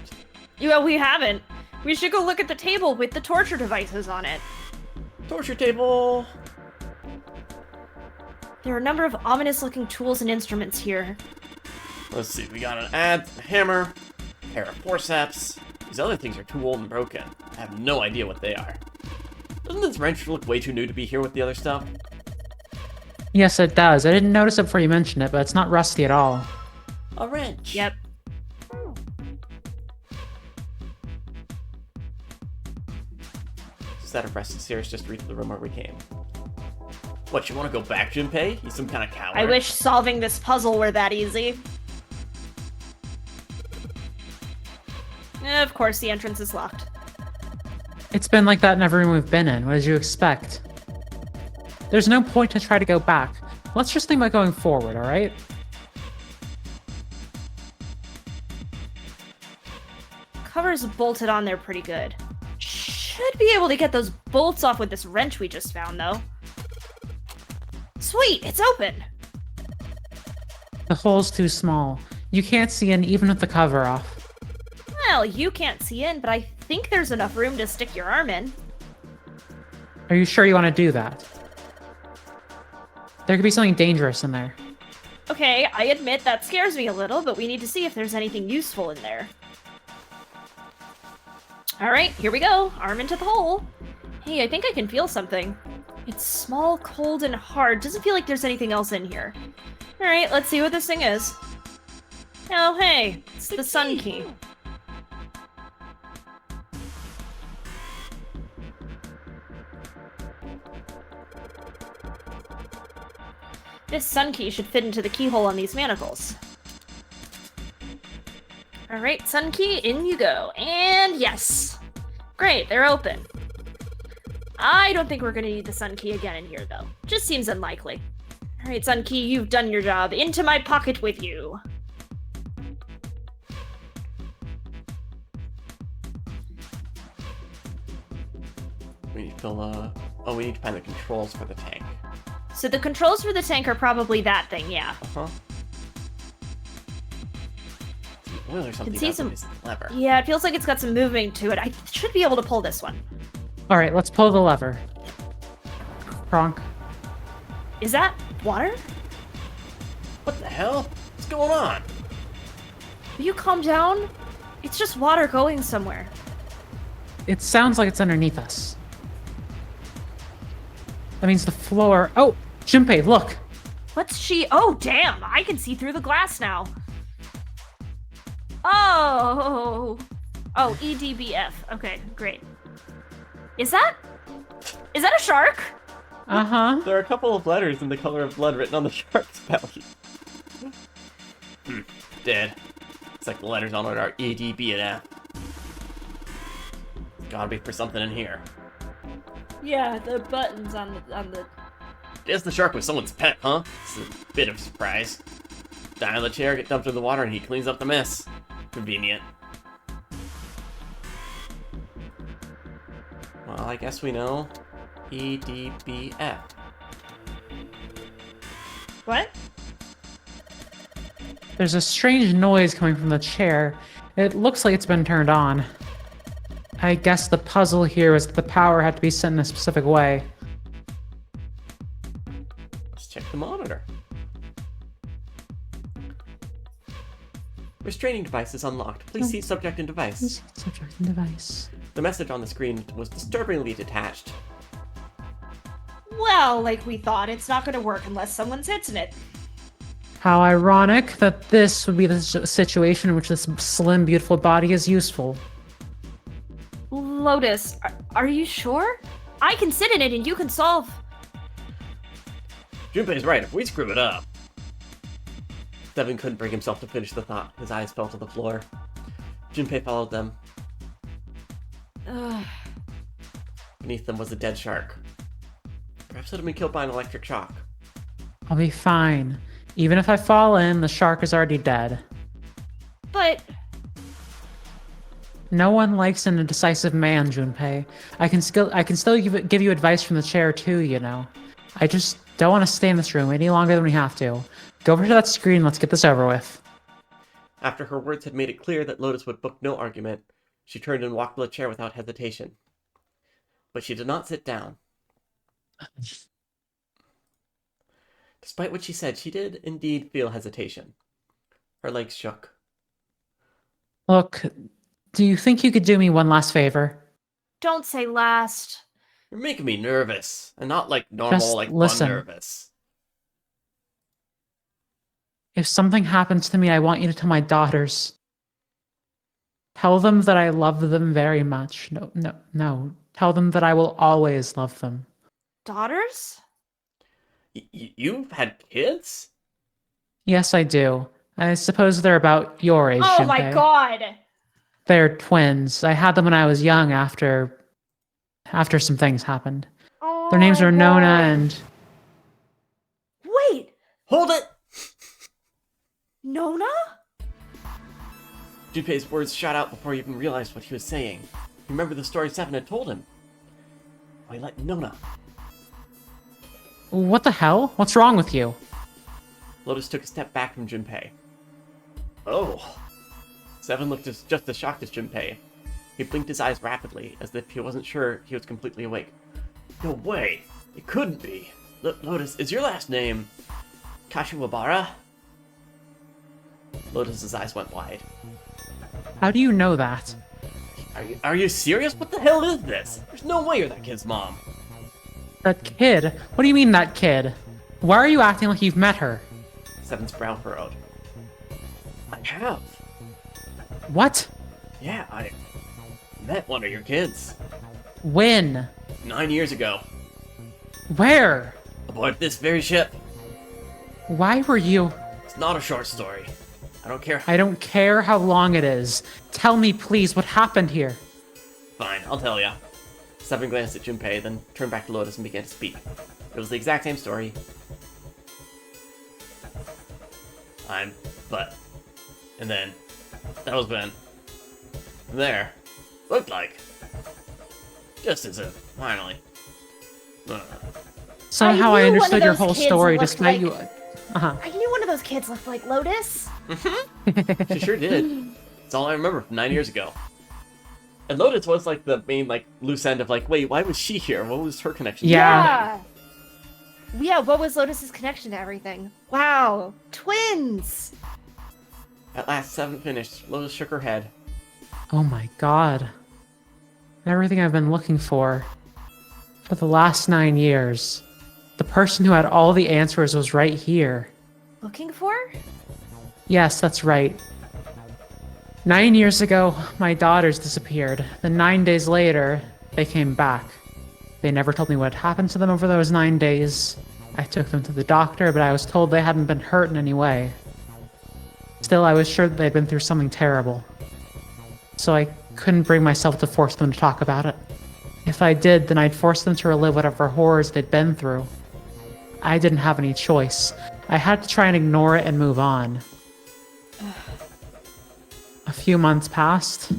Yeah, we haven't. We should go look at the table with the torture devices on it. Torture table! There are a number of ominous-looking tools and instruments here. Let's see, we got an adze, a hammer, a pair of forceps. These other things are too old and broken. I have no idea what they are. Doesn't this wrench look way too new to be here with the other stuff? Yes, it does. I didn't notice it before you mentioned it, but it's not rusty at all. A wrench. Yep. Instead of resting serious, just reach the room where we came. What, you want to go back, Junpei? You some kind of coward? I wish solving this puzzle were that easy. Of course, the entrance is locked. It's been like that in every room we've been in. What did you expect? There's no point to try to go back. Let's just think about going forward, alright? Cover's bolted on there pretty good. Should be able to get those bolts off with this wrench we just found, though. Sweet, it's open! The hole's too small. You can't see in even with the cover off. Well, you can't see in, but I think there's enough room to stick your arm in. Are you sure you want to do that? There could be something dangerous in there. Okay, I admit that scares me a little, but we need to see if there's anything useful in there. Alright, here we go. Arm into the hole. Hey, I think I can feel something. It's small, cold, and hard. Doesn't feel like there's anything else in here. Alright, let's see what this thing is. Oh, hey, it's the sun key. This sun key should fit into the keyhole on these manacles. Alright, sun key, in you go. And yes! Great, they're open. I don't think we're gonna need the sun key again in here, though. Just seems unlikely. Alright, sun key, you've done your job. Into my pocket with you. We need to fill, oh, we need to find the controls for the tank. So the controls for the tank are probably that thing, yeah. Uh-huh. Well, there's something see about some- this lever. Yeah, it feels like it's got some movement to it. I should be able to pull this one. Alright, let's pull the lever. Kronk. Is that water? What the hell? What's going on? Will you calm down? It's just water going somewhere. It sounds like it's underneath us. That means the floor... Oh! Junpei, look! What's she? Oh, damn! I can see through the glass now. Oh, EDBF. Okay, great. Is that a shark? Uh-huh. There are a couple of letters in the color of blood written on the shark's belly. Dead. It's like the letters on it are E, D, B, and F. Gotta be for something in here. Yeah, the buttons on the. Guess the shark was someone's pet, huh? It's a bit of a surprise. Die on the chair, get dumped in the water, and he cleans up the mess. Convenient. Well, I guess we know. E, D, B, F. What? There's a strange noise coming from the chair. It looks like it's been turned on. I guess the puzzle here is that the power had to be sent in a specific way. Let's check the monitor. Restraining device is unlocked. Please see subject and device. Subject and device. The message on the screen was disturbingly detached. Well, like we thought, it's not gonna work unless someone sits in it. How ironic that this would be the situation in which this slim, beautiful body is useful. Lotus, are you sure? I can sit in it and you can solve. Junpei's right, if we screw it up. Devin couldn't bring himself to finish the thought. His eyes fell to the floor. Junpei followed them. Ugh. Beneath them was a dead shark. Perhaps it had been killed by an electric shock. I'll be fine. Even if I fall in, the shark is already dead. But No one likes an indecisive man, Junpei. I can still give you advice from the chair too, you know. I just don't want to stay in this room any longer than we have to. Go over to that screen, let's get this over with. After her words had made it clear that Lotus would book no argument, she turned and walked to the chair without hesitation. But she did not sit down. Despite what she said, she did indeed feel hesitation. Her legs shook. Look, do you think you could do me one last favor? don't say last. You're making me nervous. And not like normal, Just like listen. fun nervous. If something happens to me, I want you to tell my daughters. Tell them that I love them very much. No. Tell them that I will always love them. Daughters? You've had kids? Yes, I do. I suppose they're about your age, Oh my Shinpei. god! They're twins. I had them when I was young after some things happened. Oh Their names my are Nona God. and... Wait! Hold it! Nona? Junpei's words shot out before he even realized what he was saying. He remembered the story Seven had told him. Why let Nona? What the hell? What's wrong with you? Lotus took a step back from Junpei. Oh. Seven looked just as shocked as Junpei. He blinked his eyes rapidly, as if he wasn't sure he was completely awake. No way! It couldn't be! Lotus, is your last name Kashiwabara? Lotus's eyes went wide. How do you know that? Are you serious? What the hell is this? There's no way you're that kid's mom. That kid? What do you mean, that kid? Why are you acting like you've met her? Seven's brow furrowed. I have. What? Yeah, I met one of your kids. When? 9 years ago. Where? Aboard this very ship. Why were you... It's not a short story. I don't care. I don't care how long it is. Tell me, please, what happened here. Fine, I'll tell ya. Seven glanced at Junpei, then turned back to Lotus and began to speak. It was the exact same story. But. And then. That was Ben. From there. Looked like. Just as if. Finally. Somehow I I knew one understood of your those whole kids story looked despite like- you... Uh-huh. I knew one of those kids looked like Lotus. She sure did. That's all I remember from 9 years ago. And Lotus was like the main like loose end of like, wait, why was she here? What was her connection? Yeah. Yeah, what was Lotus's connection to everything? Wow, twins! At last, Seven finished. Lotus shook her head. Oh my god. Everything I've been looking for the last 9 years. The person who had all the answers was right here. Looking for? Yes, that's right. 9 years ago, my daughters disappeared. Then 9 days later, they came back. They never told me what had happened to them over those 9 days. I took them to the doctor, but I was told they hadn't been hurt in any way. Still, I was sure that they'd been through something terrible. So I couldn't bring myself to force them to talk about it. If I did, then I'd force them to relive whatever horrors they'd been through. I didn't have any choice. I had to try and ignore it and move on. A few months passed.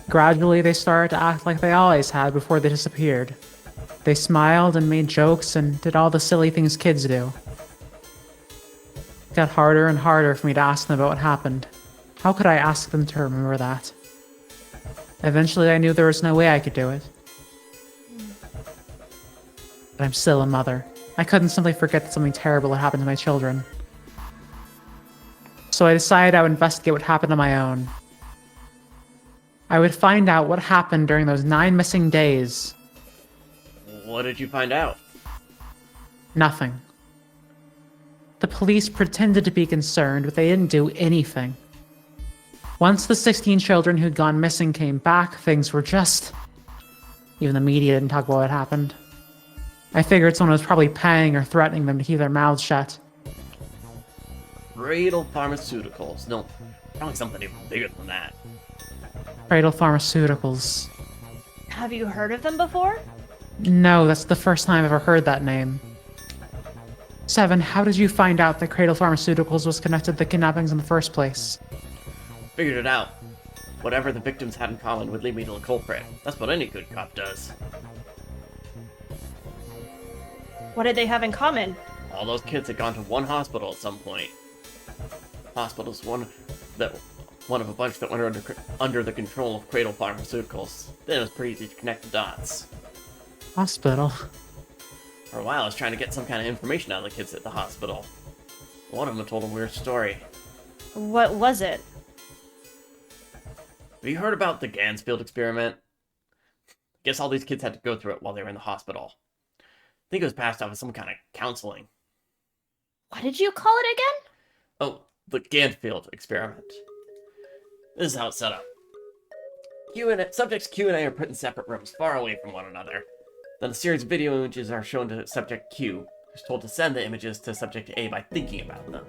Gradually, they started to act like they always had before they disappeared. They smiled and made jokes and did all the silly things kids do. It got harder and harder for me to ask them about what happened. How could I ask them to remember that? Eventually, I knew there was no way I could do it. But I'm still a mother. I couldn't simply forget that something terrible had happened to my children. So I decided I would investigate what happened on my own. I would find out what happened during those 9 missing days. What did you find out? Nothing. The police pretended to be concerned, but they didn't do anything. Once the 16 children who'd gone missing came back, things were just... Even the media didn't talk about what happened. I figured someone was probably paying or threatening them to keep their mouths shut. Cradle Pharmaceuticals. No, probably something even bigger than that. Cradle Pharmaceuticals. Have you heard of them before? No, that's the first time I've ever heard that name. Seven, how did you find out that Cradle Pharmaceuticals was connected to the kidnappings in the first place? Figured it out. Whatever the victims had in common would lead me to the culprit. That's what any good cop does. What did they have in common? All those kids had gone to one hospital at some point. Hospital's one of a bunch that went under the control of Cradle Pharmaceuticals. Then it was pretty easy to connect the dots. Hospital? For a while, I was trying to get some kind of information out of the kids at the hospital. One of them told a weird story. What was it? Have you heard about the Gansfield experiment? Guess all these kids had to go through it while they were in the hospital. I think it was passed off as some kind of counseling. What did you call it again? Oh, the Gansfield experiment. This is how it's set up. Subjects Q and A are put in separate rooms, far away from one another. Then a series of video images are shown to Subject Q, who's told to send the images to Subject A by thinking about them.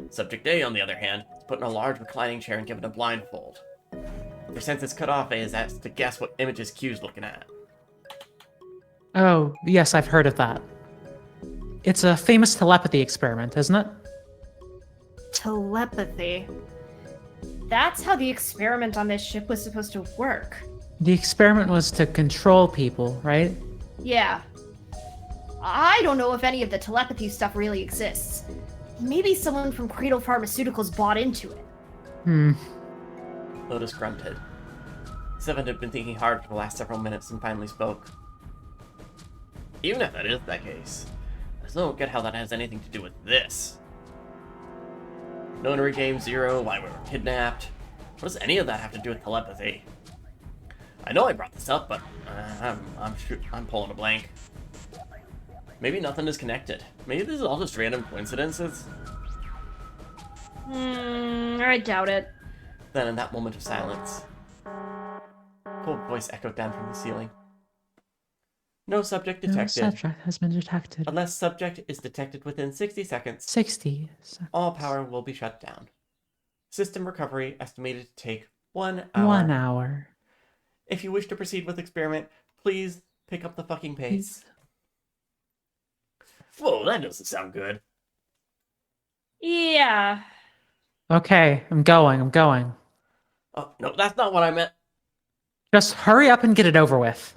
Subject A, on the other hand, is put in a large reclining chair and given a blindfold. If their senses cut off, A is asked to guess what images Q's looking at. Oh, yes, I've heard of that. It's a famous telepathy experiment, isn't it? Telepathy. That's how the experiment on this ship was supposed to work. The experiment was to control people, right? Yeah. I don't know if any of the telepathy stuff really exists. Maybe someone from Cradle Pharmaceuticals bought into it. Lotus grunted. Seven had been thinking hard for the last several minutes and finally spoke. Even if that is the case, I still don't get how that has anything to do with this. No one regained Zero, why we were kidnapped. What does any of that have to do with telepathy? I know I brought this up, but I'm pulling a blank. Maybe nothing is connected. Maybe this is all just random coincidences. I doubt it. Then in that moment of silence, a cold voice echoed down from the ceiling. No subject detected. No subject has been detected. Unless subject is detected within 60 seconds, 60 seconds. all power will be shut down. System recovery estimated to take 1 hour. 1 hour. If you wish to proceed with experiment, please pick up the fucking pace. Whoa, that doesn't sound good. Yeah. Okay, I'm going. Oh, no, that's not what I meant. Just hurry up and get it over with.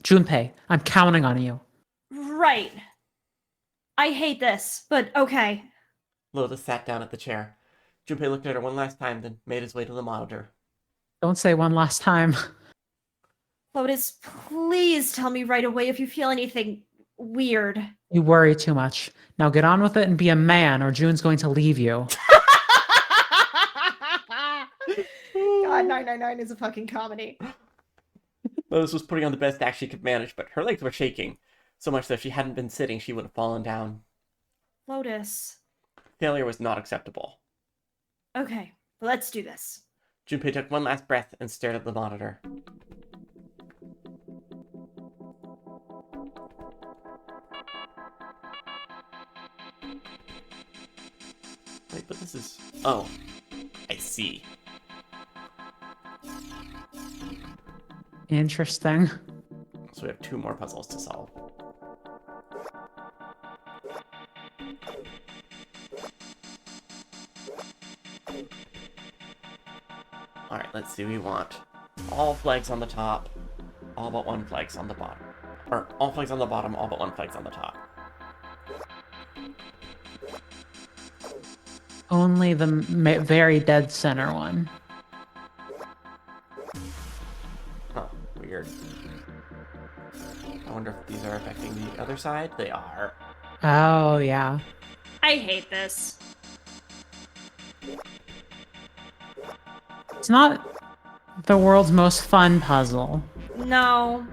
Junpei, I'm counting on you. Right. I hate this, but okay. Lotus sat down at the chair. Junpei looked at her one last time, then made his way to the monitor. Don't say one last time. Lotus, please tell me right away if you feel anything weird. You worry too much. Now get on with it and be a man, or June's going to leave you. God, 999 is a fucking comedy. Lotus was putting on the best act she could manage, but her legs were shaking. So much that if she hadn't been sitting, she would have fallen down. Lotus. Failure was not acceptable. Okay, let's do this. Junpei took one last breath and stared at the monitor. Wait, but this is... Oh, I see. Interesting. So we have 2 more puzzles to solve. Alright, let's see. We want all flags on the top, all but 1 flags on the bottom. Or all flags on the bottom, all but 1 flags on the top. Only the very dead center one. Huh, weird. I wonder if these are affecting the other side. They are. Oh, yeah. I hate this. It's not the world's most fun puzzle. No.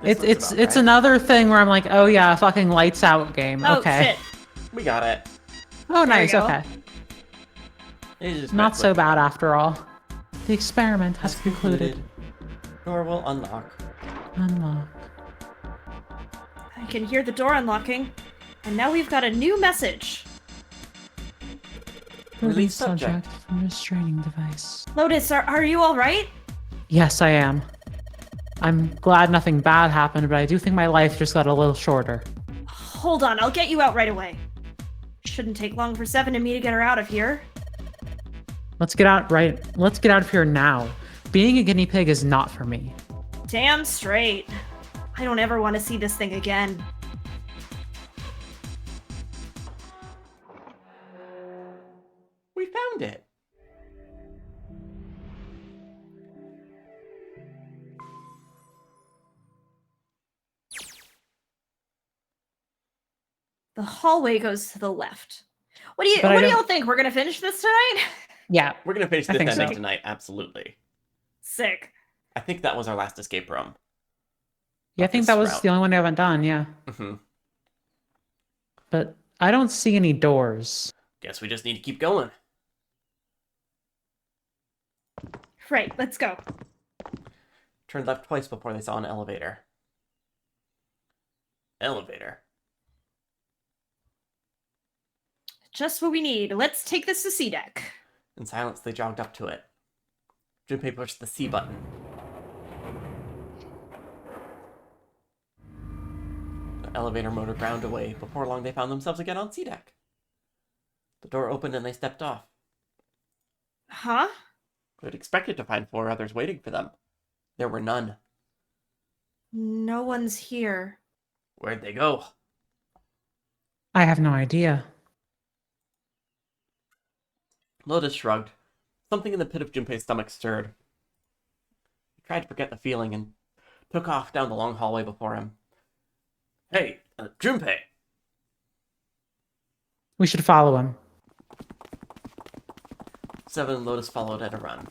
This looks It's about right. another thing where I'm like, oh yeah, fucking lights out game. Oh, Okay. shit. We got it. Oh, There we nice. go. Okay. It is Not so bad after all. The experiment has concluded. Door will unlock. Unlock. I can hear the door unlocking. And now we've got a new message. Release subject. from restraining device. Lotus, are you alright? Yes, I am. I'm glad nothing bad happened, but I do think my life just got a little shorter. Hold on, I'll get you out right away. Shouldn't take long for Seven and me to get her out of here. Let's get out of here now. Being a guinea pig is not for me. Damn straight. I don't ever want to see this thing again. We found it. The hallway goes to the left. What do But I don't- y'all think? We're gonna finish this tonight? Yeah. We're gonna finish I this think ending so. tonight, absolutely. Sick. I think that was our last escape room. Yeah, I Up think this that was route. the only one I haven't done, yeah. Mm-hmm. But I don't see any doors. Guess we just need to keep going. Right, let's go. Turned left twice before they saw an elevator. Elevator. Just what we need. Let's take this to C deck. In silence, they jogged up to it. Junpei pushed the C button. The elevator motor ground away. Before long, they found themselves again on C deck. The door opened and they stepped off. Huh? They'd expected to find 4 others waiting for them. There were none. No one's here. Where'd they go? I have no idea. Lotus shrugged. Something in the pit of Junpei's stomach stirred. He tried to forget the feeling and took off down the long hallway before him. Hey, Junpei! We should follow him. Seven and Lotus followed at a run.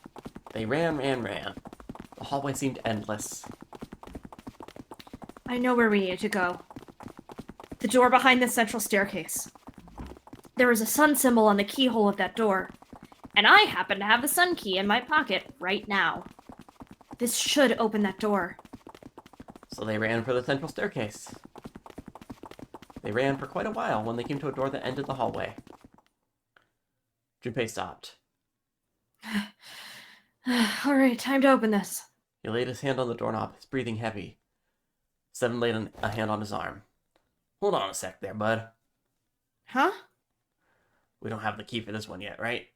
They ran. The hallway seemed endless. I know where we need to go. The door behind the central staircase. There is a sun symbol on the keyhole of that door. And I happen to have the sun key in my pocket right now. This should open that door. So they ran for the central staircase. They ran for quite a while when they came to a door that ended the hallway. Junpei stopped. Alright, time to open this. He laid his hand on the doorknob, his breathing heavy. Seven laid a hand on his arm. Hold on a sec there, bud. Huh? We don't have the key for this one yet, right?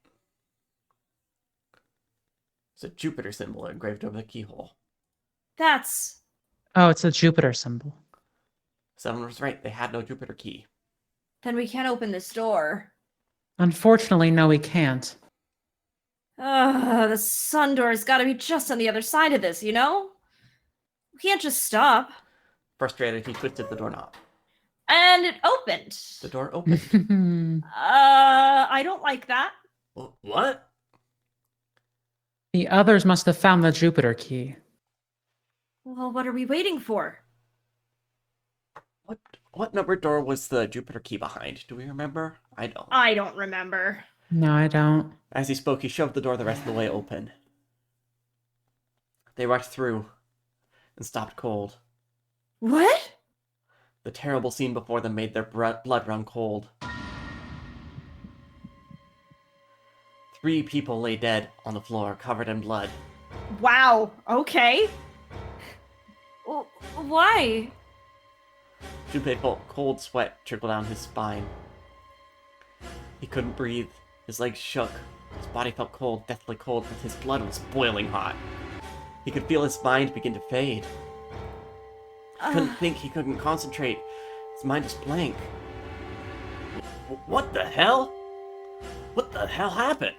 There's a Jupiter symbol engraved over the keyhole. That's... Oh, it's a Jupiter symbol. Seven was right, they had no Jupiter key. Then we can't open this door. Unfortunately, no, we can't. The sun door's gotta be just on the other side of this, you know? We can't just stop. Frustrated, he twisted the doorknob. And it opened. The door opened. I don't like that. What? The others must have found the Jupiter key. Well, what are we waiting for? What number door was the Jupiter key behind? Do we remember? I don't. I don't remember. No, I don't. As he spoke, he shoved the door the rest of the way open. They rushed through and stopped cold. What? The terrible scene before them made their blood run cold. 3 people lay dead on the floor, covered in blood. Wow. Okay. Why? Junpei felt cold sweat trickle down his spine. He couldn't breathe. His legs shook. His body felt cold, deathly cold, but his blood was boiling hot. He could feel his mind begin to fade. He couldn't think, he couldn't concentrate. His mind was blank. What the hell? What the hell happened?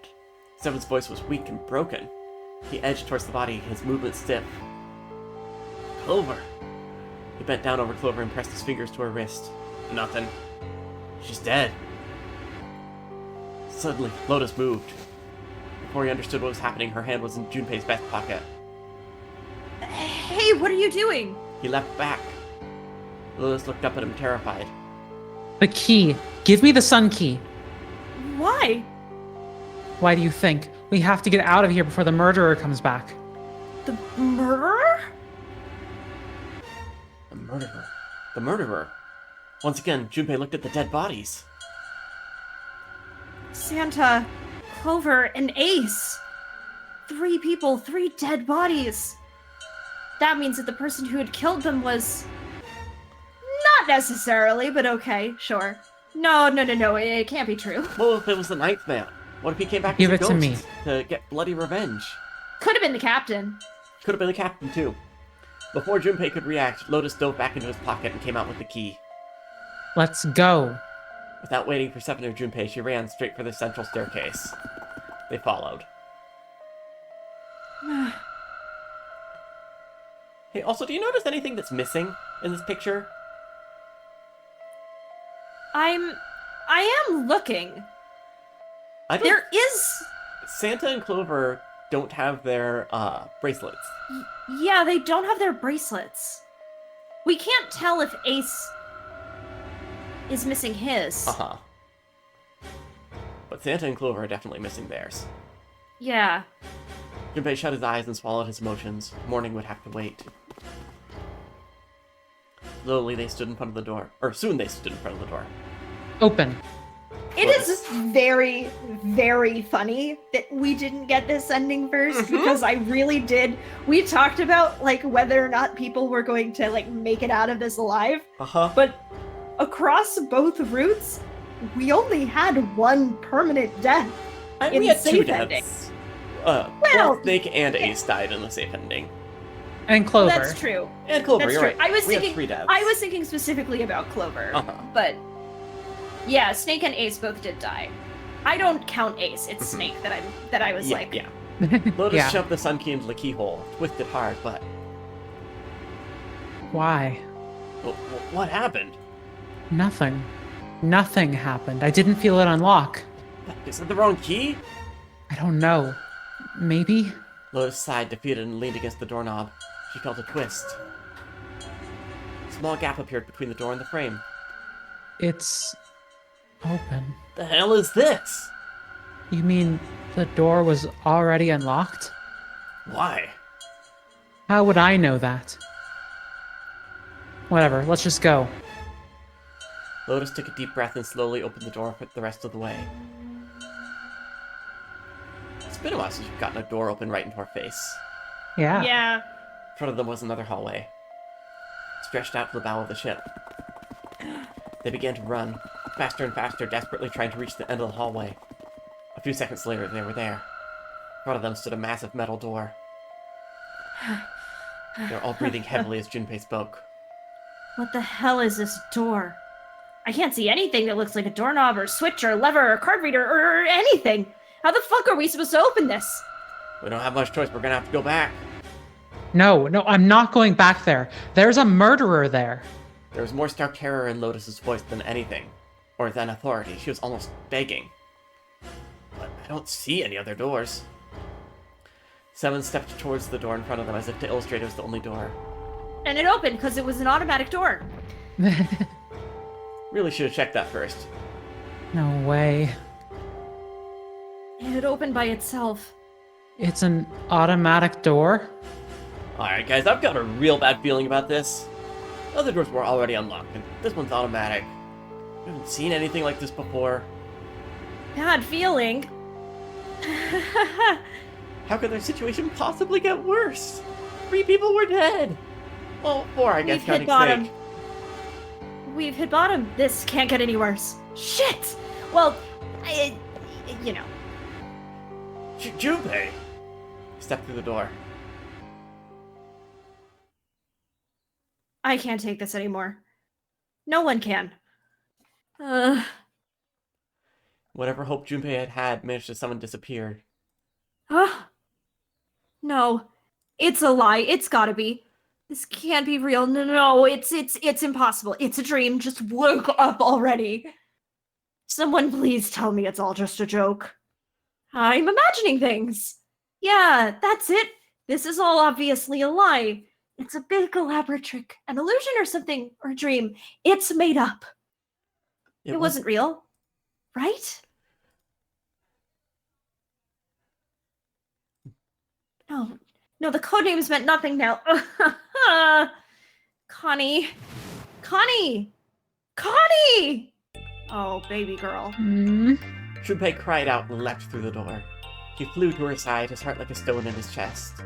Seven's voice was weak and broken. He edged towards the body, his movement stiff. Clover. He bent down over Clover and pressed his fingers to her wrist. Nothing. She's dead. Suddenly, Lotus moved. Before he understood what was happening, her hand was in Junpei's vest pocket. Hey, what are you doing? He leapt back. Lotus looked up at him, terrified. The key. Give me the sun key. Why? Why do you think? We have to get out of here before the murderer comes back. The murderer? The murderer. The murderer. Once again, Junpei looked at the dead bodies. Santa, Clover, and Ace. 3 people, 3 dead bodies. That means that the person who had killed them was... Not necessarily, but okay, sure. No, it can't be true. What if it was the 9th man? What if he came back Give as a it to ghost me. to get bloody revenge? Could have been the captain. Could have been the captain, too. Before Junpei could react, Lotus dove back into his pocket and came out with the key. Let's go. Without waiting for Seven or Junpei, she ran straight for the central staircase. They followed. Hey, also, do you notice anything that's missing in this picture? I am looking. I don't... There is... Santa and Clover don't have their bracelets. Yeah, they don't have their bracelets. We can't tell if Ace is missing his. Uh-huh. But Santa and Clover are definitely missing theirs. Yeah. Junpei shut his eyes and swallowed his emotions. Morning would have to wait. Slowly they stood in front of the door. Or soon they stood in front of the door. Open. It is very, very funny that we didn't get this ending first because I really did. We talked about like whether or not people were going to like make it out of this alive, Uh-huh. but across both routes, we only had 1 permanent death. And in we had the 2 safe deaths. ending. Well, Well- Snake and Ace died in the safe ending. And Clover. That's true. And Clover, That's you're true. right. I was We had thinking. 3 deaths. I was thinking specifically about Clover, Uh-huh. but yeah, Snake and Ace both did die. I don't count Ace. It's Snake that I was Yeah, like. yeah. Lotus Yeah. shoved the sun key into the keyhole, twisted hard, but Why? what happened? Nothing. Nothing happened. I didn't feel it unlock. Is it the wrong key? I don't know. Maybe? Lotus sighed, defeated, and leaned against the doorknob. She felt a twist. A small gap appeared between the door and the frame. It's open. The hell is this? You mean the door was already unlocked? Why? How would I know that? Whatever, let's just go. Lotus took a deep breath and slowly opened the door the rest of the way. It's been a while since you've gotten a door open right into our face. Yeah. Yeah. In front of them was another hallway, stretched out to the bow of the ship. They began to run, faster and faster, desperately trying to reach the end of the hallway. A few seconds later, they were there. In front of them stood a massive metal door. They were all breathing heavily as Junpei spoke. What the hell is this door? I can't see anything that looks like a doorknob or switch or lever or card reader or anything. How the fuck are we supposed to open this? We don't have much choice, we're gonna have to go back. No, I'm not going back there. There's a murderer there. There was more stark terror in Lotus's voice than anything, or than authority. She was almost begging. But I don't see any other doors. Seven stepped towards the door in front of them as if to illustrate it was the only door. And it opened because it was an automatic door. Really should have checked that first. No way. It opened by itself. It's an automatic door? Alright, guys, I've got a real bad feeling about this. The other doors were already unlocked, and this one's automatic. I haven't seen anything like this before. Bad feeling. How could their situation possibly get worse? 3 people were dead. Well, 4, I guess, We've hit counting bottom. Snake. We've hit bottom. This can't get any worse. Shit! Well, you know. Junpei! Stepped through the door. I can't take this anymore. No one can. Whatever hope Junpei had managed to summon disappeared. No. It's a lie. It's gotta be. This can't be real. No, it's impossible. It's a dream. Just wake up already. Someone please tell me it's all just a joke. I'm imagining things. Yeah, that's it. This is all obviously a lie. It's a big elaborate trick, an illusion or something, or a dream. It's made up. It wasn't real, right? No, the code names meant nothing now. Connie! Oh, baby girl. Junpei cried out and leapt through the door. He flew to her side, his heart like a stone in his chest.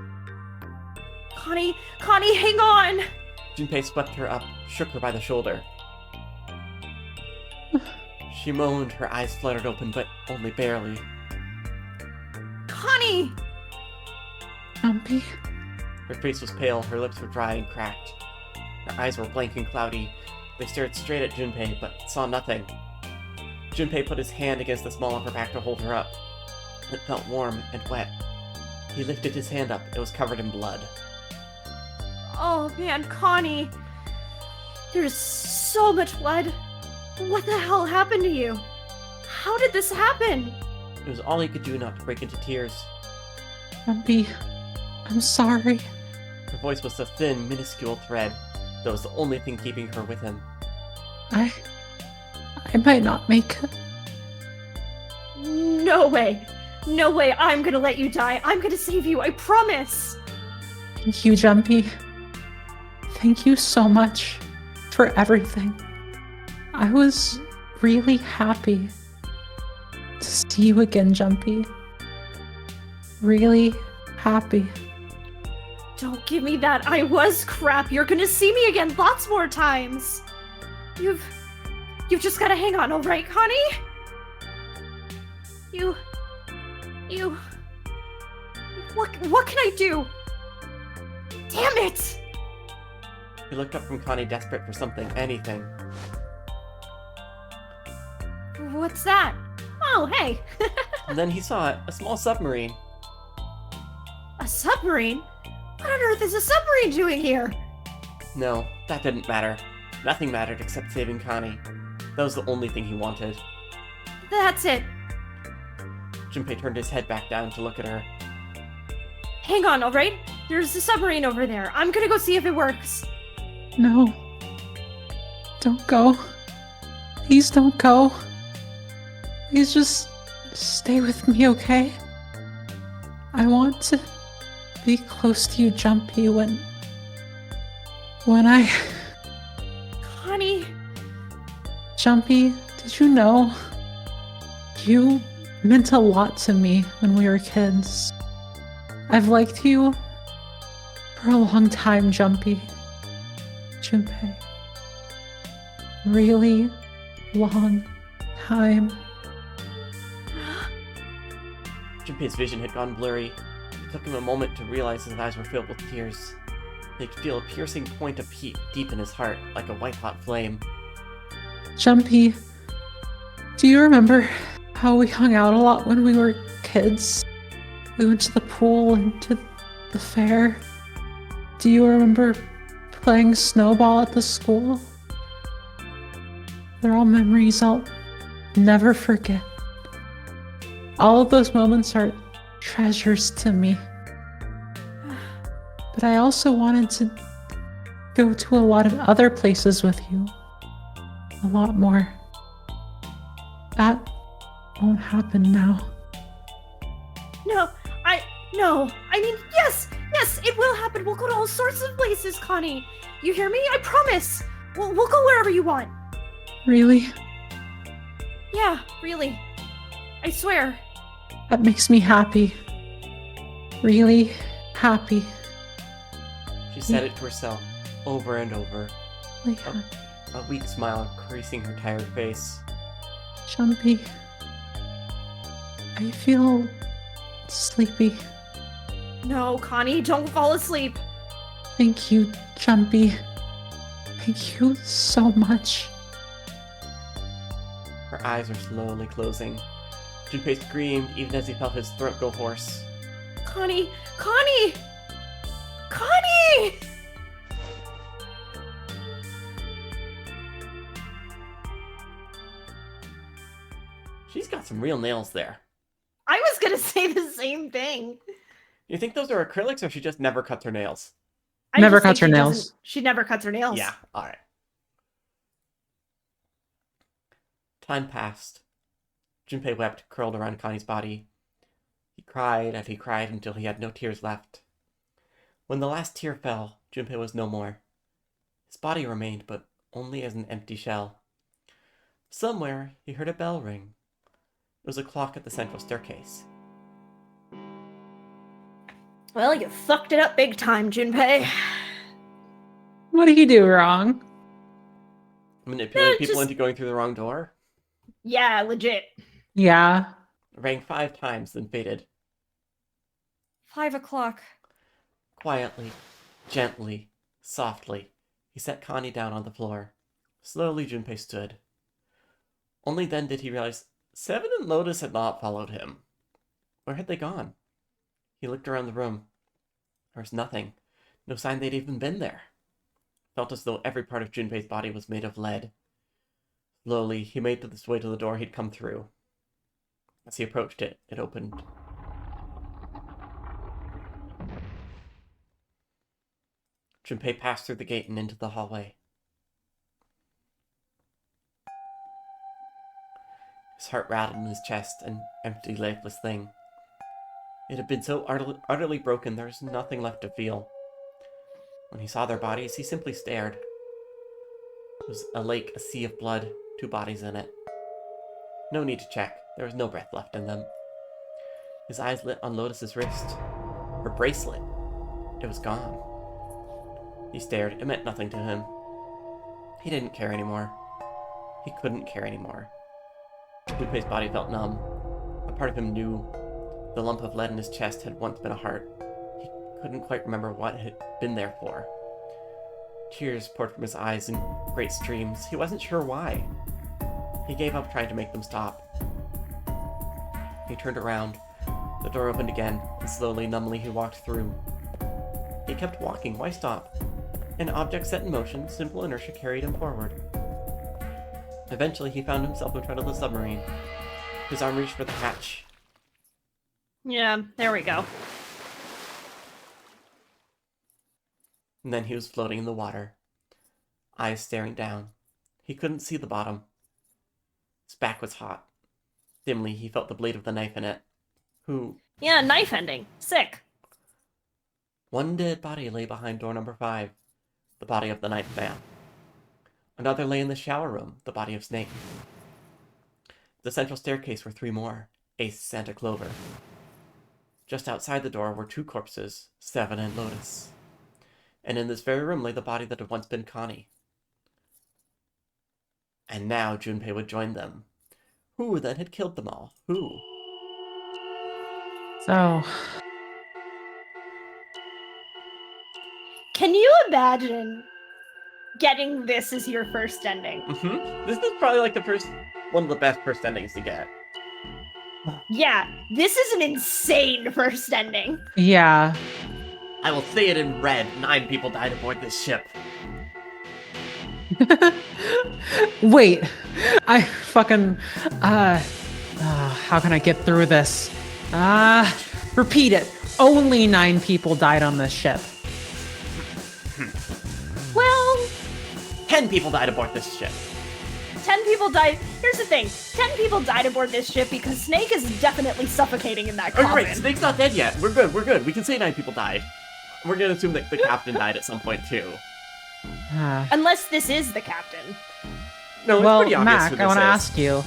Connie, hang on! Junpei swept her up, shook her by the shoulder. She moaned, her eyes fluttered open, but only barely. Connie! Jumpy? Her face was pale, her lips were dry and cracked. Her eyes were blank and cloudy. They stared straight at Junpei, but saw nothing. Junpei put his hand against the small of her back to hold her up. It felt warm and wet. He lifted his hand up. It was covered in blood. Oh man, Connie! There's so much blood. What the hell happened to you? How did this happen? It was all he could do not to break into tears. Jumpy, I'm sorry. Her voice was a thin, minuscule thread, that was the only thing keeping her with him. I might not make it. No way! No way, I'm gonna let you die. I'm gonna save you, I promise! Thank you, Jumpy. Thank you so much for everything. I was really happy to see you again, Jumpy. Really happy. Don't give me that. I was crap. You're gonna see me again lots more times. You've just gotta hang on, all right, Connie? What can I do? Damn it! He looked up from Connie, desperate for something, anything. What's that? Oh, hey. And then he saw it, a small submarine. A submarine? What on earth is a submarine doing here? No, that didn't matter. Nothing mattered except saving Connie. That was the only thing he wanted. That's it. Junpei turned his head back down to look at her. Hang on, all right? There's a submarine over there. I'm gonna go see if it works. No. Don't go. Please don't go. Please just stay with me, okay? I want to be close to you, Jumpy, when I... Connie... Jumpy, did you know? You meant a lot to me when we were kids. I've liked you for a long time, Jumpy. Junpei. Really long time. Junpei's vision had gone blurry. It took him a moment to realize his eyes were filled with tears. He could feel a piercing point of heat deep in his heart, like a white-hot flame. Jumpy, do you remember how we hung out a lot when we were kids? We went to the pool and to the fair. Do you remember playing snowball at the school? They're all memories I'll never forget. All of those moments are treasures to me. But I also wanted to go to a lot of other places with you. a lot more. That won't happen now. No. I mean, yes, it will happen. We'll go to all sorts of places, Connie. You hear me? I promise. We'll go wherever you want. Really? Yeah, really. I swear. That makes me happy. Really happy. She said it to herself over and over, Really a happy. weak smile creasing her tired face. Jumpy. I feel sleepy. No, Connie, don't fall asleep. Thank you, Jumpy. Thank you so much. Her eyes were slowly closing. Junpei screamed even as he felt his throat go hoarse. Connie! She's got some real nails there. I was gonna say the same thing. You think those are acrylics, or she just never cuts her nails? I Never just think cuts her she nails. doesn't- She never cuts her nails. Yeah, alright. Time passed. Junpei wept, curled around Connie's body. He cried and he cried until he had no tears left. When the last tear fell, Junpei was no more. His body remained, but only as an empty shell. Somewhere, he heard a bell ring. It was a clock at the central staircase. Well, you fucked it up big time, Junpei. What did he do wrong? Manipulate people just- into going through the wrong door? Yeah, legit. Yeah. It rang 5 times, then faded. 5 o'clock. Quietly, gently, softly, he set Connie down on the floor. Slowly, Junpei stood. Only then did he realize Seven and Lotus had not followed him. Where had they gone? He looked around the room. There was nothing. No sign they'd even been there. Felt as though every part of Junpei's body was made of lead. Slowly, he made his way to the door he'd come through. As he approached it, it opened. Junpei passed through the gate and into the hallway. His heart rattled in his chest, an empty, lifeless thing. It had been so utterly broken there was nothing left to feel. When he saw their bodies, he simply stared. It was a lake, a sea of blood, 2 bodies in it. No need to check. There was no breath left in them. His eyes lit on Lotus's wrist. Her bracelet. It was gone. He stared. It meant nothing to him. He didn't care anymore. He couldn't care anymore. Junpei's body felt numb. A part of him knew the lump of lead in his chest had once been a heart. He couldn't quite remember what it had been there for. Tears poured from his eyes in great streams. He wasn't sure why. He gave up trying to make them stop. He turned around. The door opened again, and slowly, numbly, he walked through. He kept walking. Why stop? An object set in motion, simple inertia carried him forward. Eventually, he found himself in front of the submarine. His arm reached for the hatch. Yeah, there we go. And then he was floating in the water, eyes staring down. He couldn't see the bottom. His back was hot. Dimly, he felt the blade of the knife in it. Who? Yeah, knife ending. Sick. One dead body lay behind door number 5, the body of the ninth man. Another lay in the shower room, the body of Snake. The central staircase were 3 more, Ace, Santa, Clover. Just outside the door were 2 corpses, Seven and Lotus. And in this very room lay the body that had once been Connie. And now Junpei would join them. Who then had killed them all? Who? So, Can you imagine getting this as your first ending? This is probably like one of the best first endings to get. Yeah, this is an insane first ending. yeah. I will say it in red. 9 people died aboard this ship. Wait. I fucking, how can I get through this? Repeat it. Only 9 people died on this ship. Well, 10 people died aboard this ship. 10 people died. Here's the thing. 10 people died aboard this ship because Snake is definitely suffocating in that Oh, coffin. right, Snake's not dead yet. We're good. We can say 9 people died. We're gonna assume that the captain died at some point, too. Unless this is the captain. No, it's Well, pretty obvious Mac, who I want to this is. ask you.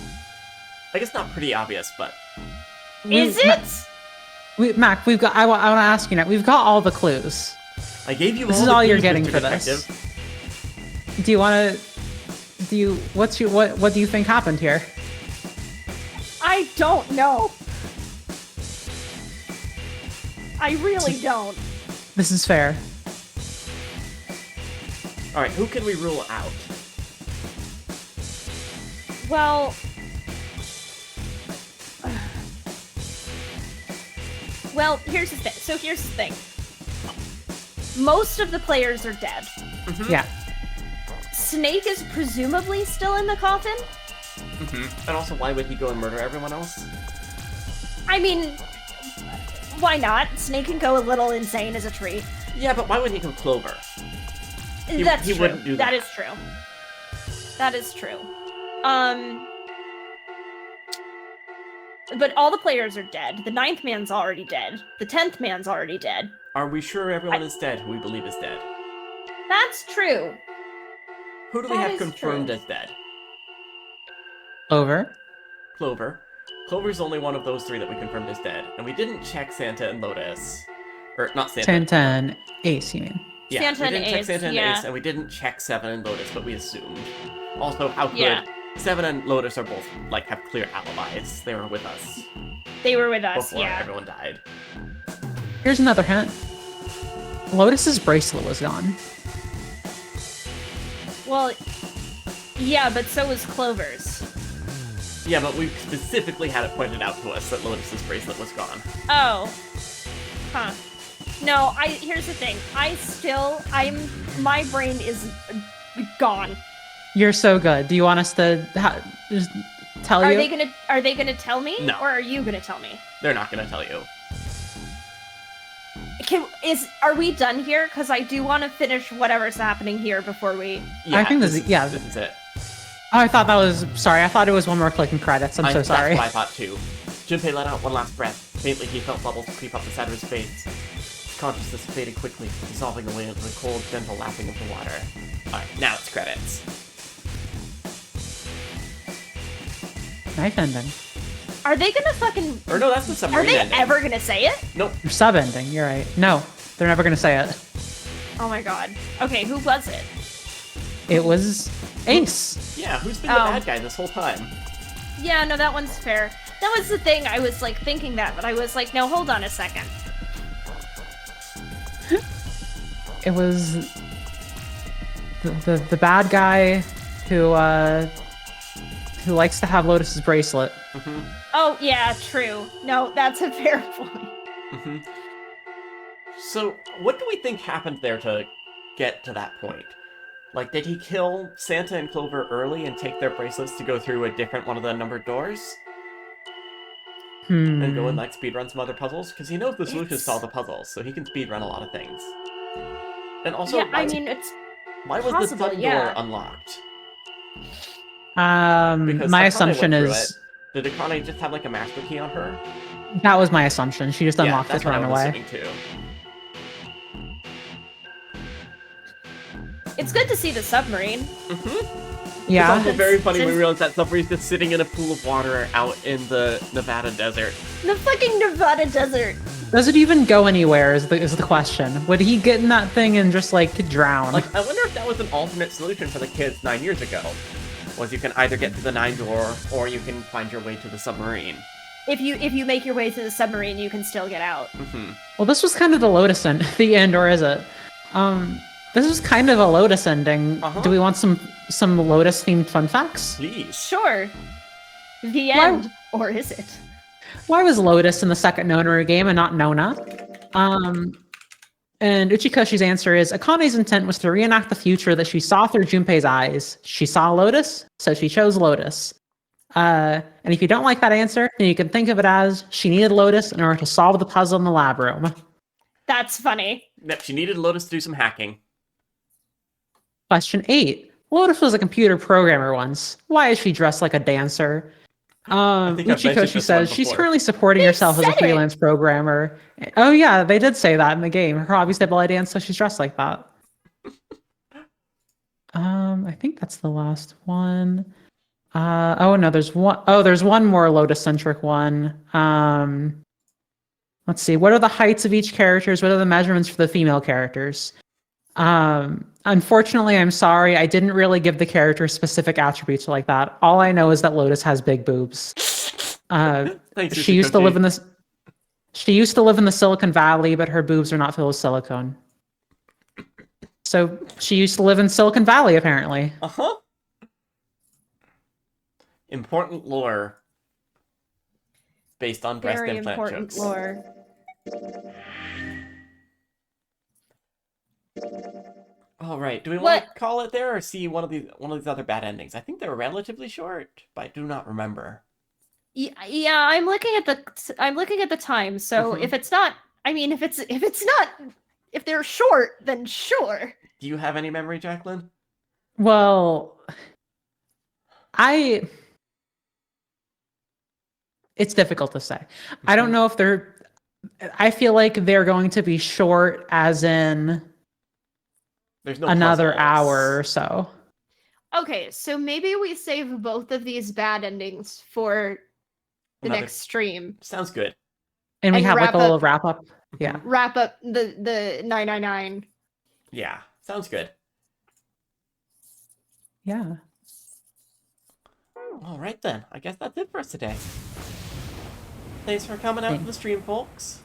I guess not pretty obvious, but... Is it? Mac, we've got. I want to ask you now. We've got all the clues. I gave you This all is the all you're clues, getting Mr. for Detective. this. Do you want to? Do you? What do you think happened here? I don't know. I really don't. This is fair. Alright, who can we rule out? Well... Well, here's the thing. Most of the players are dead. Yeah. Snake is presumably still in the coffin? And also, why would he go and murder everyone else? I mean, why not? Snake can go a little insane as a treat. Yeah, but why would he kill Clover? That's he true. wouldn't do that. That is true. That is true. But all the players are dead. The 9th man's already dead. The 10th man's already dead. Are we sure everyone is dead who we believe is dead? That's true. Who do we That have is confirmed true. as dead? Over. Clover. Clover's only one of those 3 that we confirmed as dead. And we didn't check Santa and Lotus. Or, not Santa. Santa and Ace, you mean? Yeah, Santa we and didn't check Ace, Santa and yeah. Ace, and we didn't check Seven and Lotus, but we assumed. Also, how could Yeah. Seven and Lotus are both, like, have clear alibis. They were with us They were with us, before yeah. everyone died. Here's another hint. Lotus's bracelet was gone. Well, yeah, but so was Clover's. Yeah, but we specifically had it pointed out to us that Lotus's bracelet was gone. Oh. Huh. No, here's the thing. My brain is gone. You're so good. Do you want us to just tell Are you? they gonna tell me? No. Or are you gonna tell me? They're not gonna tell you. Are we done here? Because I do want to finish whatever's happening here before we... Yeah, I think this is this is it. Oh, I thought that was... Sorry, I thought it was one more click and credits. I'm so sorry. That's what I thought too. Junpei let out one last breath. Faintly, he felt bubbles creep up the side of his face. His consciousness faded quickly, dissolving away into the cold, gentle lapping of the water. Alright, now it's credits. Knife ending. Are they gonna fucking... Or no, that's the Are submarine they ending. ever gonna say it? Nope. Or sub ending, you're right. No, they're never gonna say it. Oh my god. Okay, who was it? It was Ace. Yeah, who's been the Oh. bad guy this whole time? Yeah, no, that one's fair. That was the thing, I was like thinking that, but I was like, no, hold on a second. It was the bad guy who likes to have Lotus's bracelet. Oh, yeah, true. No, that's a fair point. So, what do we think happened there to get to that point? Like, did he kill Santa and Clover early and take their bracelets to go through a different one of the numbered doors? And go and, like, speedrun some other puzzles? Because he knows the solutions to all the puzzles, so he can speedrun a lot of things. And also, Yeah, I mean, it's... why was the possible, sun yeah. door unlocked? My Because Akane assumption went through is it. Did Akane just have, like, a master key on her? that was my assumption. She just Yeah, unlocked that's it what and I ran was away. assuming too. It's good to see the submarine. Yeah. It's also very funny when we Since- realize that submarine's just sitting in a pool of water out in the Nevada desert. The fucking Nevada desert. Does it even go anywhere? Is the question. Would he get in that thing and just like drown? Like, I wonder if that was an alternate solution for the kids 9 years ago. Was you can either get to the 9 door, or you can find your way to the submarine. If you make your way to the submarine, you can still get out. Well, this was kind of the Lotus end, the end, or is it? This was kind of a Lotus ending. Do we want some Lotus themed fun facts? Please. Sure. The Why- end. Or is it? Why was Lotus in the second Nona game and not Nona? And Uchikoshi's answer is Akane's intent was to reenact the future that she saw through Junpei's eyes. She saw Lotus, so she chose Lotus. And if you don't like that answer, then you can think of it as she needed Lotus in order to solve the puzzle in the lab room. That's funny. Yep, she needed Lotus to do some hacking. Question 8. Lotus was a computer programmer once. Why is she dressed like a dancer? think I've mentioned Uchikoshi this says one she's before. currently supporting They've herself as a said it! freelance programmer. Oh yeah, they did say that in the game. Her hobbies are ballet dance, so she's dressed like that. I think that's the last one. Oh no, there's one. Oh, there's one more Lotus-centric one. Let's see. What are the heights of each characters? What are the measurements for the female characters? Unfortunately, I'm sorry. I didn't really give the character specific attributes like that. All I know is that Lotus has big boobs. Thanks, She used to live Uchikoshi. in this. She used to live in the Silicon Valley, but her boobs are not filled with silicone. So she used to live in Silicon Valley, apparently. Uh-huh. Important lore. Based on breast Very implant important jokes. lore. All right. Do we want What? to call it there or see one of these other bad endings? I think they're relatively short, but I do not remember. Yeah, I'm looking at the time. So Mhm. if it's not, I mean, if they're short, then sure. Do you have any memory, Jacqueline? Well, it's difficult to say. I don't know if I feel like they're going to be short as in There's no another puzzles. hour or so. Okay, so maybe we save both of these bad endings for the Another- next stream. Sounds good. And we And have like wrap a little up- wrap up. Yeah. Wrap up the 999. Yeah, sounds good. Yeah. All right then. I guess that's it for us today. Thanks for coming out to Thanks. the stream, folks.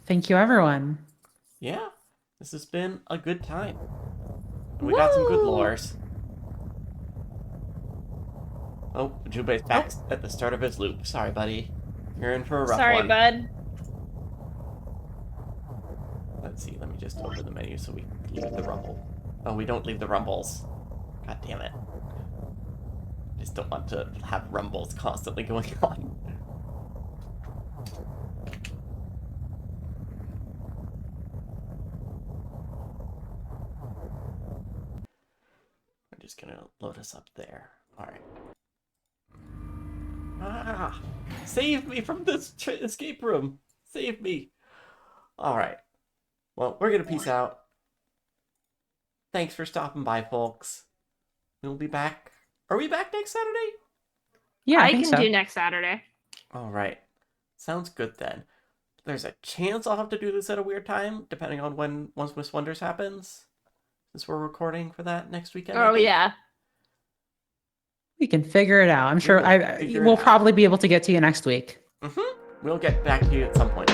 Thank you, everyone. Yeah, this has been a good time. And we got some good Woo! lores. Oh, Junpei's back at the start of his loop. Sorry, buddy. You're in for a rough Sorry, one. bud. Let's see, let me just open the menu so we leave the rumble. Oh, we don't leave the rumbles. God damn it. I just don't want to have rumbles constantly going on. I'm just gonna load us up there. Alright. Ah! Save me from this escape room! Save me! Alright. Well, we're gonna peace out. Thanks for stopping by, folks. We'll be back. Are we back next Saturday? Yeah, I I think can so. do next Saturday. Alright. Sounds good then. There's a chance I'll have to do this at a weird time, depending on when Once Miss Wonders happens. Since we're recording for that next weekend. I Oh think. yeah. We can figure it out. I'm sure will figure it we'll out. probably be able to get to you next week. We'll get back to you at some point.